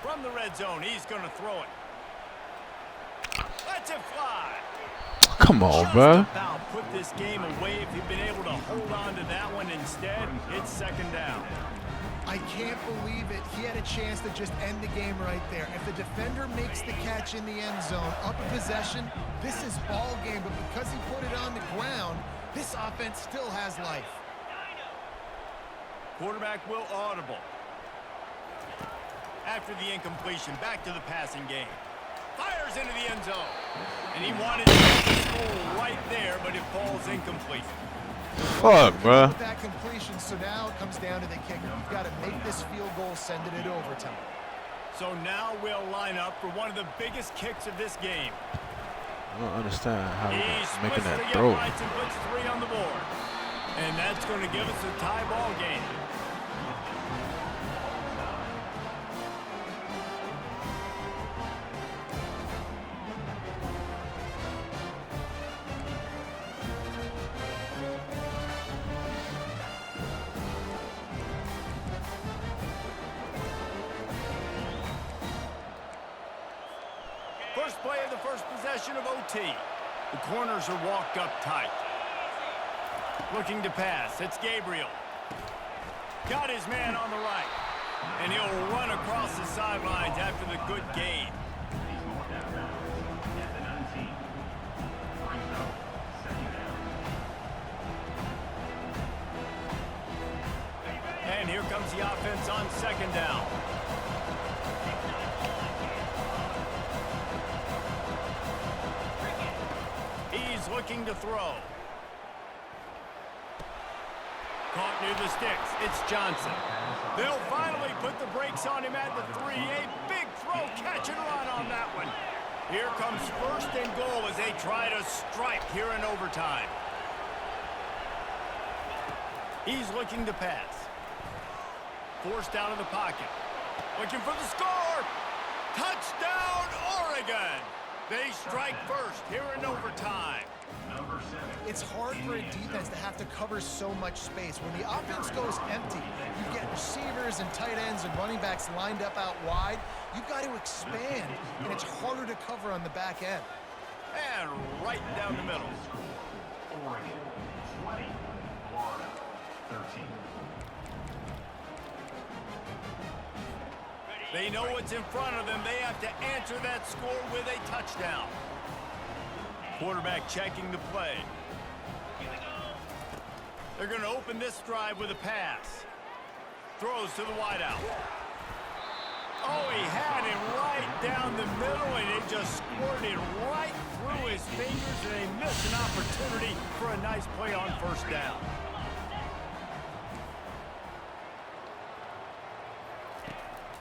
From the red zone, he's going to throw it. Let's it fly. Come on, bro. About put this game away if you've been able to hold on to that one instead. It's second down. I can't believe it. He had a chance to just end the game right there. If the defender makes the catch in the end zone, up a possession, this is ball game. But because he put it on the ground, this offense still has life. Quarterback will audible. After the incompletion, back to the passing game. Fires into the end zone. And he wanted to get the score right there, but it falls incomplete. Fuck, bro. With that completion, so now it comes down to the kicker. You've got to make this field goal, send it to overtime. So now we'll line up for one of the biggest kicks of this game. I don't understand how he's He making splits that the throw. uprights and puts 3 on the board. And that's going to give us a tie ball game. First play of the first possession of OT. The corners are walked up tight. Looking to pass. It's Gabriel. Got his man on the right. And he'll run across the sidelines after the good gain. He's going down at the 19. Brings up second down. And here comes the offense on second down. He's looking to throw. Caught near the sticks. It's Johnson. They'll finally put the brakes on him at the 3. A big throw, catch and run on that one. Here comes first and goal as they try to strike here in overtime. He's looking to pass. Forced out of the pocket. Looking for the score. Touchdown, Oregon. They strike first here in overtime. Number 7. It's hard for a defense to have to cover so much space. When the offense goes empty, you get receivers and tight ends and running backs lined up out wide. You've got to expand, and it's harder to cover on the back end. And right down the middle. Oregon 20. Florida 13. They know what's in front of them. They have to answer that score with a touchdown. Quarterback checking the play. They're going to open this drive with a pass. Throws to the wideout. Oh, he had him right down the middle, and it just squirted right through his fingers, and they missed an opportunity for a nice play on first down.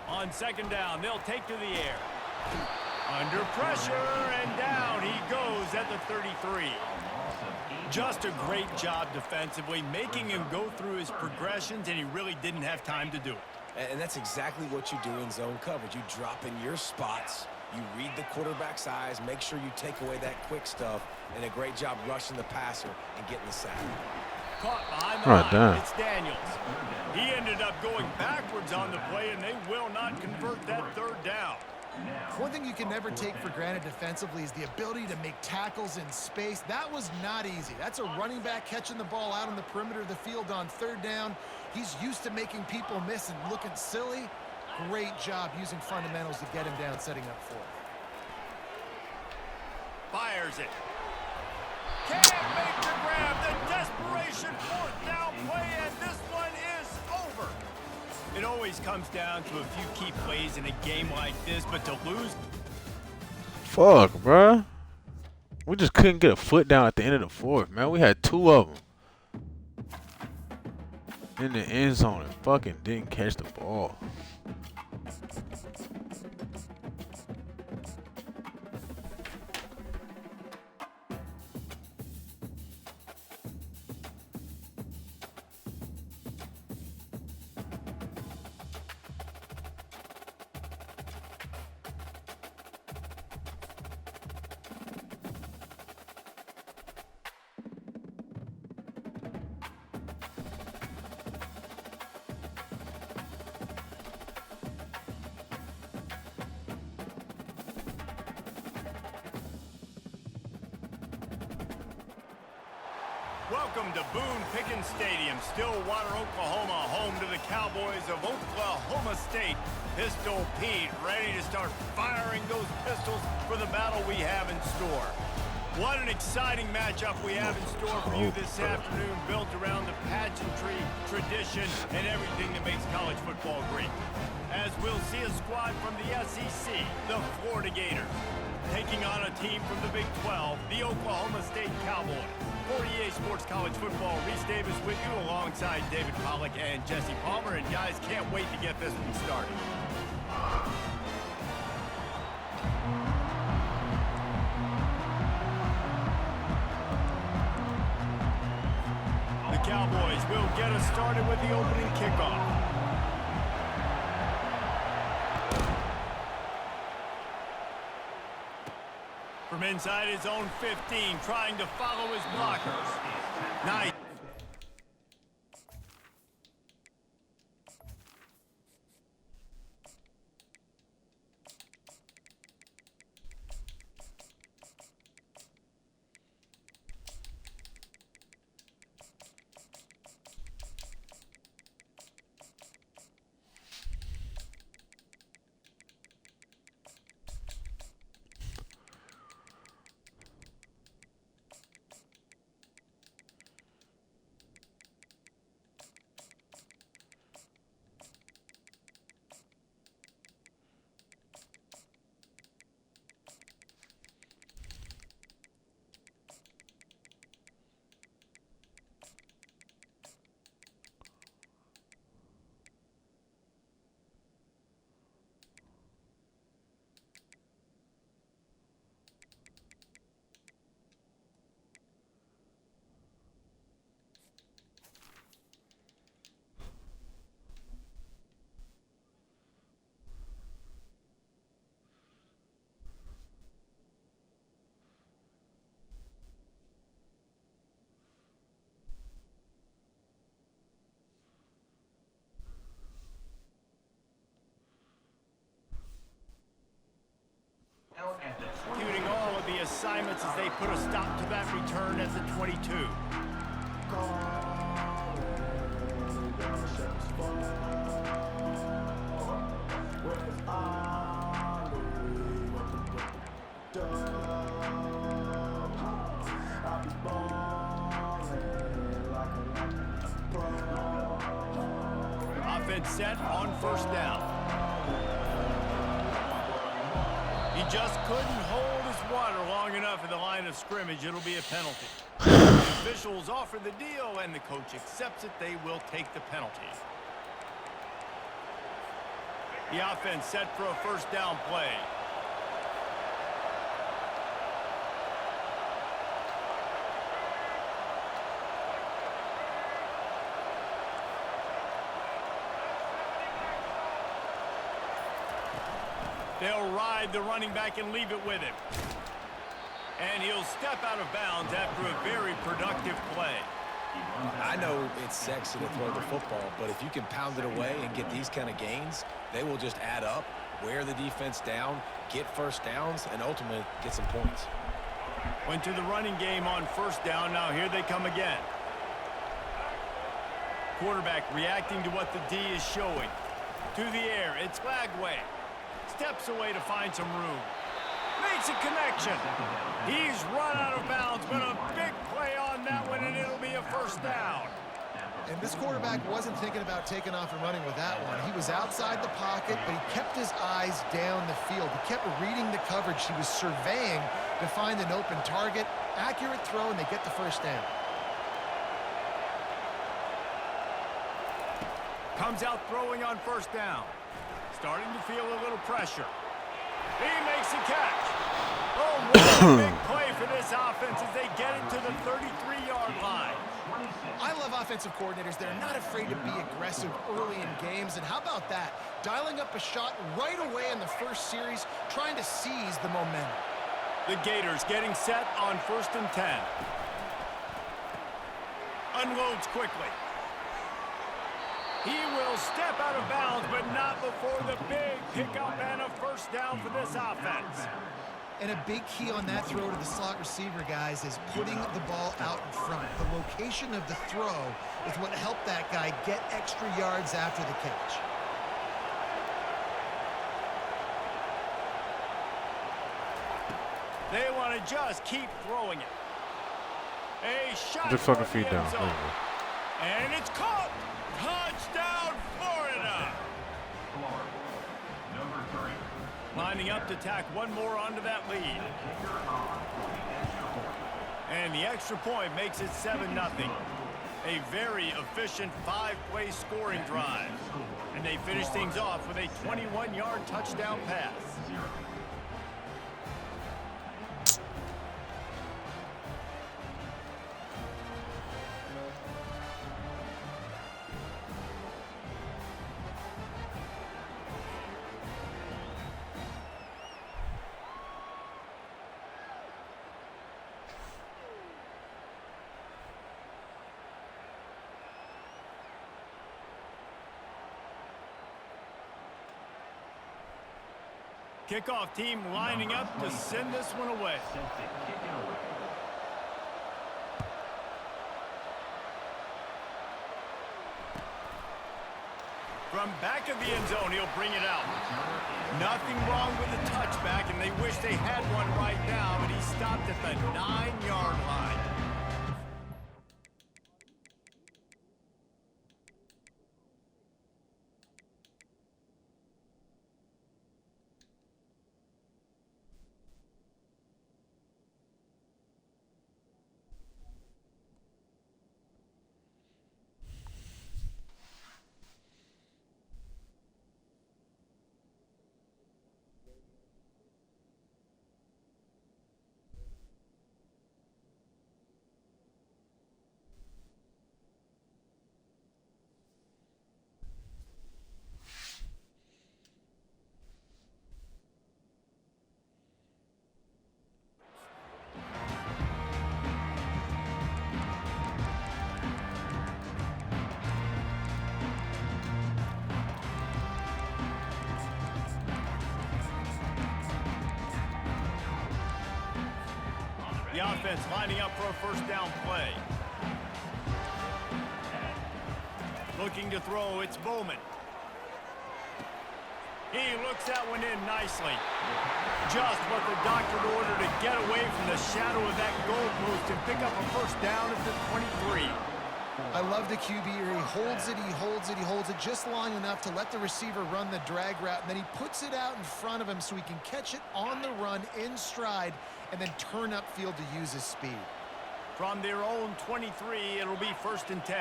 On second down, they'll take to the air. Under pressure, and down he goes at the 33. Just a great job defensively, making him go through his progressions, and he really didn't have time to do it. And that's exactly what you do in zone coverage. You drop in your spots, you read the quarterback's eyes, make sure you take away that quick stuff, and a great job rushing the passer and getting the sack. Caught behind the line. It's Daniels. He ended up going backwards on the play, and they will not convert that third down. One thing you can never take for granted defensively is the ability to make tackles in space. That was not easy. That's a running back catching the ball out on the perimeter of the field on third down. He's used to making people miss and looking silly. Great job using fundamentals to get him down, setting up fourth. Fires it. Can't make the grab. The desperation fourth down play, and this one is over. It always comes down to a few key plays in a game like this, but to lose... Fuck, bruh. We just couldn't get a foot down at the end of the fourth, man. We had 2 of them in the end zone and fucking didn't catch the ball. Welcome to Boone Pickens Stadium, Stillwater, Oklahoma, home to the Cowboys of Oklahoma State. Pistol Pete ready to start firing those pistols for the battle we have in store. What an exciting matchup we have in store for you this afternoon, built around the pageantry, tradition, and everything that makes college football great. As we'll see a squad from the SEC, the Florida Gators, taking on a team from the Big 12, the Oklahoma State Cowboys. For EA Sports College Football, Reese Davis with you alongside David Pollack and Jesse Palmer. And guys, can't wait to get this one started. The Cowboys will get us started with the opening kickoff. From inside his own 15, trying to follow his blockers. Nice. Executing all of the assignments as they put a stop to that return at the 22. Offense set on first down. He just couldn't hold his water long enough in the line of scrimmage. It'll be a penalty. The officials offer the deal, and the coach accepts it. They will take the penalty. The offense set for a first down play. They'll ride the running back and leave it with him. And he'll step out of bounds after a very productive play. I know it's sexy to throw the football, but if you can pound it away and get these kind of gains, they will just add up, wear the defense down, get first downs, and ultimately get some points. Went to the running game on first down. Now here they come again. Quarterback reacting to what the D is showing. To the air, it's Lagway. Steps away to find some room. Makes a connection. He's run out of bounds, but a big play on that one, and it'll be a first down. And this quarterback wasn't thinking about taking off and running with that one. He was outside the pocket, but he kept his eyes down the field. He kept reading the coverage. He was surveying to find an open target. Accurate throw, and they get the first down. Comes out throwing on first down. Starting to feel a little pressure. He makes a catch. Oh, what a big play for this offense as they get it to the 33-yard line. I love offensive coordinators. They're not afraid to be aggressive early in games. And how about that? Dialing up a shot right away in the first series, trying to seize the momentum. The Gators getting set on 1st and 10. Unloads quickly. He will step out of bounds, but not before the big pickup and a first down for this offense. And a big key on that throw to the slot receiver, guys, is putting the ball out in front. The location of the throw is what helped that guy get extra yards after the catch. They want to just keep throwing it. A shot. Put the fucking feet down. And it's caught. Touchdown, Florida. Lining up to tack one more onto that lead. And the extra point makes it 7-0. A very efficient 5-play scoring drive. And they finish things off with a 21-yard touchdown pass. Kickoff team lining up to send this one away. From back of the end zone, he'll bring it out. Nothing wrong with the touchback, and they wish they had one right now, but he stopped at the 9-yard line. The offense lining up for a first down play. Looking to throw, it's Bowman. He looks that one in nicely. Just what the doctor ordered to get away from the shadow of that goalpost and pick up a first down at the 23. I love the QB here. He holds it, he holds it, he holds it just long enough to let the receiver run the drag route, and then he puts it out in front of him so he can catch it on the run in stride and then turn upfield to use his speed. From their own 23, it'll be 1st and 10.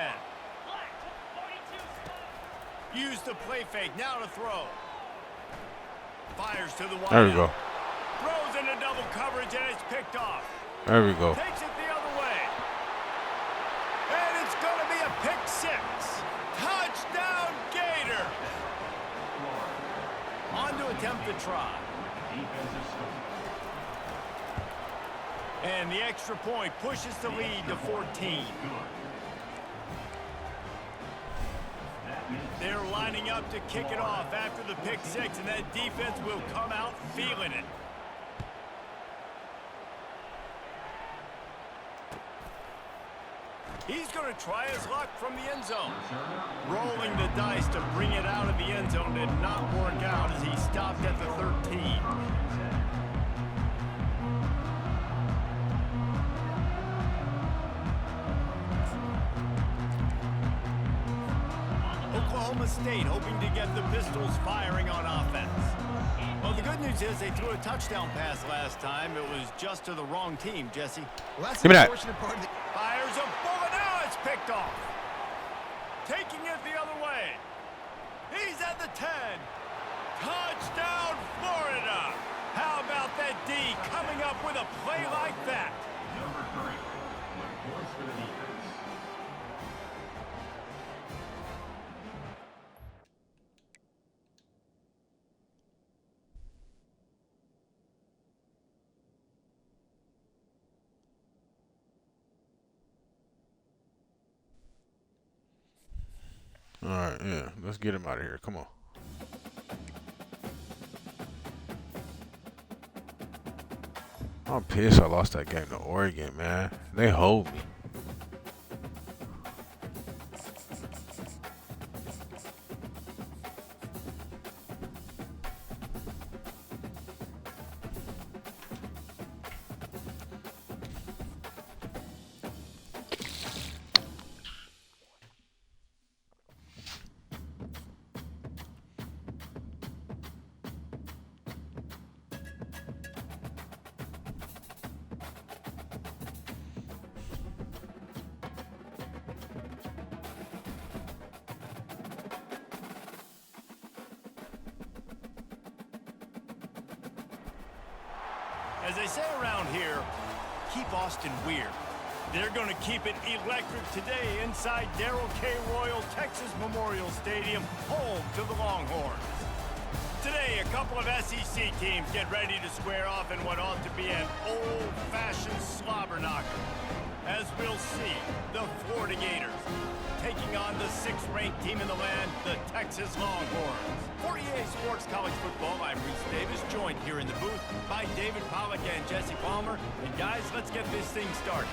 Use the play fake, now to throw. Fires to the wide. There we go. Throws into double coverage, and it's picked off. There we go. Takes it the other way. And it's going to be a pick 6. Touchdown, Gator. On to attempt the try. And the extra point pushes the lead to 14. They're lining up to kick it off after the pick 6, and that defense will come out feeling it. He's going to try his luck from the end zone. Rolling the dice to bring it out of the end zone did not work out as he stopped at the 13. Oklahoma State hoping to get the Pistols firing on offense. Well, the good news is they threw a touchdown pass last time. It was just to the wrong team, Jesse. Well, that's Give me the that. unfortunate part of the... Fires a bullet. Now it's picked off. Taking it the other way. He's at the 10. Touchdown, Florida. How about that D coming up with a play like that? Number 3, with points for the defense. All right, yeah. Let's get him out of here. Come on. I'm pissed I lost that game to Oregon, man. They hold me. As they say around here, keep Austin weird. They're going to keep it electric today inside Darrell K. Royal Texas Memorial Stadium, home to the Longhorns. Today, a couple of SEC teams get ready to square off in what ought to be an old-fashioned slobber knocker. As we'll see, the Florida Gators taking on the 6th-ranked team in the land, the Texas Longhorns. For EA Sports College Football, I'm Reese Davis, joined here in the booth by David Pollack and Jesse Palmer. And guys, let's get this thing started.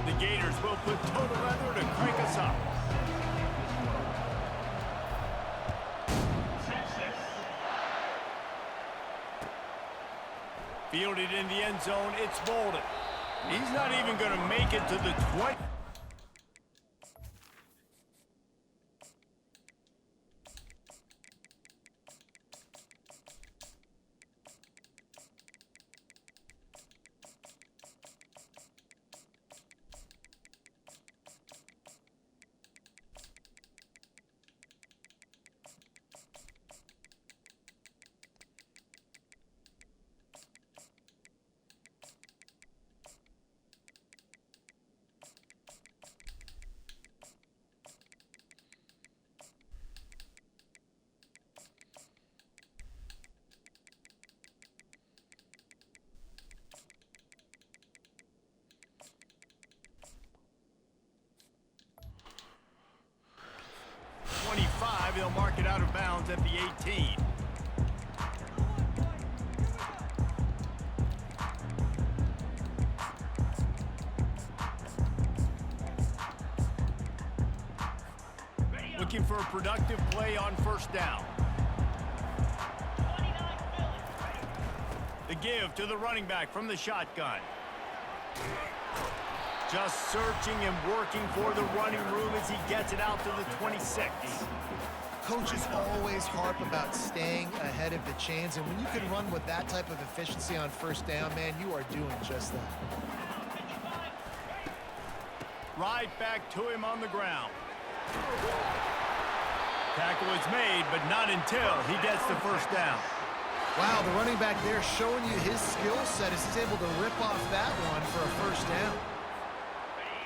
The Gators will put total leather to crank us up. Fielded in the end zone, it's Bolden. He's not even going to make it to the 20. They'll mark it out of bounds at the 18. Looking for a productive play on first down. The give to the running back from the shotgun. Just searching and working for the running room as he gets it out to the 26. Coaches always harp about staying ahead of the chains, and when you can run with that type of efficiency on first down, man, you are doing just that. Right back to him on the ground. Tackle is made, but not until he gets the first down. Wow, the running back there showing you his skill set as he's able to rip off that one for a first down.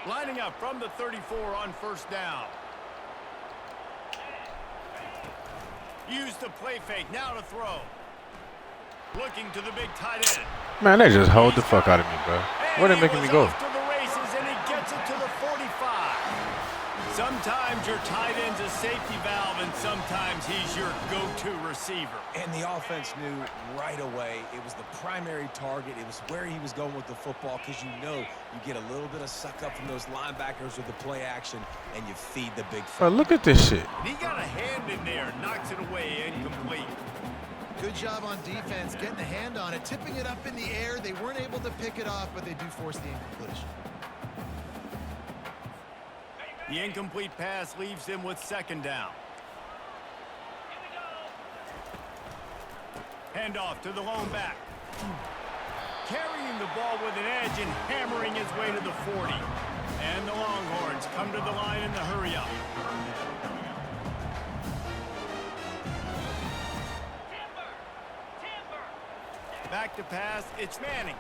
Lining up from the 34 on first down. Use the play fake, now to throw. Looking to the big tight end. Man, they just hold the fuck out of me, bro. Where they making me go? Off to the races, and he gets it to the 45. Sometimes your tight end's a safety valve, and sometimes he's your go-to receiver. And the offense knew right away it was the primary target. It was where he was going with the football, because you know you get a little bit of suck up from those linebackers with the play action, and you feed the big Bro, look at this shit. And he got a hand in there, knocks it away, incomplete. Good job on defense, getting a hand on it, tipping it up in the air. They weren't able to pick it off, but they do force the incompletion. The incomplete pass leaves him with second down. Handoff to the lone back. Carrying the ball with an edge and hammering his way to the 40. And the Longhorns come to the line in the hurry-up. Back to pass, it's Manning.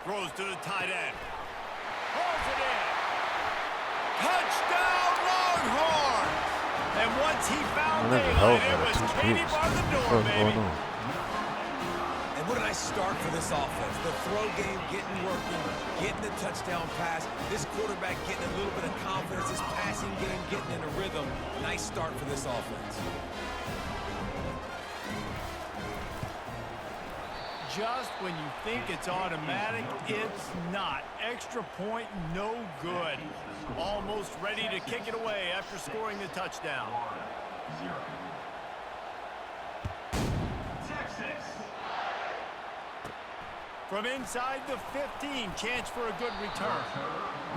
Throws to the tight end. Holds it in. Touchdown, Longhorns! And once he found Well, that's a daylight, hell it of was two Katie picks. bar the door, What's baby. going on? And what a nice start for this offense. The throw game getting working, getting the touchdown pass. This quarterback getting a little bit of confidence. This passing game getting in a rhythm. Nice start for this offense. Just when you think it's automatic, it's not. Extra point, no good. Almost ready to kick it away after scoring the touchdown. Texas. From inside the 15, chance for a good return.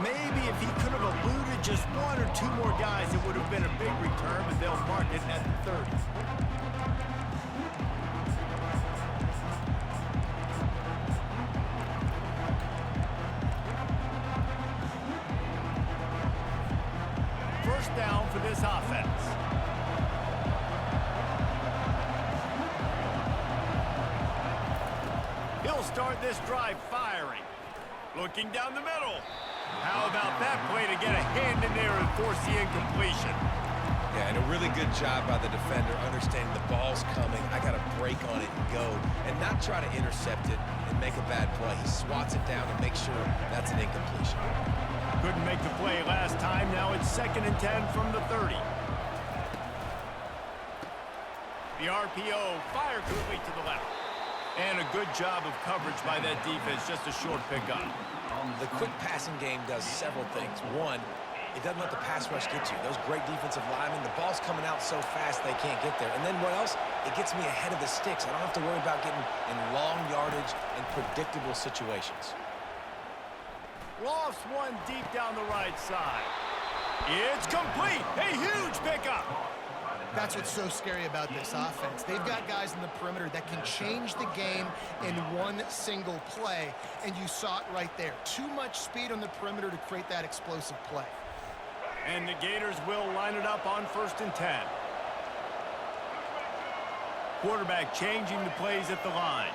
Maybe if he could have eluded just one or two more guys, it would have been a big return, but they'll mark it at the 30. First down for this offense. He'll start this drive firing. Looking down the middle. How about that play to get a hand in there and force the incompletion? Yeah, and a really good job by the defender understanding the ball's coming. I got to break on it and go and not try to intercept it and make a bad play. He swats it down and makes sure that's an incompletion. Couldn't make the play last time. Now it's 2nd and 10 from the 30. The RPO fired quickly to the left. And a good job of coverage by that defense. Just a short pickup. The quick passing game does several things. One, it doesn't let the pass rush get you. Those great defensive linemen, the ball's coming out so fast they can't get there. And then what else? It gets me ahead of the sticks. I don't have to worry about getting in long yardage and predictable situations. Lost one deep down the right side. It's complete. A huge pickup. That's what's so scary about this offense. They've got guys in the perimeter that can change the game in one single play, and you saw it right there. Too much speed on the perimeter to create that explosive play. And the Gators will line it up on 1st and 10. Quarterback changing the plays at the line.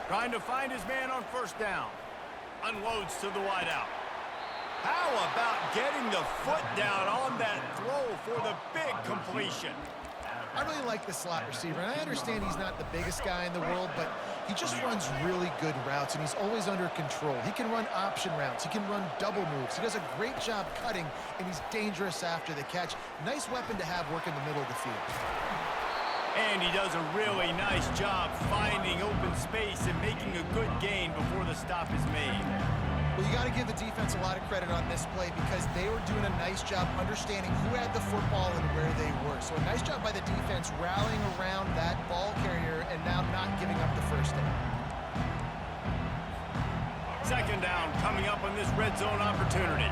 Trying to find his man on 1st down. Unloads to the wideout. How about getting the foot down on that throw for the big completion? I really like the slot receiver, and I understand he's not the biggest guy in the world, but he just runs really good routes, and he's always under control. He can run option routes. He can run double moves. He does a great job cutting, and he's dangerous after the catch. Nice weapon to have work in the middle of the field. And he does a really nice job finding open space and making a good gain before the stop is made. Well, you got to give the defense a lot of credit on this play because they were doing a nice job understanding who had the football and where they were. So a nice job by the defense rallying around that ball carrier and now not giving up the first down. 2nd down coming up on this red zone opportunity.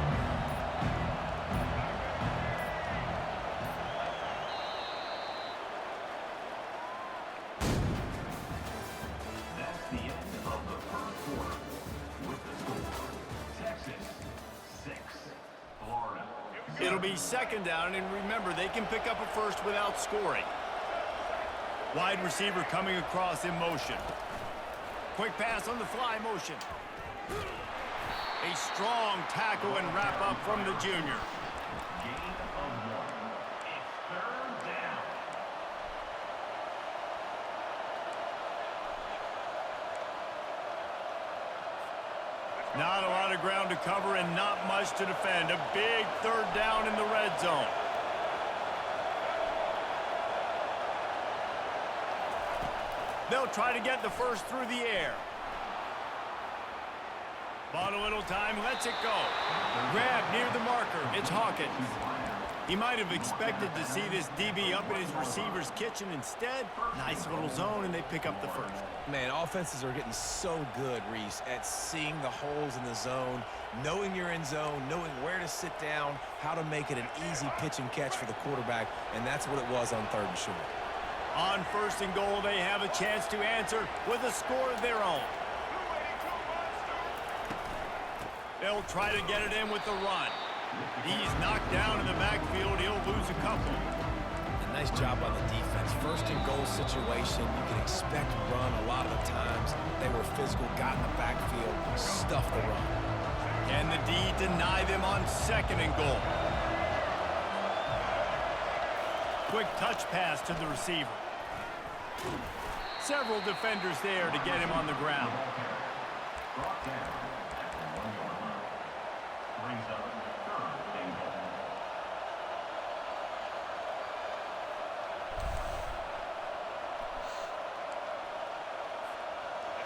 That's the end of the first quarter. With the score, Texas 6, Florida. It'll be 2nd down, and remember, they can pick up a first without scoring. Wide receiver coming across in motion. Quick pass on the fly motion. A strong tackle and wrap up from the junior. Gain of 1. It's 3rd down. Not a lot of ground to cover and not much to defend. A big 3rd down in the red zone. They'll try to get the first through the air. Bought a little time, lets it go. Grab near the marker. It's Hawkins. He might have expected to see this DB up in his receiver's kitchen. Instead, nice little zone, and they pick up the first. Man, offenses are getting so good, Reese, at seeing the holes in the zone, knowing you're in zone, knowing where to sit down, how to make it an easy pitch and catch for the quarterback, and that's what it was on 3rd and short. On 1st and goal, they have a chance to answer with a score of their own. They'll try to get it in with the run. He's knocked down in the backfield. He'll lose a couple. A nice job on the defense. 1st and goal situation, you can expect run a lot of the times. They were physical, got in the backfield, stuffed the run. Can the D deny them on 2nd and goal? quick touch pass to the receiver. Several defenders there to get him on the ground. Brought down at the 1 yard line. Brings up 3rd and goal.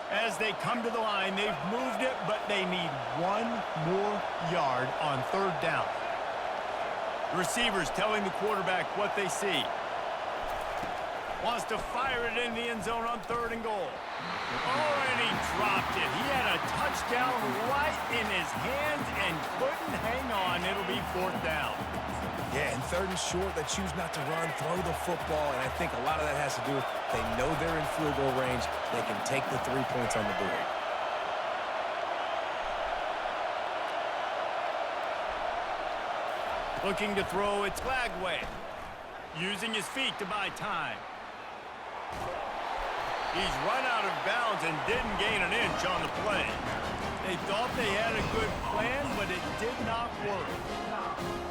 As they come to the line, they've moved it, but they need 1 more yard on 3rd down. Receivers telling the quarterback what they see. Wants to fire it in the end zone on 3rd and goal. Oh, and he dropped it. He had a touchdown right in his hands and couldn't hang on. It'll be 4th down. Yeah, and 3rd and short, they choose not to run, throw the football, and I think a lot of that has to do with they know they're in field goal range. They can take the 3 points on the board. Looking to throw, it's Lagway. Using his feet to buy time. He's run out of bounds and didn't gain an inch on the play. They thought they had a good plan, but it did not work.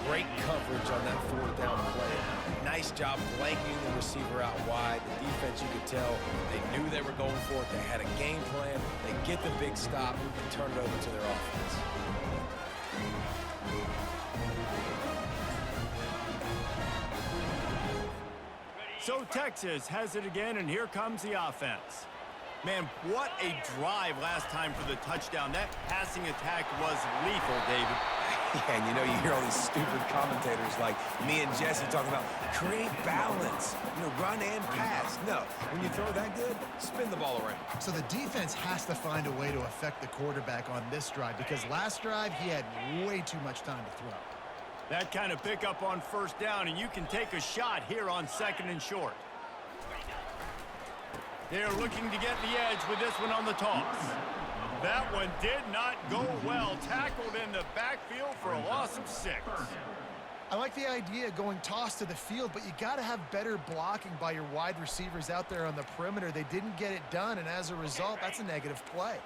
Great coverage on that 4th down play. Nice job blanking the receiver out wide. The defense, you could tell, they knew they were going for it. They had a game plan. They get the big stop and turn it over to their offense. So Texas has it again, and here comes the offense. Man, what a drive last time for the touchdown. That passing attack was lethal, David. Yeah, and you know, you hear all these stupid commentators like me and Jesse talking about create balance, run and pass. No, when you throw that good, spin the ball around. So the defense has to find a way to affect the quarterback on this drive because last drive he had way too much time to throw. That kind of pickup on 1st down, and you can take a shot here on 2nd and short. They're looking to get the edge with this one on the toss. That one did not go well. Tackled in the backfield for a loss of 6. I like the idea of going toss to the field, but you got to have better blocking by your wide receivers out there on the perimeter. They didn't get it done, and as a result, that's a negative play.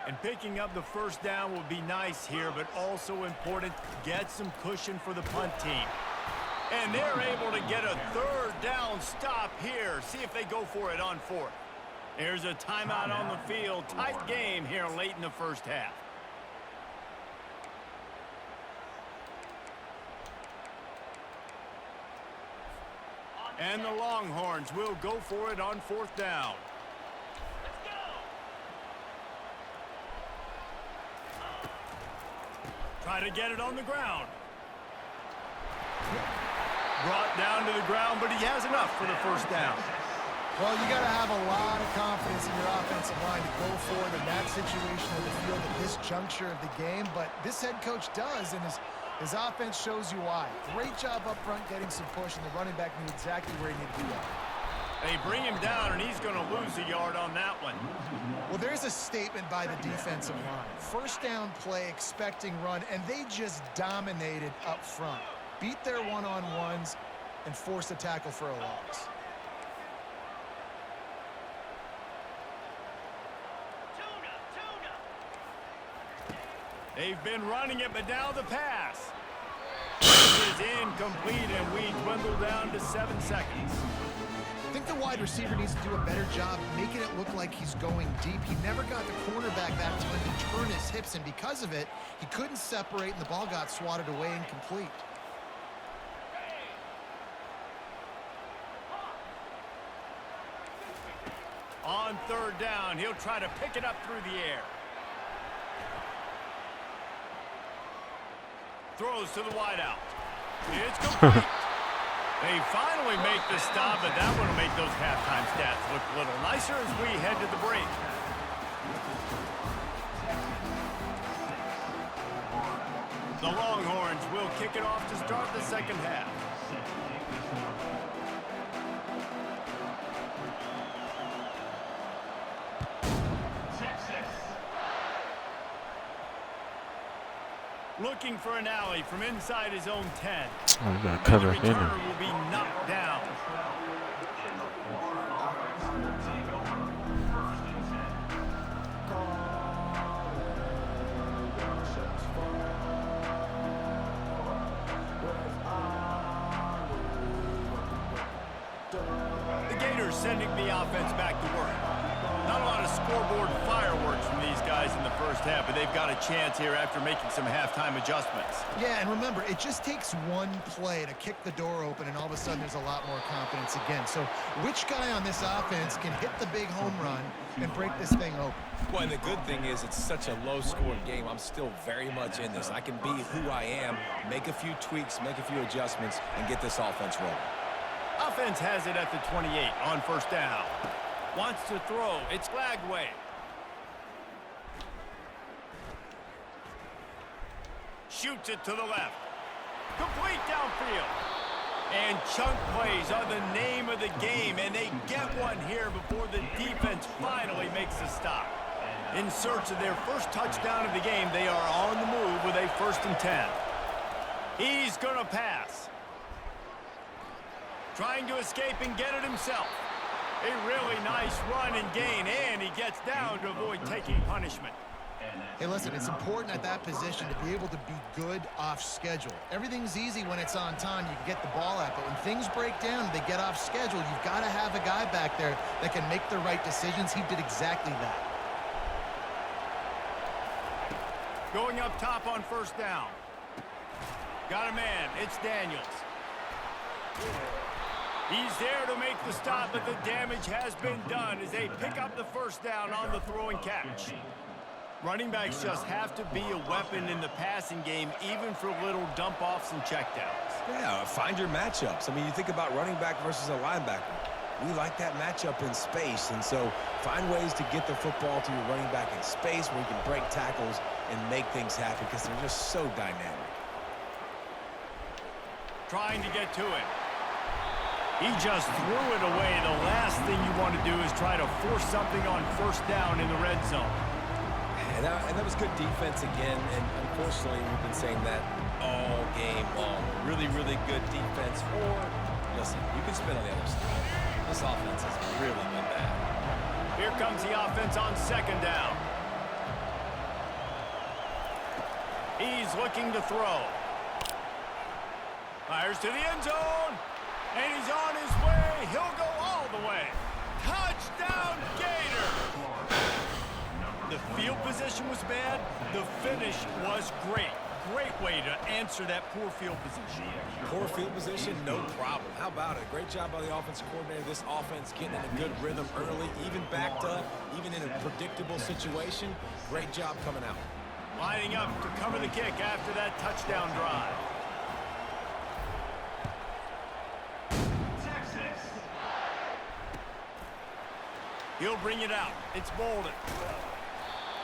And picking up the 1st down will be nice here, but also important to get some cushion for the punt team. And they're able to get a 3rd down stop here. See if they go for it on 4th. There's a timeout on the field. Tight game here late in the 1st half. And the Longhorns will go for it on 4th down. Try to get it on the ground. Brought down to the ground, but he has enough for the 1st down. Well, you got to have a lot of confidence in your offensive line to go for it in that situation of the field at this juncture of the game, but this head coach does, and his offense shows you why. Great job up front getting some push, and the running back knew exactly where he needed to be at. They bring him down, and he's going to lose a yard on that one. Well, there's a statement by the defensive line. 1st down play, expecting run, and they just dominated up front. Beat their one-on-ones and forced a tackle for a loss. They've been running it, but now the pass. It is incomplete, and we dwindle down to 7 seconds. I think the wide receiver needs to do a better job making it look like he's going deep. He never got the cornerback that time to turn his hips, and because of it, he couldn't separate, and the ball got swatted away incomplete. On 3rd down, he'll try to pick it up through the air. Throws to the wideout. It's complete. They finally make the stop, but that one will make those halftime stats look a little nicer as we head to the break. The Longhorns will kick it off to start the 2nd half. Looking for an alley from inside his own 10. Oh, you got to cover The it in returner there. will be knocked down. sending the offense back to work. Not a lot of scoreboard fireworks from these guys in the first half, but they've got a chance here after making some halftime adjustments. Yeah, and remember, it just takes one play to kick the door open, and all of a sudden there's a lot more confidence again. So which guy on this offense can hit the big home run and break this thing open? Well, and the good thing is it's such a low-scoring game. I'm still very much in this. I can be who I am, make a few tweaks, make a few adjustments, and get this offense rolling. Offense has it at the 28 on first down. Wants to throw. It's Lagway. Shoots it to the left. Complete downfield. And chunk plays are the name of the game, and they get one here before the defense finally makes a stop. In search of their first touchdown of the game, they are on the move with a 1st and 10. He's going to pass. Trying to escape and get it himself. A really nice run and gain, and he gets down to avoid taking punishment. Hey, listen, it's important at that position to be able to be good off schedule. Everything's easy when it's on time. You can get the ball out, but when things break down, they get off schedule. You've got to have a guy back there that can make the right decisions. He did exactly that. Going up top on first down. Got a man. It's Daniels. He's there to make the stop, but the damage has been done as they pick up the first down on the throw and catch. Running backs just have to be a weapon in the passing game, even for little dump-offs and checkdowns. Yeah, find your matchups. I mean, you think about running back versus a linebacker. We like that matchup in space, and so find ways to get the football to your running back in space where you can break tackles and make things happen because they're just so dynamic. Trying to get to it. He just threw it away. The last thing you want to do is try to force something on first down in the red zone. And that was good defense again, and unfortunately we've been saying that all game long. Really, really good defense. Or, listen, you can spin on the other side. This offense has really been bad. Here comes the offense on second down. He's looking to throw. Fires to the end zone. And he's on his way. He'll go all the way. Touchdown, Gator! The field position was bad. The finish was great. Great way to answer that poor field position. Poor field position, no problem. How about it? Great job by the offensive coordinator. This offense getting in a good rhythm early, even backed up, even in a predictable situation. Great job coming out. Lining up to cover the kick after that touchdown drive. He'll bring it out. It's Bolden.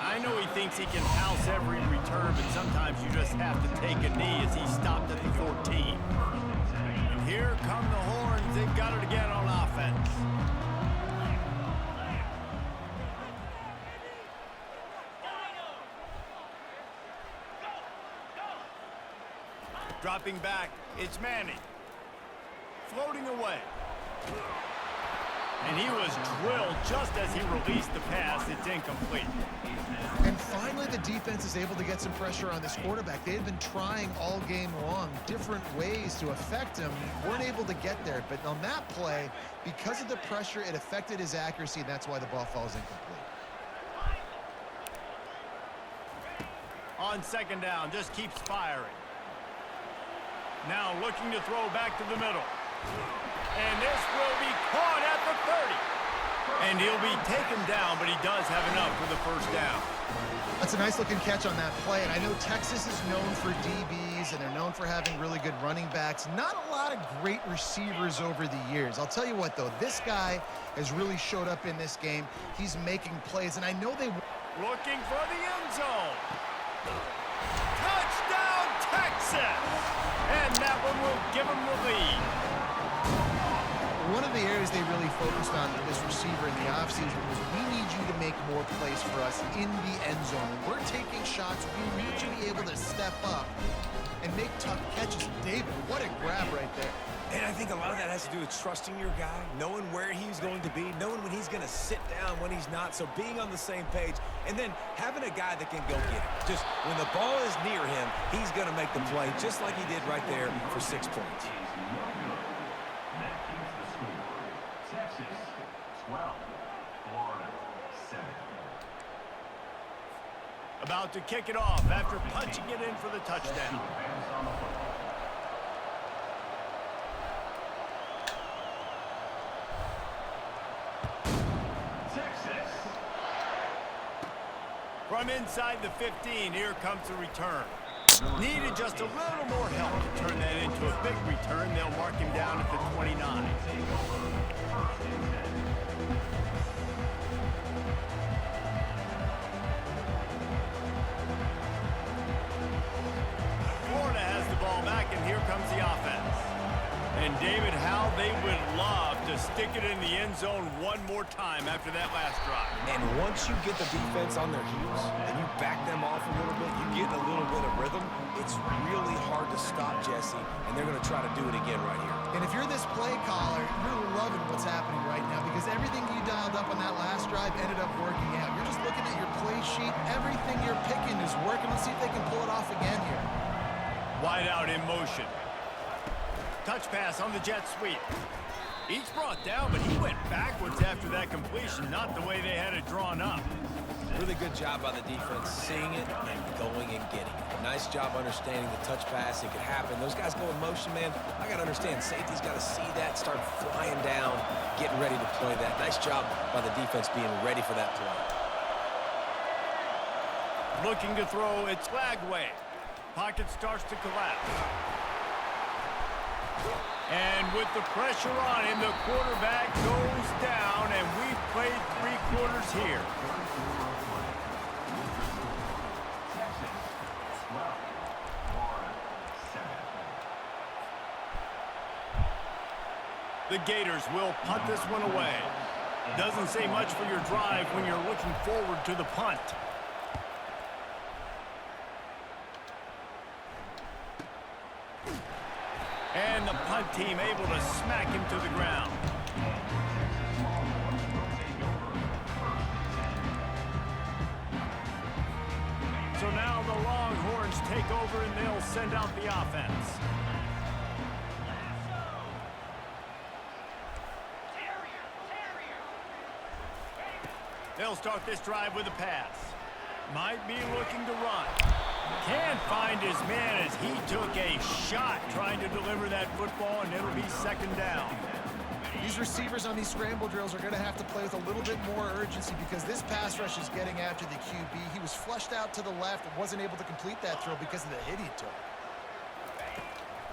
I know he thinks he can house every return, but sometimes you just have to take a knee as he stopped at the 14. And here come the horns. They've got it again on offense. Dropping back, it's Manning. Floating away. And he was drilled just as he released the pass. It's incomplete. And finally, the defense is able to get some pressure on this quarterback. They had been trying all game long different ways to affect him. Weren't able to get there. But on that play, because of the pressure, it affected his accuracy, and that's why the ball falls incomplete. On second down, just keeps firing. Now looking to throw back to the middle. And this will be caught at the 30. And he'll be taken down, but he does have enough for the first down. That's a nice-looking catch on that play. And I know Texas is known for DBs, and they're known for having really good running backs. Not a lot of great receivers over the years. I'll tell you what, though. This guy has really showed up in this game. He's making plays, and I know they... Looking for the end zone. Touchdown, Texas! And that one will give him the lead. One of the areas they really focused on with this receiver in the offseason was we need you to make more plays for us in the end zone. When we're taking shots, we need you to be able to step up and make tough catches. David, what a grab right there. And I think a lot of that has to do with trusting your guy, knowing where he's going to be, knowing when he's going to sit down, when he's not. So being on the same page, and then having a guy that can go get it. Just when the ball is near him, he's going to make the play, just like he did right there for 6 points. Texas 12, Florida 7. About to kick it off after punching it in for the touchdown. Advance on the football. Texas. From inside the 15, here comes the return. Needed just a little more help to turn that into a big return. They'll mark him down at the 29. Florida has the ball back, and here comes the offense. And David, how they would love to stick it in the end zone one more time after that last drive. And once you get the defense on their heels and you back them off a little bit, you get a little bit of rhythm, it's really hard to stop, Jesse, and they're going to try to do it again right here. And if you're this play caller, you're loving what's happening right now because everything you dialed up on that last drive ended up working out. You're just looking at your play sheet. Everything you're picking is working. Let's see if they can pull it off again here. Wide out in motion. Touch pass on the jet sweep. Each brought down, but he went backwards after that completion, not the way they had it drawn up. Really good job by the defense seeing it and going and getting it. Nice job understanding the touch pass. It could happen. Those guys go in motion, man. I got to understand, safety's got to see that, start flying down, getting ready to play that. Nice job by the defense being ready for that play. Looking to throw, it's Lagway. Pocket starts to collapse. And with the pressure on him, the quarterback goes down, and we've played 3 quarters here. Texas 12, Florida 7. The Gators will punt this one away. Doesn't say much for your drive when you're looking forward to the punt. And the punt team able to smack him to the ground. So now the Longhorns take over and they'll send out the offense. They'll start this drive with a pass. Might be looking to run. Can't find his man as he took a shot trying to deliver that football, and it'll be second down. These receivers on these scramble drills are going to have to play with a little bit more urgency because this pass rush is getting after the QB. He was flushed out to the left and wasn't able to complete that throw because of the hit he took.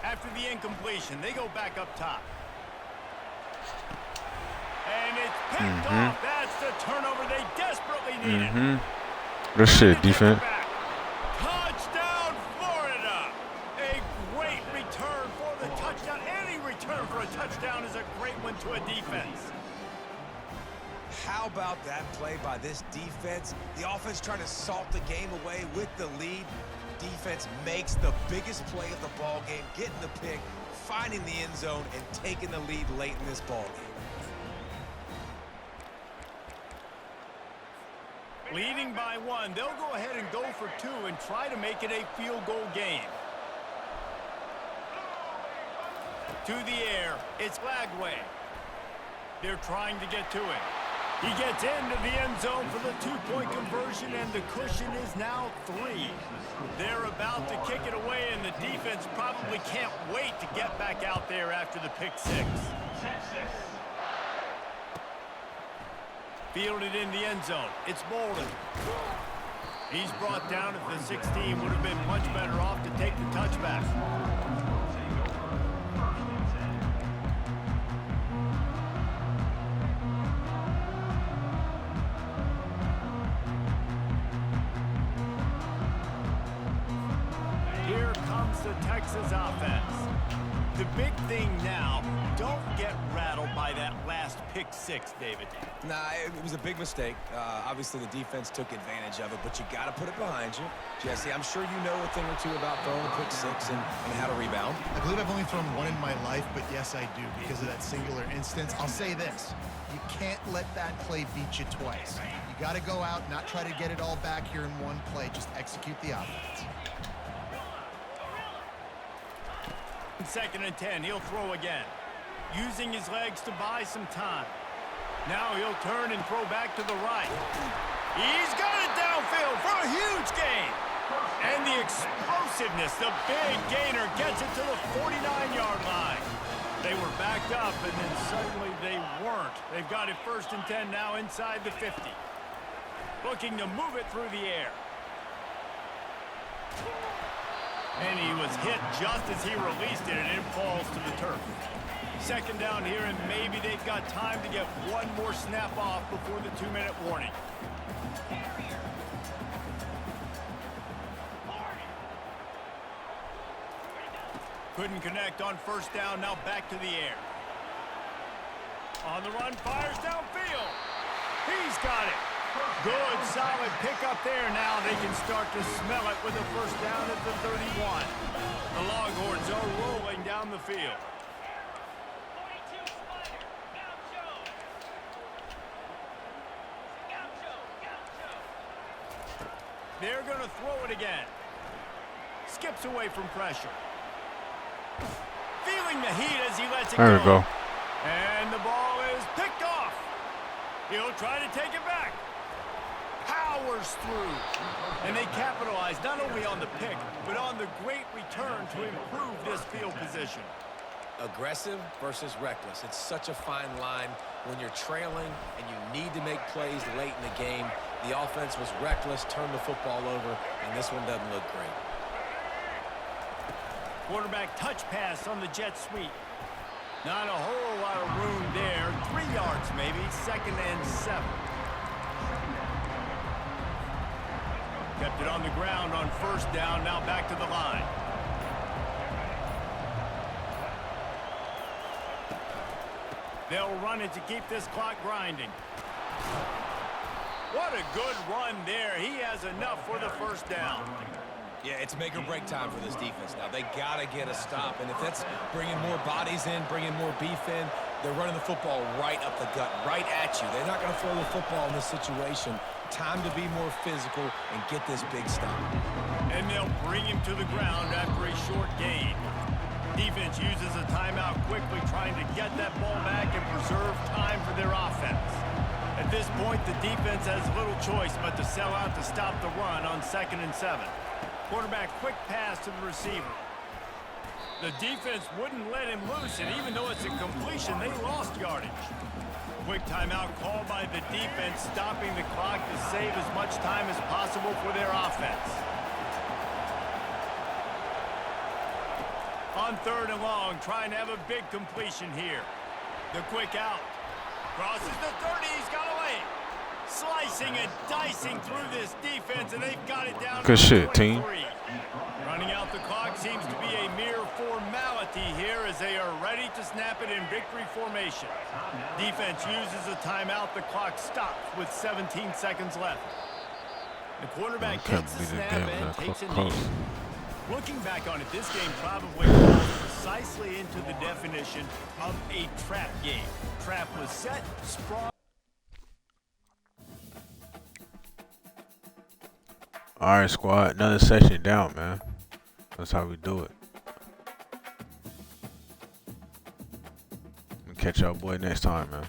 After the incompletion, they go back up top. And it's picked off. That's the turnover they desperately needed. Good shit, defense. Touchdown, Florida! A great return for the touchdown. Any return for a touchdown is a great one to a defense. How about that play by this defense? The offense trying to salt the game away with the lead. Defense makes the biggest play of the ball game, getting the pick, finding the end zone, and taking the lead late in this ball game. Leading by 1, they'll go ahead and go for 2 and try to make it a field goal game. To the air, it's Lagway. They're trying to get to it. He gets into the end zone for the 2-point conversion, and the cushion is now 3. They're about to kick it away, and the defense probably can't wait to get back out there after the pick 6. Texas. Fielded in the end zone. It's Bolden. He's brought down at the 16. Would have been much better off to take the touchback. Here comes the Texas offense. The big thing now, don't get rattled by that last pick 6, David. Nah, it was a big mistake. Obviously, the defense took advantage of it, but you got to put it behind you. Jesse, I'm sure you know a thing or two about throwing a pick 6 and how to rebound. I believe I've only thrown 1 in my life, but yes, I do because of that singular instance. I'll say this. You can't let that play beat you twice. You got to go out, not try to get it all back here in one play. Just execute the offense. 2nd and 10, he'll throw again. Using his legs to buy some time. Now he'll turn and throw back to the right. He's got it downfield for a huge gain. And the explosiveness, the big gainer gets it to the 49-yard line. They were backed up, and then suddenly they weren't. They've got it 1st and 10 now inside the 50. Looking to move it through the air. And he was hit just as he released it, and it falls to the turf. 2nd down here, and maybe they've got time to get one more snap off before the 2-minute warning. Couldn't connect on 1st down, now back to the air. On the run, fires downfield. He's got it. Good, solid pickup there. Now they can start to smell it with a 1st down at the 31. The Longhorns are rolling down the field. They're going to throw it again. Skips away from pressure. Feeling the heat as he lets it go. There we go. And the ball is picked off. He'll try to take it back. Powers through. And they capitalize not only on the pick, but on the great return to improve this field position. Aggressive versus reckless. It's such a fine line when you're trailing and you need to make plays late in the game. The offense was reckless, turned the football over, and this one doesn't look great. Quarterback touch pass on the jet sweep. Not a whole lot of room there. 3 yards maybe. 2nd and 7. Kept it on the ground on 1st down. Now back to the line. They'll run it to keep this clock grinding. What a good run there. He has enough for the 1st down. Yeah, it's make or break time for this defense now. They got to get a stop, and if that's bringing more bodies in, bringing more beef in, they're running the football right up the gut, right at you. They're not going to throw the football in this situation. Time to be more physical and get this big stop. And they'll bring him to the ground after a short gain. Defense uses a timeout quickly, trying to get that ball back and preserve time for their offense. At this point, the defense has little choice but to sell out to stop the run on 2nd and 7. Quarterback quick pass to the receiver. The defense wouldn't let him loose, and even though it's a completion, they lost yardage. Quick timeout called by the defense, stopping the clock to save as much time as possible for their offense. On 3rd and long, trying to have a big completion here. The quick out. Crosses the 30, he's got away. Slicing and dicing through this defense, and they've got it down Good to shit, 23. team. Running out the clock seems to be a mere formality here as they are ready to snap it in victory formation. Defense uses a timeout. The clock stops with 17 seconds left. The quarterback takes the snap and takes a knee. Looking back on it, this game probably falls precisely into the definition of a trap game. Trap was set, sprawl. All right, squad. Another session down, man. That's how we do it. We'll catch y'all boy next time, man.